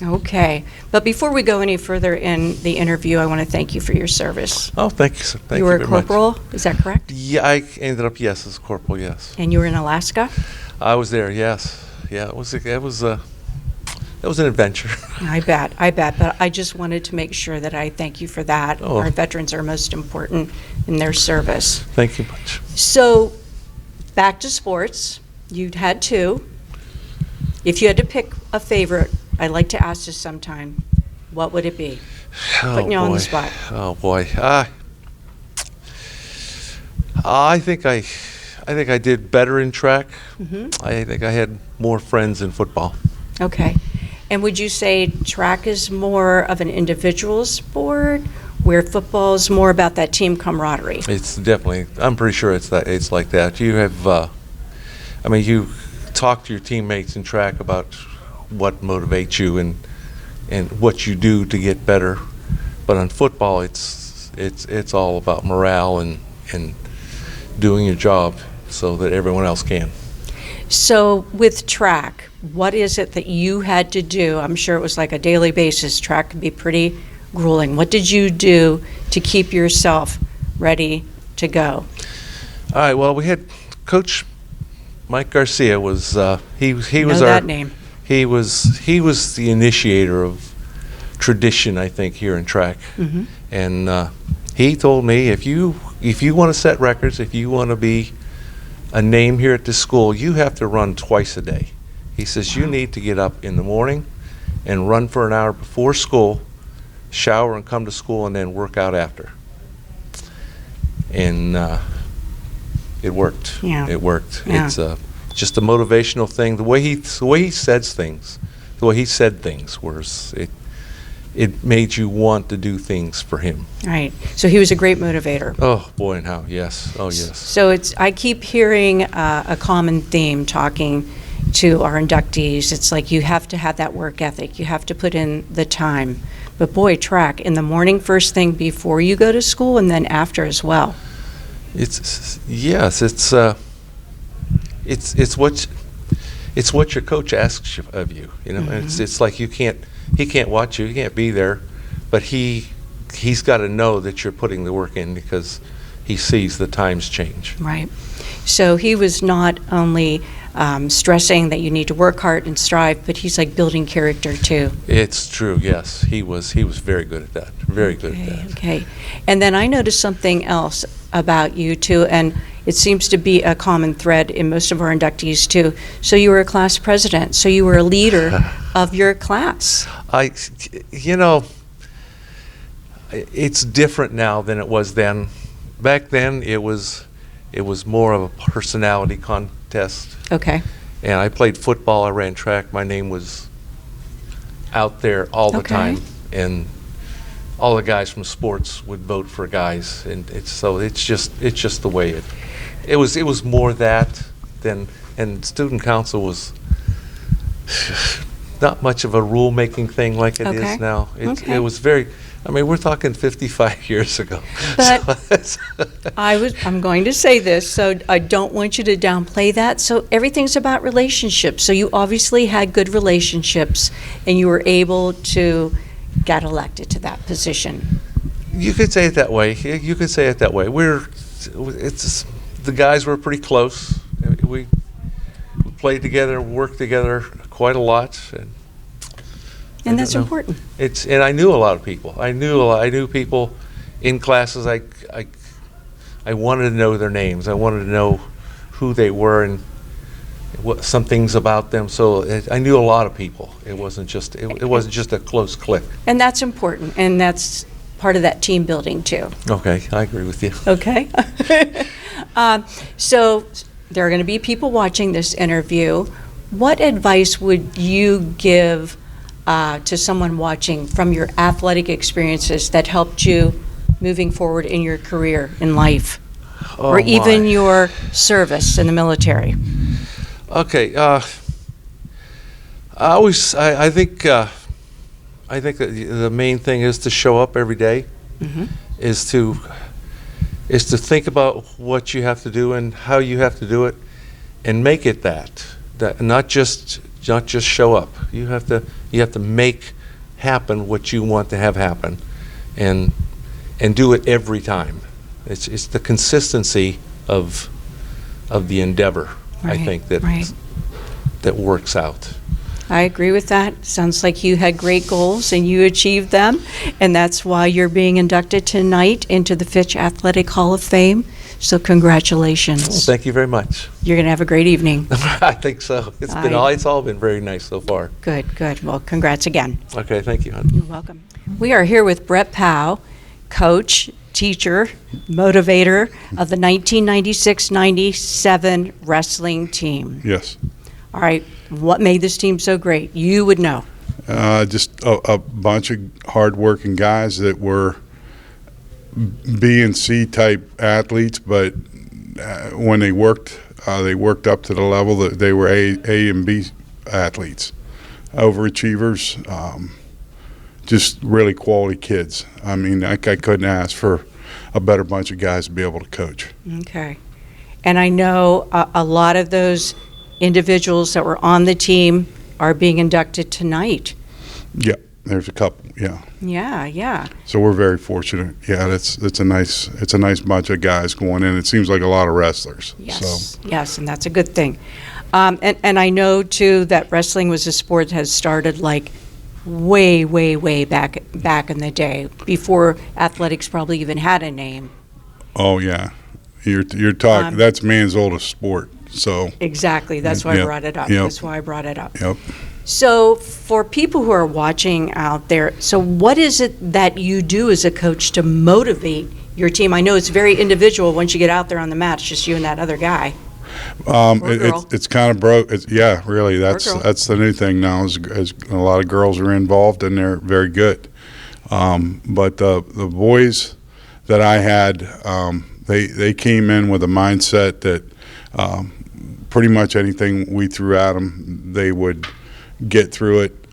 Okay. But before we go any further in the interview, I want to thank you for your service. Oh, thank you. Thank you were you a very much. corporal, is that correct? Yeah, I ended up, yes, as a corporal, yes. And you were in Alaska? I was there, yes. Yeah, it was an adventure. I bet. But I just wanted to make sure that I thank you for that. Oh. Our veterans are most important in their service. Thank you much. So, back to sports. You'd had two. If you had to pick a favorite, I'd like to ask this sometime, what would it be? Putting you on the spot. Oh boy. I think I did better in track. I think I had more friends in football. Okay. And would you say track is more of an individual sport, where football is more about that team camaraderie? It's definitely, I'm pretty sure it's like that. You have, you talk to your teammates in track about what motivates you and what you do to get better. But on football, it's all about morale and doing your job so that everyone else can. So with track, what is it that you had to do? I'm sure it was like a daily basis. Track can be pretty grueling. What did you do to keep yourself ready to go? All right. Well, we had Coach Mike Garcia was he was that name. He was the initiator of tradition, I think, here in track. And he told me, if you want to set records, if you want to be a name here at this school, you have to run twice a day. He says, you need to get up in the morning and run for an hour before school, shower and come to school, and then work out after. And it worked. Yeah. It worked. Yeah. It's just a motivational thing. The way he says things, the way he said things was it made you want to do things for him. Right. So he was a great motivator. Oh boy, and how, yes. Oh yes. So I keep hearing a common theme talking to our inductees. It's like you have to have that work ethic. You have to put in the time. But boy, track in the morning, first thing before you go to school, and then after as well. It's what your coach asks of you. You know, it's like he can't watch you, he can't be there, but he's got to know that you're putting the work in because he sees the times change. Right. So he was not only stressing that you need to work hard and strive, but he's like building character too. It's true. Yes, he was very good at that. Very good at that. Okay. And then I noticed something else about you too, and it seems to be a common thread in most of our inductees too. So you were a class president. So you were a leader of your class. It's different now than it was then. Back then, it was more of a personality contest. Okay. And I played football. I ran track. My name was out there all the time, and all the guys from sports would vote for guys, and it's just the way it was more that than, and student council was not much of a rule-making thing like it is now. It was very, we're talking 55 years ago. But I'm going to say this, so I don't want you to downplay that. So everything's about relationships. So you obviously had good relationships, and you were able to get elected to that position. You could say it that way. You could say it that way. The guys were pretty close. We played together, worked together quite a lot, and that's important. And I knew a lot of people. I knew people in classes. I wanted to know their names. I wanted to know who they were and some things about them. So I knew a lot of people. It wasn't just a close clique. And that's important, and that's part of that team building too. Okay, I agree with you. Okay. So there are going to be people watching this interview. What advice would you give to someone watching from your athletic experiences that helped you moving forward in your career in life, or even your service in the military? Okay. I think I think that the main thing is to show up every day, is to think about what you have to do and how you have to do it, and make it that not just show up. You have to make happen what you want to have happen, and do it every time. It's the consistency of the endeavor, I think, that works out. I agree with that. Sounds like you had great goals and you achieved them, and that's why you're being inducted tonight into the Fitch Athletic Hall of Fame. So congratulations. Well, thank you very much. You're going to have a great evening. I think so. It's all been very nice so far. Good, good. Well, congrats again. Okay, thank you, hon. You're welcome. We are here with Brett Powell, coach, teacher, motivator of the 1996-97 wrestling team. Yes. All right, what made this team so great? You would know. Just a bunch of hard-working guys that were B and C type athletes, but when they worked up to the level that they were A and B athletes, overachievers, just really quality kids. I mean, I couldn't ask for a better bunch of guys to be able to coach. Okay. And I know a lot of those individuals that were on the team are being inducted tonight. Yeah, there's a couple. Yeah. Yeah. So we're very fortunate. Yeah, it's a nice bunch of guys going in. It seems like a lot of wrestlers. Yes. Yes, and that's a good thing. And I know too that wrestling was a sport that has started like way back in the day, before athletics probably even had a name. Oh yeah, you're talking. That's man's oldest sport. So exactly. That's why I brought it up. Yep. That's why I brought it up. Yep. So for people who are watching out there, so what is it that you do as a coach to motivate your team? I know it's very individual once you get out there on the mat. It's just you and that other guy. It's kind of broke. Yeah, really. That's the new thing now. Is a lot of girls are involved and they're very good. But the boys that I had, they came in with a mindset that pretty much anything we threw at them, they would get through it.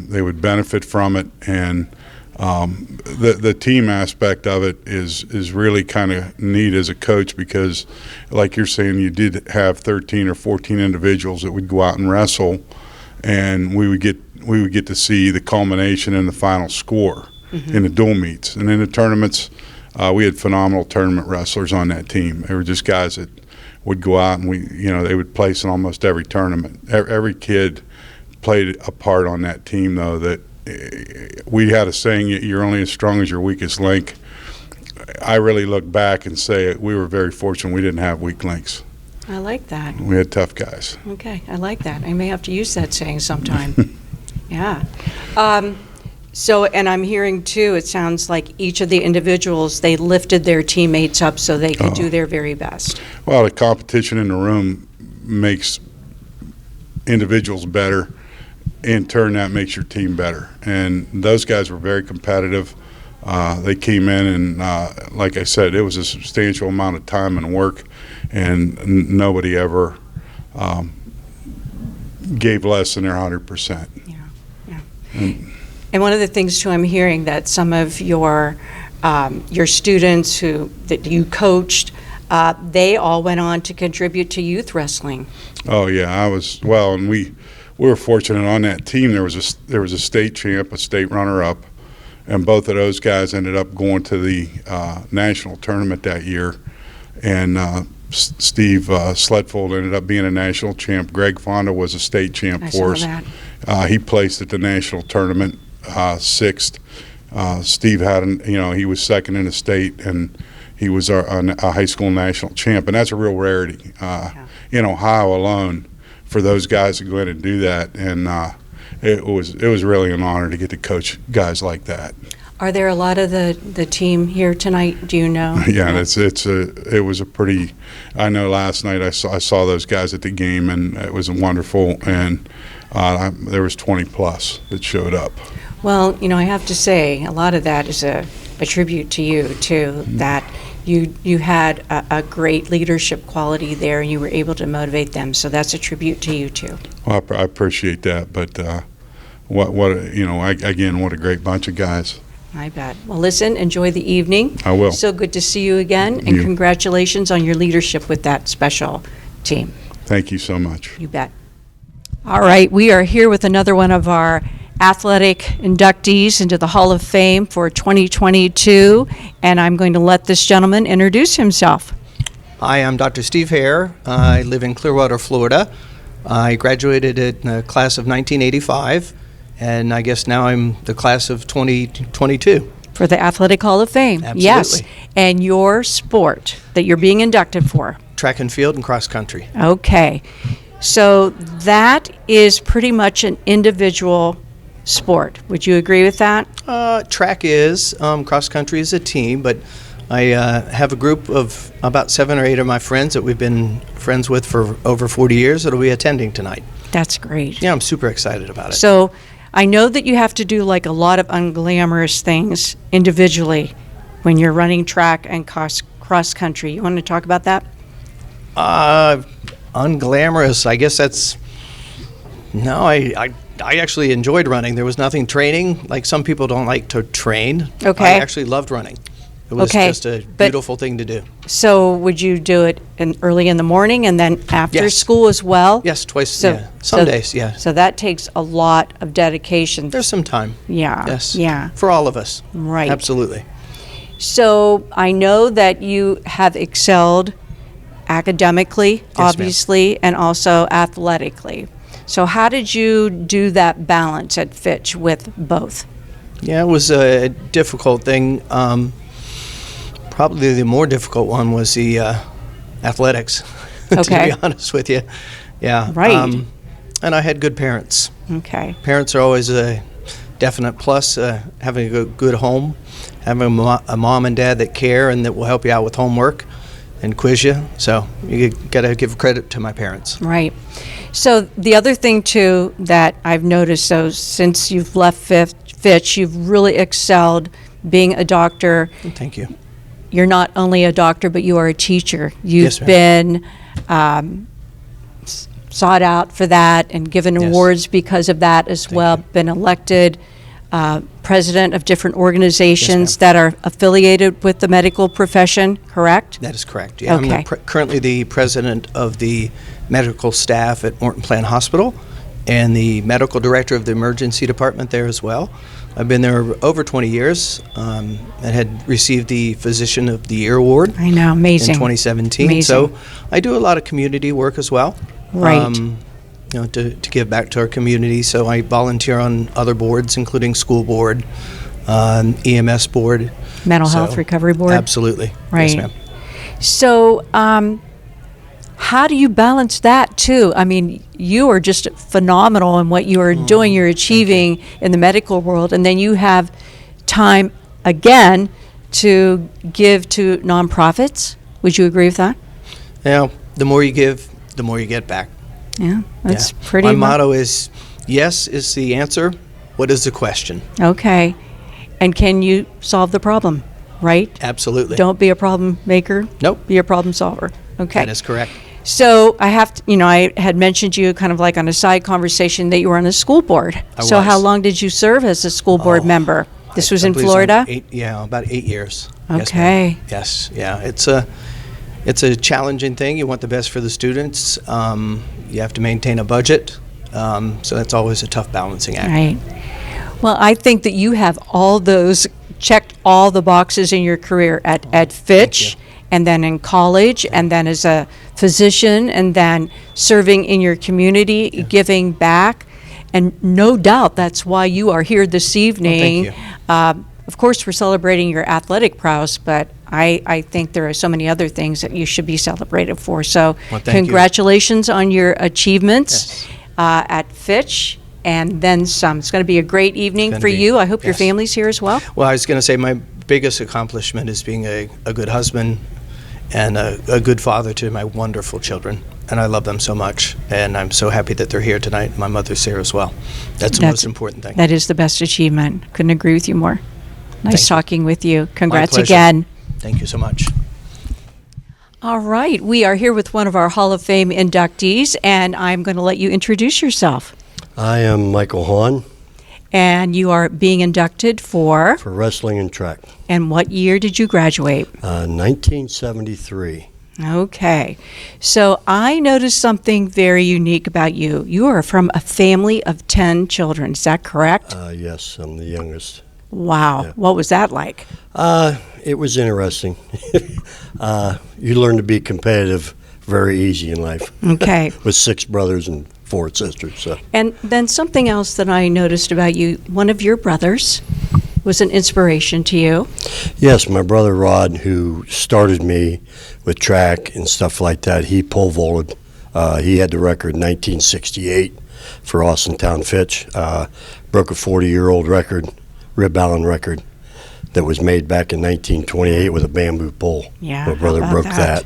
They would benefit from it, and the team aspect of it is really kind of neat as a coach, because like you're saying, you did have 13 or 14 individuals that would go out and wrestle, and we would get to see the culmination in the final score in the dual meets. And in the tournaments, we had phenomenal tournament wrestlers on that team. They were just guys that would go out, and they would place in almost every tournament. Every kid played a part on that team, though, that we had a saying, you're only as strong as your weakest link. I really look back and say we were very fortunate we didn't have weak links. I like that. We had tough guys. Okay, I like that. I may have to use that saying sometime. Yeah. So, and I'm hearing too, it sounds like each of the individuals, they lifted their teammates up so they could do their very best. Well, the competition in the room makes individuals better. In turn, that makes your team better. And those guys were very competitive. They came in and, like I said, it was a substantial amount of time and work, and nobody ever gave less than their 100%. Yeah. And one of the things too, I'm hearing that some of your students that you coached, they all went on to contribute to youth wrestling. Oh yeah, and we were fortunate on that team. There was a state champ, a state runner-up, and both of those guys ended up going to the national tournament that year. And Steve Sledfold ended up being a national champ. Greg Fonda was a state champ for us. He placed at the national tournament, 6th. Steve had, he was 2nd in the state, and he was a high school national champ, and that's a real rarity in Ohio alone for those guys to go in and do that. And it was really an honor to get to coach guys like that. Are there a lot of the team here tonight? Do you know? Yeah, it was a pretty. I know last night I saw those guys at the game, and it was wonderful. And there was 20 plus that showed up. Well, I have to say, a lot of that is a tribute to you too. That you had a great leadership quality there, and you were able to motivate them. So that's a tribute to you too. Well, I appreciate that, but again, what a great bunch of guys. I bet. Well, listen, enjoy the evening. I will. So good to see you again, and congratulations on your leadership with that special team. Thank you so much. You bet. All right, we are here with another one of our athletic inductees into the Hall of Fame for 2022, and I'm going to let this gentleman introduce himself. Hi, I'm Dr. Steve Hare. I live in Clearwater, Florida. I graduated in the class of 1985, and I guess now I'm the class of 2022. For the Athletic Hall of Fame. Absolutely. Yes. And your sport that you're being inducted for. Track and field and cross country. Okay. So that is pretty much an individual sport. Would you agree with that? Track is, cross country is a team, but I have a group of about 7 or 8 of my friends that we've been friends with for over 40 years that'll be attending tonight. That's great. Yeah, I'm super excited about it. So I know that you have to do like a lot of unglamorous things individually when you're running track and cross country. You want to talk about that? Unglamorous, I guess that's, no, I actually enjoyed running. There was nothing training, like some people don't like to train. Okay. I actually loved running. It was just a beautiful thing to do. So would you do it early in the morning and then after school as well? Yes, twice, some days, yeah. So that takes a lot of dedication. There's some time. Yeah. Yes. Yeah. For all of us. Right. Absolutely. So I know that you have excelled academically, obviously, and also athletically. So how did you do that balance at Fitch with both? Yeah, it was a difficult thing. Probably the more difficult one was the athletics, Okay. to be honest with you. Yeah. Right. And I had good parents. Okay. Parents are always a definite plus. Having a good home, having a mom and dad that care and that will help you out with homework and quiz you. So you got to give credit to my parents. Right. So the other thing too that I've noticed, so since you've left Fitch, you've really excelled being a doctor. Thank you. You're not only a doctor, but you are a teacher. You've Yes, ma'am. been sought out for that and given awards because of that as well. Been elected president of different organizations that are affiliated with the medical profession, correct? That is correct. Yeah, Okay. I'm currently the president of the medical staff at Morton Plant Hospital and the medical director of the emergency department there as well. I've been there over 20 years and had received the Physician of the Year award. I know, amazing. In 2017. Amazing. So I do a lot of community work as well. Right. To give back to our community. So I volunteer on other boards, including school board, EMS board. Mental health recovery board? Absolutely. Right. Yes, ma'am. So how do you balance that too? I mean, you are just phenomenal in what you are doing, you're achieving in the medical world, and then you have time again to give to nonprofits. Would you agree with that? Yeah, the more you give, the more you get back. Yeah, that's Yeah. pretty My motto is, yes is the answer, what is the question? Okay. And can you solve the problem, right? Absolutely. Don't be a problem maker. Nope. Be a problem solver. Okay. That is correct. So I have to, I had mentioned you kind of like on a side conversation that you were on a school board. So how long did you serve as a school board member? This was in I believe Florida? About 8 years. Okay. Yes, yeah. It's a challenging thing. You want the best for the students. You have to maintain a budget. So that's always a tough balancing act. Right. Well, I think that you have checked all the boxes in your career at Fitch, and then in college, and then as a physician, and then serving in your community, giving back. And no doubt that's why you are here this evening. Thank you. Of course, we're celebrating your athletic prowess, but I think there are so many other things that you should be celebrated for. So congratulations on your achievements at Fitch, and then some. It's going to be a great evening for you. I hope your family's here as well. Well, I was going to say my biggest accomplishment is being a good husband and a good father to my wonderful children. And I love them so much. And I'm so happy that they're here tonight. My mother's here as well. That's the most important thing. That is the best achievement. Couldn't agree with you more. Nice talking with you. Congrats My pleasure. again. Thank you so much. All right. We are here with one of our Hall of Fame inductees, and I'm going to let you introduce yourself. I am Michael Hahn. And you are being inducted for? For wrestling and track. And what year did you graduate? 1973. Okay. So I noticed something very unique about you. You are from a family of 10 children. Is that correct? Yes, I'm the youngest. Wow. Yeah. What was that like? It was interesting. You learn to be competitive very easy in life. Okay. With 6 brothers and 4 sisters. So. And then something else that I noticed about you, one of your brothers was an inspiration to you. Yes, my brother Rod, who started me with track and stuff like that, he pole vaulted. He had the record in 1968 for Austintown Fitch. Broke a 40-year-old record, Rib Allen record, that was made back in 1928 with a bamboo pole. Yeah, my brother how broke about that.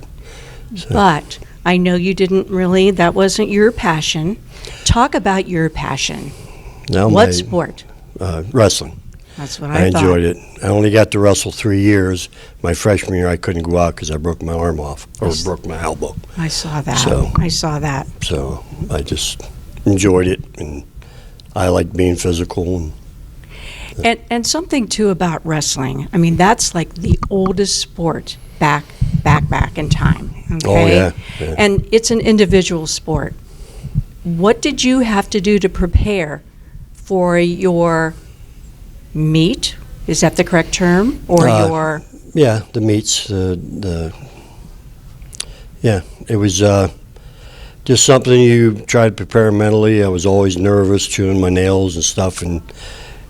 So. But I know you didn't really, that wasn't your passion. Talk about your passion. Now What sport? Wrestling. That's what I thought. enjoyed it. I only got to wrestle 3 years. My freshman year, I couldn't go out because I broke my arm off, or broke my elbow. I saw that. So- I saw that. So I just enjoyed it, and I like being physical. And something too about wrestling. I mean, that's like the oldest sport back in time. Okay? Oh, yeah, yeah. And it's an individual sport. What did you have to do to prepare for your meet? Is that the correct term? Or your Yeah, the meets. Yeah, it was just something you try to prepare mentally. I was always nervous, chewing my nails and stuff, and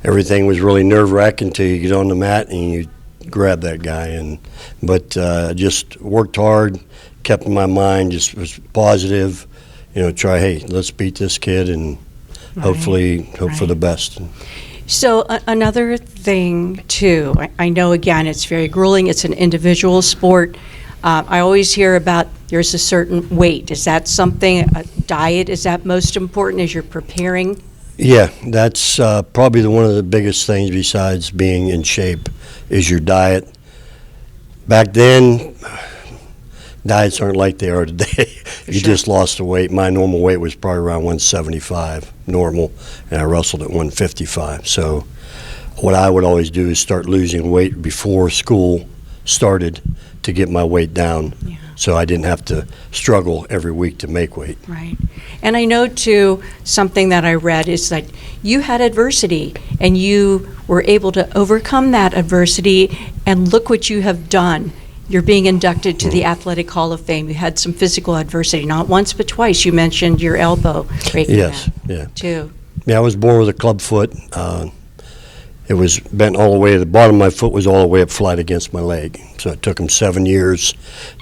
everything was really nerve-wracking until you get on the mat and you grab that guy. But just worked hard, kept in my mind, just was positive. Try, hey, let's beat this kid, and hopefully hope for the best. So another thing too, I know again it's very grueling, it's an individual sport. I always hear about there's a certain weight. Is that something, a diet, is that most important as you're preparing? Yeah, that's probably one of the biggest things besides being in shape is your diet. Back then, diets aren't like they are today. You just lost the weight. My normal weight was probably around 175 normal, and I wrestled at 155. So what I would always do is start losing weight before school started to get my weight down, so I didn't have to struggle every week to make weight. Right. And I know too, something that I read is that you had adversity and you were able to overcome that adversity, and look what you have done. You're being inducted to the Athletic Hall of Fame. You had some physical adversity, not once but twice. You mentioned your elbow breaking. Yes, that, yeah. too. Yeah, I was born with a club foot. It was bent all the way. The bottom of my foot was all the way up flat against my leg. So it took them 7 years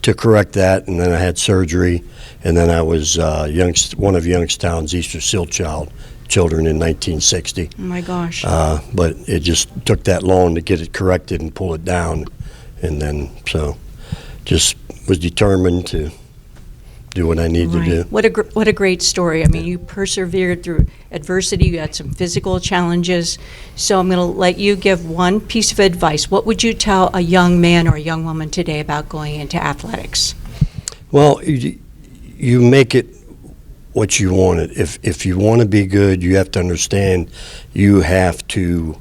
to correct that, and then I had surgery, and then I was one of Youngstown's Easter Seal children in 1960. Oh my gosh. But it just took that long to get it corrected and pull it down, and then so just was determined to do what I need to do. What a great story. I mean, you persevered through adversity. You had some physical challenges. So I'm going to let you give one piece of advice. What would you tell a young man or a young woman today about going into athletics? Well, you make it what you want it. If you want to be good, you have to understand you have to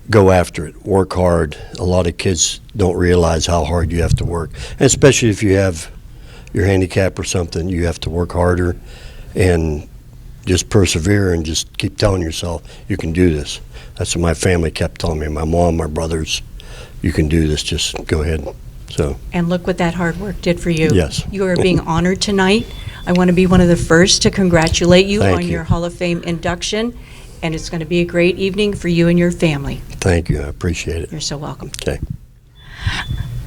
go after it, work hard. A lot of kids don't realize how hard you have to work, and especially if you have your handicap or something, you have to work harder and just persevere and just keep telling yourself, you can do this. That's what my family kept telling me, my mom, my brothers, you can do this, just go ahead. So. And look what that hard work did for you. Yes. You are being honored tonight. I want to be one of the first to congratulate you Thank on you. your Hall of Fame induction, and it's going to be a great evening for you and your family. Thank you, I appreciate it. You're so welcome. Okay.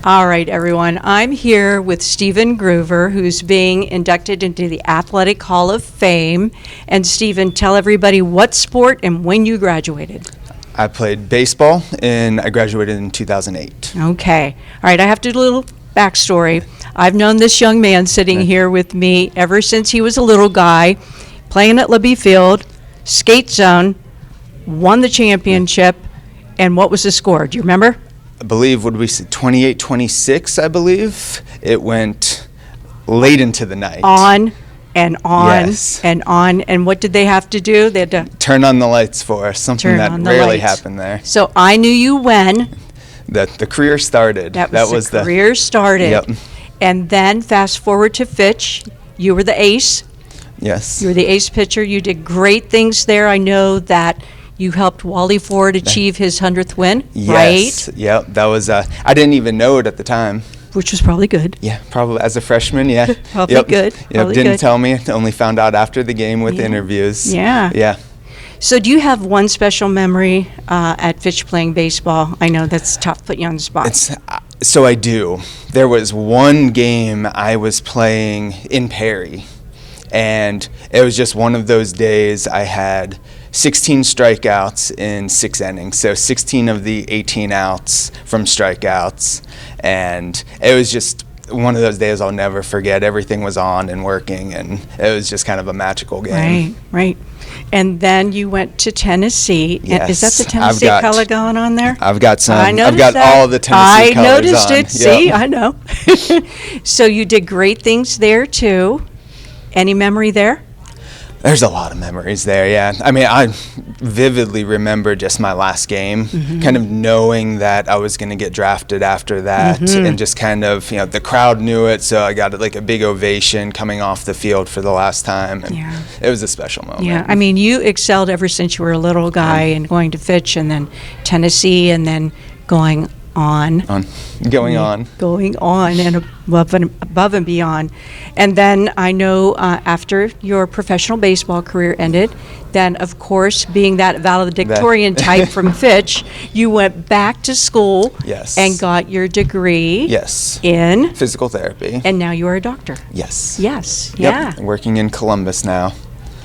All right, everyone. I'm here with Stephen Groover, who's being inducted into the Athletic Hall of Fame. And Stephen, tell everybody what sport and when you graduated. I played baseball, and I graduated in 2008. Okay. All right, I have to do a little backstory. I've known this young man sitting here with me ever since he was a little guy, playing at Libby Field, skate zone, won the championship, and what was the score? Do you remember? I believe, what did we say, 28-26, I believe. It went late into the night. On and on Yes. and on. And what did they have to do? They had to Turn on the lights for us, something turn that on the rarely lights. happened there. So I knew you when The career started. that was the career started. Yep. And then fast forward to Fitch, you were the ace. Yes. You were the ace pitcher. You did great things there. I know that you helped Wally Ford achieve his 100th win, Yes. right? Yep. That was. I didn't even know it at the time. Which was probably good. Yeah, probably as a freshman. Yeah. Probably Yep. good, Yep. probably Didn't good. tell me. Only found out after the game with Yeah. interviews. Yeah. Yeah. So do you have one special memory at Fitch playing baseball? I know that's tough, put you on the spot. So I do. There was one game I was playing in Perry, and it was just one of those days. I had 16 strikeouts in 6 innings, so 16 of the 18 outs from strikeouts, and it was just one of those days I'll never forget. Everything was on and working, and it was just kind of a magical game. Right. And then you went to Tennessee. And is that the Yes, Tennessee color going on there? I've got some. I I've noticed got that. all the Tennessee I colors noticed on. it. See, Yep. I know. So you did great things there too. Any memory there? There's a lot of memories there, yeah. I mean, I vividly remember just my last game, kind of knowing that I was going to get drafted after that, and just kind of, the crowd knew it, so I got like a big ovation coming off the field for the last time, and it was a special moment. Yeah, I mean, you excelled ever since you were a little guy and going to Fitch and then Tennessee and then going on and above and beyond. And then I know after your professional baseball career ended, then of course being that valedictorian type from Fitch, you went back to school and got your degree in physical therapy. And now you are a doctor. Yes. Yes. Yep. Yeah. I'm working in Columbus now.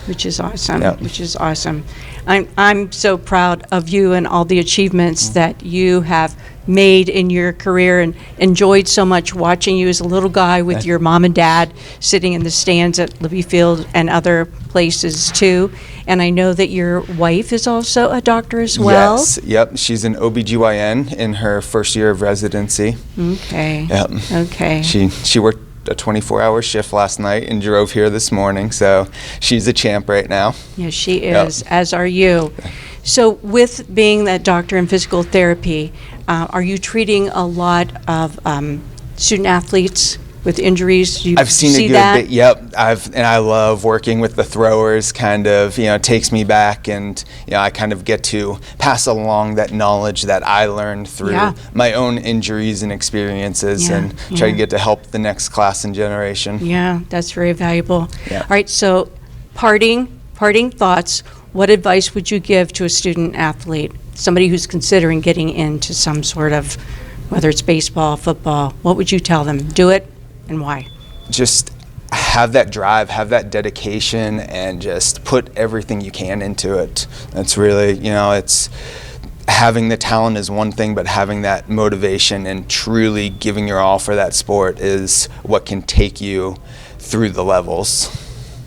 Which is awesome. Yep. Which is awesome. I'm so proud of you and all the achievements that you have made in your career, and enjoyed so much watching you as a little guy with your mom and dad sitting in the stands at Libby Field and other places too. And I know that your wife is also a doctor as well. Yes. Yep. She's an OBGYN in her first year of residency. Okay. Yep. Okay. She worked a 24-hour shift last night and drove here this morning, so she's a champ right now. Yes, she is, as are you. So with being that doctor in physical therapy, are you treating a lot of student athletes with injuries? Do you I've seen see a good that? bit. Yep. And I love working with the throwers. Kind of, takes me back, and I kind of get to pass along that knowledge that I learned through my own injuries and experiences, and try to get to help the next class and generation. Yeah, that's very valuable. Yeah. All right, so parting thoughts. What advice would you give to a student athlete, somebody who's considering getting into some sort of, whether it's baseball, football? What would you tell them? Do it, and why? Just have that drive, have that dedication, and just put everything you can into it. That's really, it's having the talent is one thing, but having that motivation and truly giving your all for that sport is what can take you through the levels.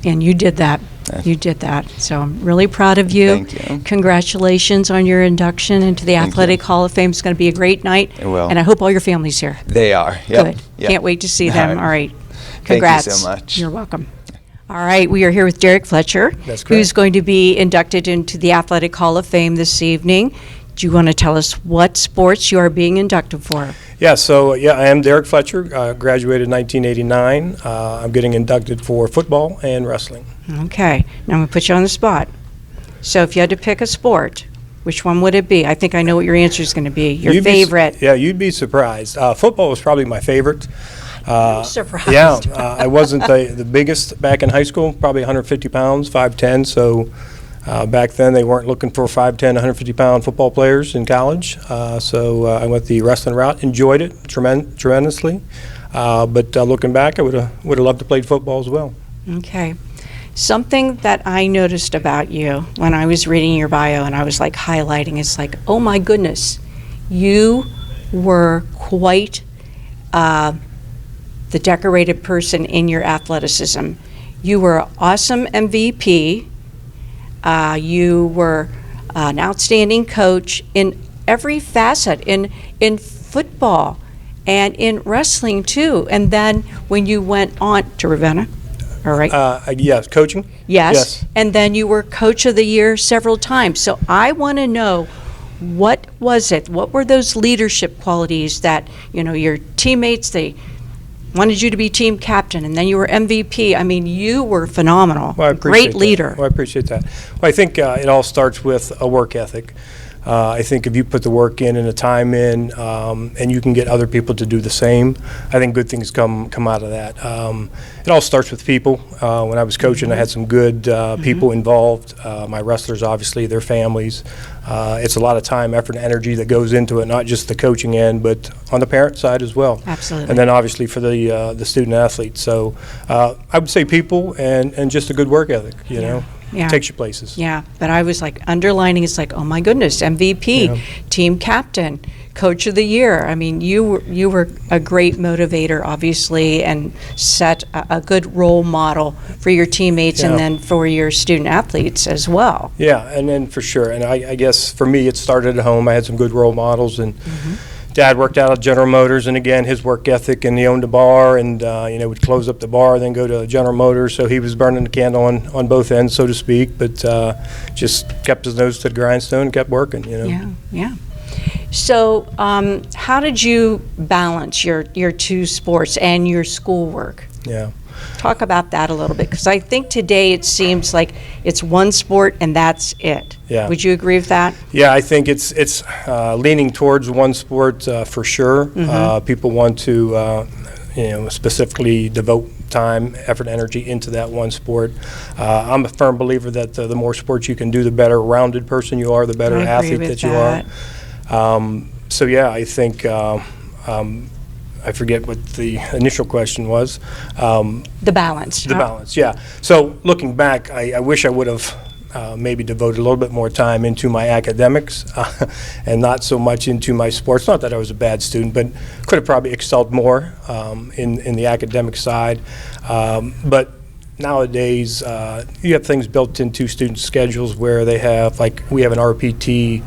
And you did that. You did that. So I'm really proud of you. Thank you. Congratulations on your induction into the Athletic Hall of Fame. It's going to be a great night. It will. And I hope all your family's here. They are. Yep. Good. Yep. Can't wait to see them. All right. Thank Congrats. you so much. You're welcome. All right, we are here with Derek Fletcher, That's correct. who's going to be inducted into the Athletic Hall of Fame this evening. Do you want to tell us what sports you are being inducted for? Yeah, so I am Derek Fletcher, graduated in 1989. I'm getting inducted for football and wrestling. Okay, now I'm going to put you on the spot. So if you had to pick a sport, which one would it be? I think I know what your answer is going to be. Your favorite. You'd be surprised. Football was probably my favorite. I'm surprised. Yeah, I wasn't the biggest back in high school, probably 150 pounds, 5'10", so back then they weren't looking for 5'10", 150-pound football players in college, so I went the wrestling route, enjoyed it tremendously, but looking back, I would have loved to play football as well. Okay. Something that I noticed about you when I was reading your bio and I was like highlighting, it's like, oh my goodness, you were quite the decorated person in your athleticism. You were an awesome MVP. You were an outstanding coach in every facet, in football and in wrestling too. And then when you went on to Ravenna, All right. Yes, coaching? Yes. And then you were Coach of the Year several times. So I want to know, what was it? What were those leadership qualities that, your teammates, they wanted you to be team captain, and then you were MVP. I mean, you were phenomenal. Well, I appreciate Great leader. that. Well, I appreciate that. Well, I think it all starts with a work ethic. I think if you put the work in and the time in, and you can get other people to do the same, I think good things come out of that. It all starts with people. When I was coaching, I had some good people involved. My wrestlers, obviously, their families. It's a lot of time, effort, and energy that goes into it, not just the coaching end, but on the parent side as well. Absolutely. And then obviously for the student athletes. So I would say people and just a good work ethic, you know. Yeah. Takes you places. Yeah, but I was like underlining, it's like, oh my goodness, MVP, team captain, Coach of the Year. I mean, you were a great motivator, obviously, and set a good role model for your teammates and then for your student athletes as well. Yeah, and then for sure. And I guess for me, it started at home. I had some good role models, and Dad worked out at General Motors, and again, his work ethic, and he owned a bar, and would close up the bar, then go to General Motors. So he was burning the candle on both ends, so to speak, but just kept his nose to the grindstone and kept working. Yeah. So how did you balance your two sports and your schoolwork? Yeah. Talk about that a little bit, because I think today it seems like it's one sport and that's it. Yeah. Would you agree with that? Yeah, I think it's leaning towards one sport for sure. People want to, specifically devote time, effort, energy into that one sport. I'm a firm believer that the more sports you can do, the better rounded person you are, the better athlete that you are. So yeah, I think. I forget what the initial question was. The balance. The balance, yeah. So looking back, I wish I would have maybe devoted a little bit more time into my academics and not so much into my sports. Not that I was a bad student, but could have probably excelled more in the academic side. But nowadays, you have things built into student schedules where they have, like, we have an RPT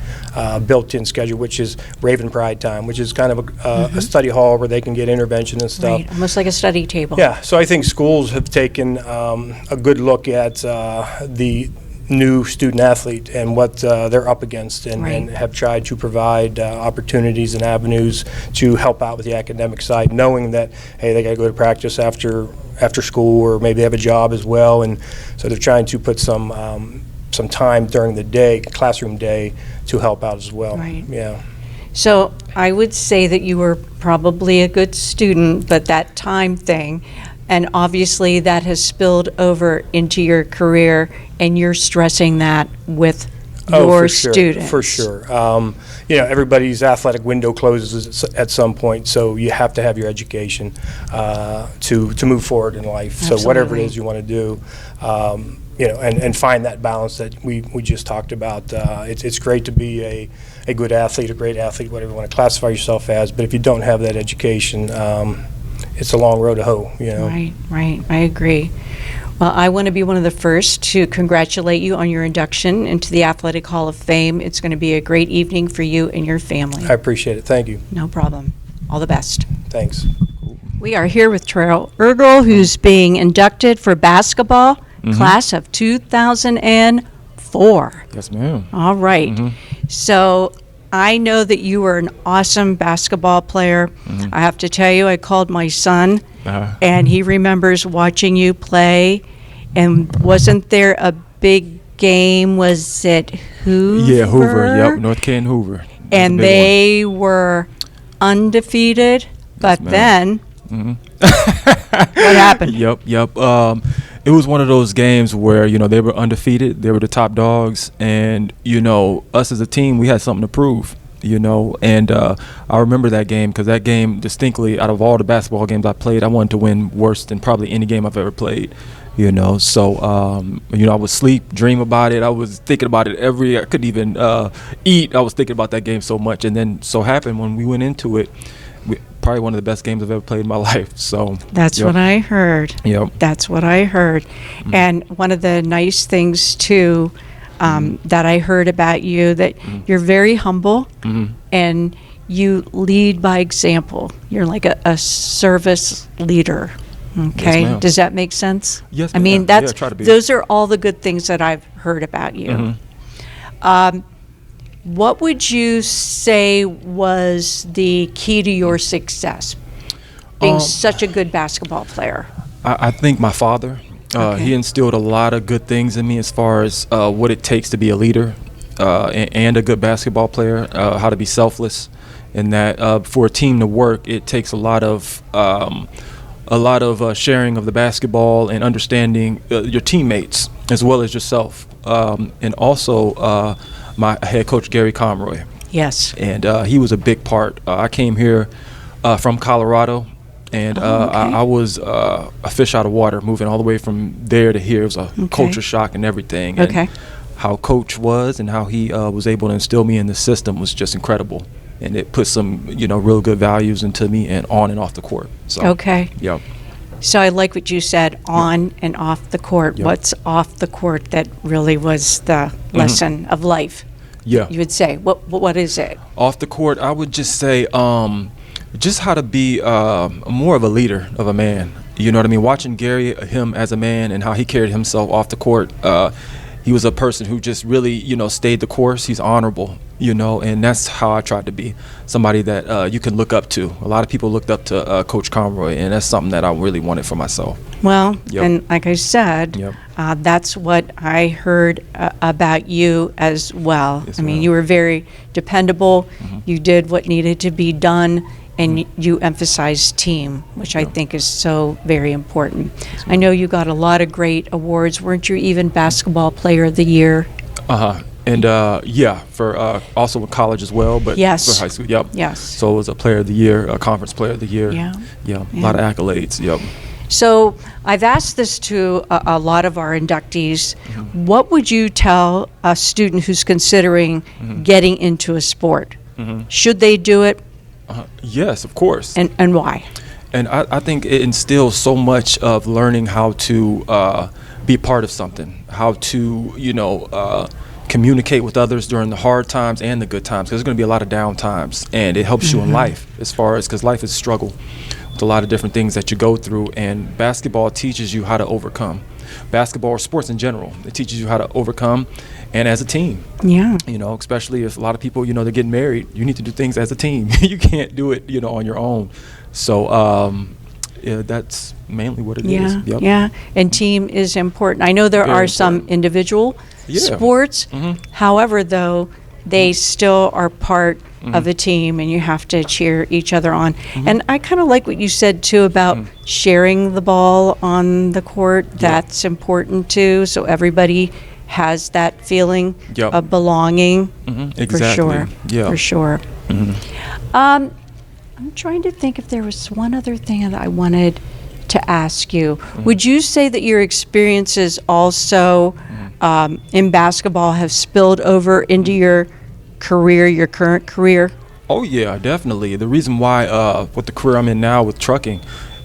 built-in schedule, which is Raven Pride time, which is kind of a study hall where they can get intervention and stuff. Right, almost like a study table. Yeah, so I think schools have taken a good look at the new student athlete and what they're up against, and have tried to provide opportunities and avenues to help out with the academic side, knowing that, hey, they got to go to practice after school, or maybe they have a job as well, and so they're trying to put some time during the day, classroom day, to help out as well. Right. Yeah. So I would say that you were probably a good student, but that time thing, and obviously that has spilled over into your career, and you're stressing that with your students. For sure. Everybody's athletic window closes at some point, so you have to have your education to move forward in life. Absolutely. So whatever it is you want to do, and find that balance that we just talked about. It's great to be a good athlete, a great athlete, whatever you want to classify yourself as, but if you don't have that education, it's a long road to hoe. Right. I agree. Well, I want to be one of the first to congratulate you on your induction into the Athletic Hall of Fame. It's going to be a great evening for you and your family. I appreciate it. Thank you. No problem. All the best. Thanks. We are here with Terrell Ergel, who's being inducted for basketball, class of 2004. Yes, ma'am. All right. So I know that you were an awesome basketball player. I have to tell you, I called my son, and he remembers watching you play. And wasn't there a big game? Was it Hoover? Yeah, Hoover. Yep, North Canton Hoover. And they were undefeated, but then what happened? Yep. It was one of those games where, they were undefeated. They were the top dogs. And, us as a team, we had something to prove, And I remember that game because that game distinctly, out of all the basketball games I played, I wanted to win worse than probably any game I've ever played, So, I would sleep, dream about it. I was thinking about it I couldn't even eat. I was thinking about that game so much. And then so happened when we went into it, probably one of the best games I've ever played in my life. So that's what I heard. Yep. That's what I heard. And one of the nice things too that I heard about you, that you're very humble and you lead by example. You're like a service leader. Okay. ma'am. Does that make sense? Yes, I mean, ma'am. Yeah, that's try to be. those are all the good things that I've heard about you. What would you say was the key to your success? Being such a good basketball player. I think my father, he instilled a lot of good things in me as far as what it takes to be a leader and a good basketball player, how to be selfless, and that for a team to work, it takes a lot of sharing of the basketball and understanding your teammates as well as yourself, and also my head coach Gary Conroy. Yes. And he was a big part. I came here from Colorado. And I was a fish out of water, moving all the way from there to here. It was a culture shock and everything. And how Coach was and how he was able to instill me in the system was just incredible. And it put some, real good values into me and on and off the court. So, Yep. So I like what you said, on and off the court. Yep. What's off the court that really was the lesson of life? Yeah. You would say, what is it? Off the court, I would just say just how to be more of a leader of a man. You know what I mean? Watching Gary, him as a man, and how he carried himself off the court. He was a person who just really, stayed the course. He's honorable, and that's how I tried to be. Somebody that you can look up to. A lot of people looked up to Coach Conroy, and that's something that I really wanted for myself. Well, Yep. and like I said, Yep. That's what I heard about you as well. Yes, I mean, ma'am. you were very dependable. You did what needed to be done, and you emphasized team, which I think is so very important. I know you got a lot of great awards. Weren't you even Basketball Player of the Year? And for also with college as well, but Yes. for high school, yep. Yes. So it was a Player of the Year, a Conference Player of the Year. Yeah. Yeah, a lot of accolades, yep. So I've asked this to a lot of our inductees. What would you tell a student who's considering getting into a sport? Should they do it, Yes, of course. and why? And I think it instills so much of learning how to be part of something, how to, communicate with others during the hard times and the good times, because there's going to be a lot of down times, and it helps you in life as far as, because life is struggle with a lot of different things that you go through, and basketball teaches you how to overcome. Basketball or sports in general, it teaches you how to overcome, and as a team. Yeah. Especially if a lot of people, they're getting married, you need to do things as a team. You can't do it, on your own. So, that's mainly what it is. Yeah, Yep. yeah, and team is important. I know there Very are some individual sports. However, though, they still are part of a team, and you have to cheer each other on. And I kind of like what you said, too, about sharing the ball on the court. That's important, too, so everybody has that feeling Yep. of belonging. Exactly. For sure. Yeah. For sure. I'm trying to think if there was one other thing that I wanted to ask you. Would you say that your experiences also in basketball have spilled over into your career, your current career? Oh yeah, definitely. The reason why with the career I'm in now with trucking,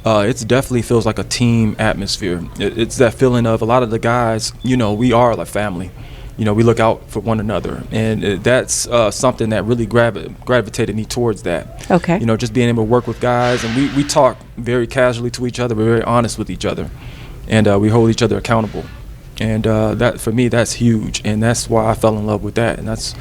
it definitely feels like a team atmosphere. It's that feeling of a lot of the guys, we are like family. We look out for one another, and that's something that really gravitated me towards that. Okay. Just being able to work with guys, and we talk very casually to each other. We're very honest with each other, and we hold each other accountable. And that, for me, that's huge, and that's why I fell in love with that, and that's,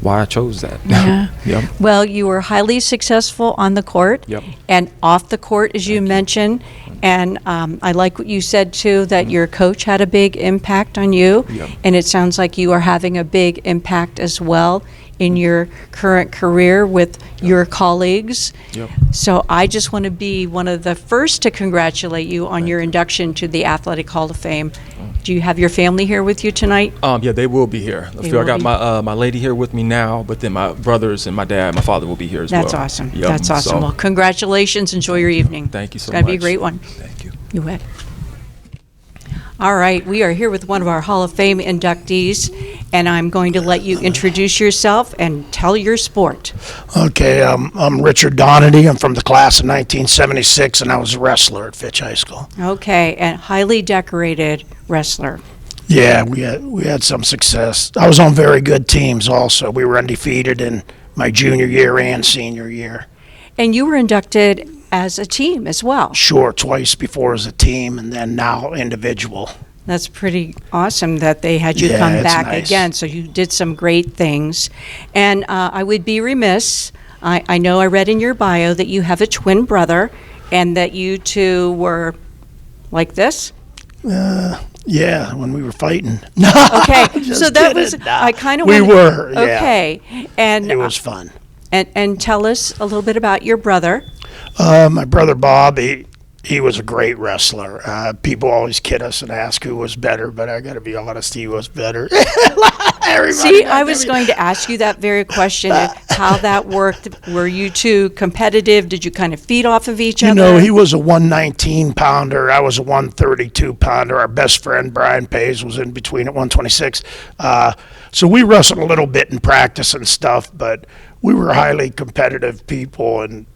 why I chose that. Yeah. Yep. Well, you were highly successful on the court Yep. and off the court, as you mentioned. And I like what you said, too, that your coach had a big impact on you. Yep. And it sounds like you are having a big impact as well in your current career with your colleagues. Yep. So I just want to be one of the first to congratulate you on your induction to the Athletic Hall of Fame. Do you have your family here with you tonight? Yeah, they will be here. They I will got be. my lady here with me now, but then my brothers and my dad, my father will be here as well. That's awesome. Yep. That's awesome. So, Well, congratulations. Enjoy your evening. Thank you so It's going to be a much. great one. Thank you. You bet. All right, we are here with one of our Hall of Fame inductees, and I'm going to let you introduce yourself and tell your sport. Okay, I'm Richard Donady. I'm from the class of 1976, and I was a wrestler at Fitch High School. Okay, and highly decorated wrestler. Yeah, we had some success. I was on very good teams also. We were undefeated in my junior year and senior year. And you were inducted as a team as well. Sure, twice before as a team and then now individual. That's pretty awesome that they had you Yeah, come it's back nice. again. So you did some great things. And I would be remiss, I know I read in your bio that you have a twin brother and that you two were like this. Yeah, when we were fighting. Okay, Just so that kidding. was, Nah, I kind of we were, yeah. Okay, and It was fun. And tell us a little bit about your brother. My brother Bob, he was a great wrestler. People always kid us and ask who was better, but I got to be honest, he was better. See, I was going to ask you that very question, how that worked. Were you two competitive? Did you kind of feed off of each other? You know, he was a 119 pounder. I was a 132 pounder. Our best friend, Brian Pays, was in between at 126. So we wrestled a little bit in practice and stuff, but we were highly competitive people, and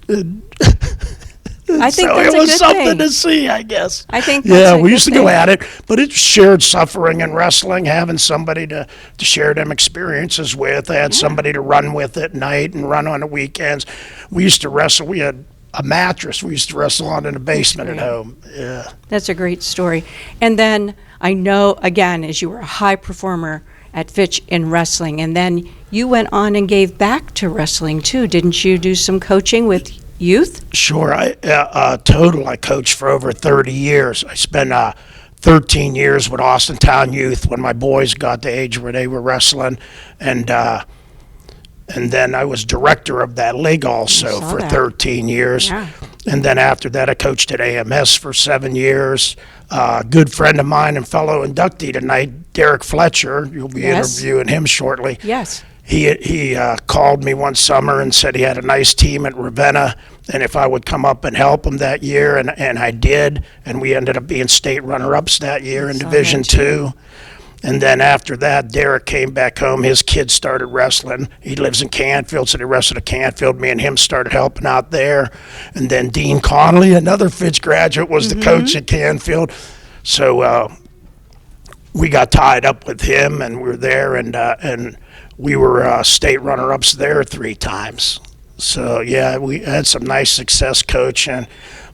I think so that's it was a good something thing. to see, I guess. I think that's yeah, a we good used to go thing. at it, but it's shared suffering in wrestling, having somebody to share them experiences with. I had somebody to run with at night and run on the weekends. We used to wrestle. We had a mattress we used to wrestle on in the basement at home. Yeah. That's a great story. And then I know, again, as you were a high performer at Fitch in wrestling, and then you went on and gave back to wrestling too. Didn't you do some coaching with youth? Sure. Total, I coached for over 30 years. I spent 13 years with Austintown Youth when my boys got the age where they were wrestling. And then I was director of that league also for 13 years. Yeah. And then after that, I coached at AMS for 7 years. Good friend of mine and fellow inductee tonight, Derek Fletcher. You'll be interviewing him shortly. Yes. He called me one summer and said he had a nice team at Ravenna, and if I would come up and help him that year, and I did, and we ended up being state runner-ups that year in Division II. And then after that, Derek came back home. His kids started wrestling. He lives in Canfield, so they wrestled at Canfield. Me and him started helping out there. And then Dean Connolly, another Fitch graduate, was the coach at Canfield. So we got tied up with him, and we were there, and we were state runner-ups there 3 times. So, yeah, we had some nice success coaching.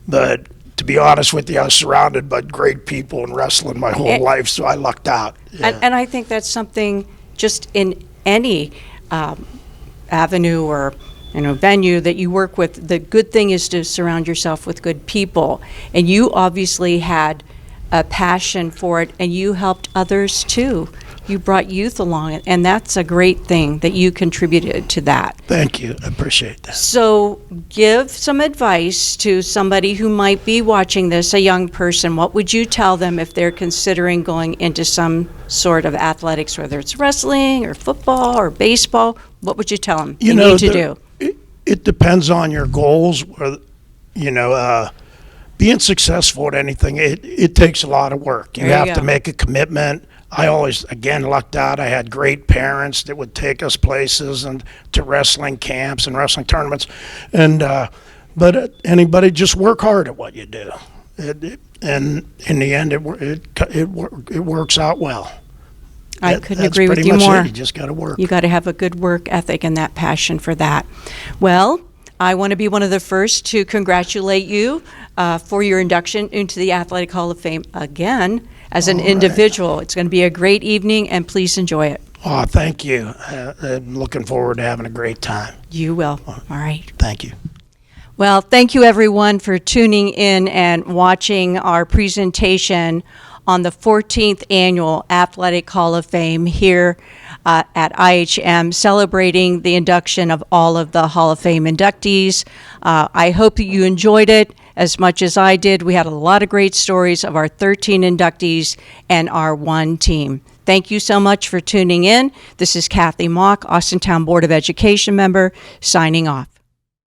But to be honest with you, I was surrounded by great people in wrestling my whole life, so I lucked out. Yeah. And I think that's something just in any avenue or venue that you work with. The good thing is to surround yourself with good people. And you obviously had a passion for it, and you helped others too. You brought youth along, and that's a great thing that you contributed to that. Thank you. I appreciate that. So give some advice to somebody who might be watching this, a young person. What would you tell them if they're considering going into some sort of athletics, whether it's wrestling or football or baseball? What would you tell them they need to do? It depends on your goals. Being successful at anything, it takes a lot of work. You have to make a commitment. I always, again, lucked out. I had great parents that would take us places and to wrestling camps and wrestling tournaments. And but anybody, just work hard at what you do. And in the end, it works out well. I couldn't agree with you That's pretty more. much it. You just got to work. You got to have a good work ethic and that passion for that. Well, I want to be one of the first to congratulate you for your induction into the Athletic Hall of Fame again as an individual. It's going to be a great evening, and please enjoy it. Oh, thank you. I'm looking forward to having a great time. You will. All right. Thank you. Well, thank you everyone for tuning in and watching our presentation on the 14th Annual Athletic Hall of Fame here at IHM, celebrating the induction of all of the Hall of Fame inductees. I hope that you enjoyed it as much as I did. We had a lot of great stories of our 13 inductees and our one team. Thank you so much for tuning in. This is Kathy Mock, Austintown Board of Education member, signing off.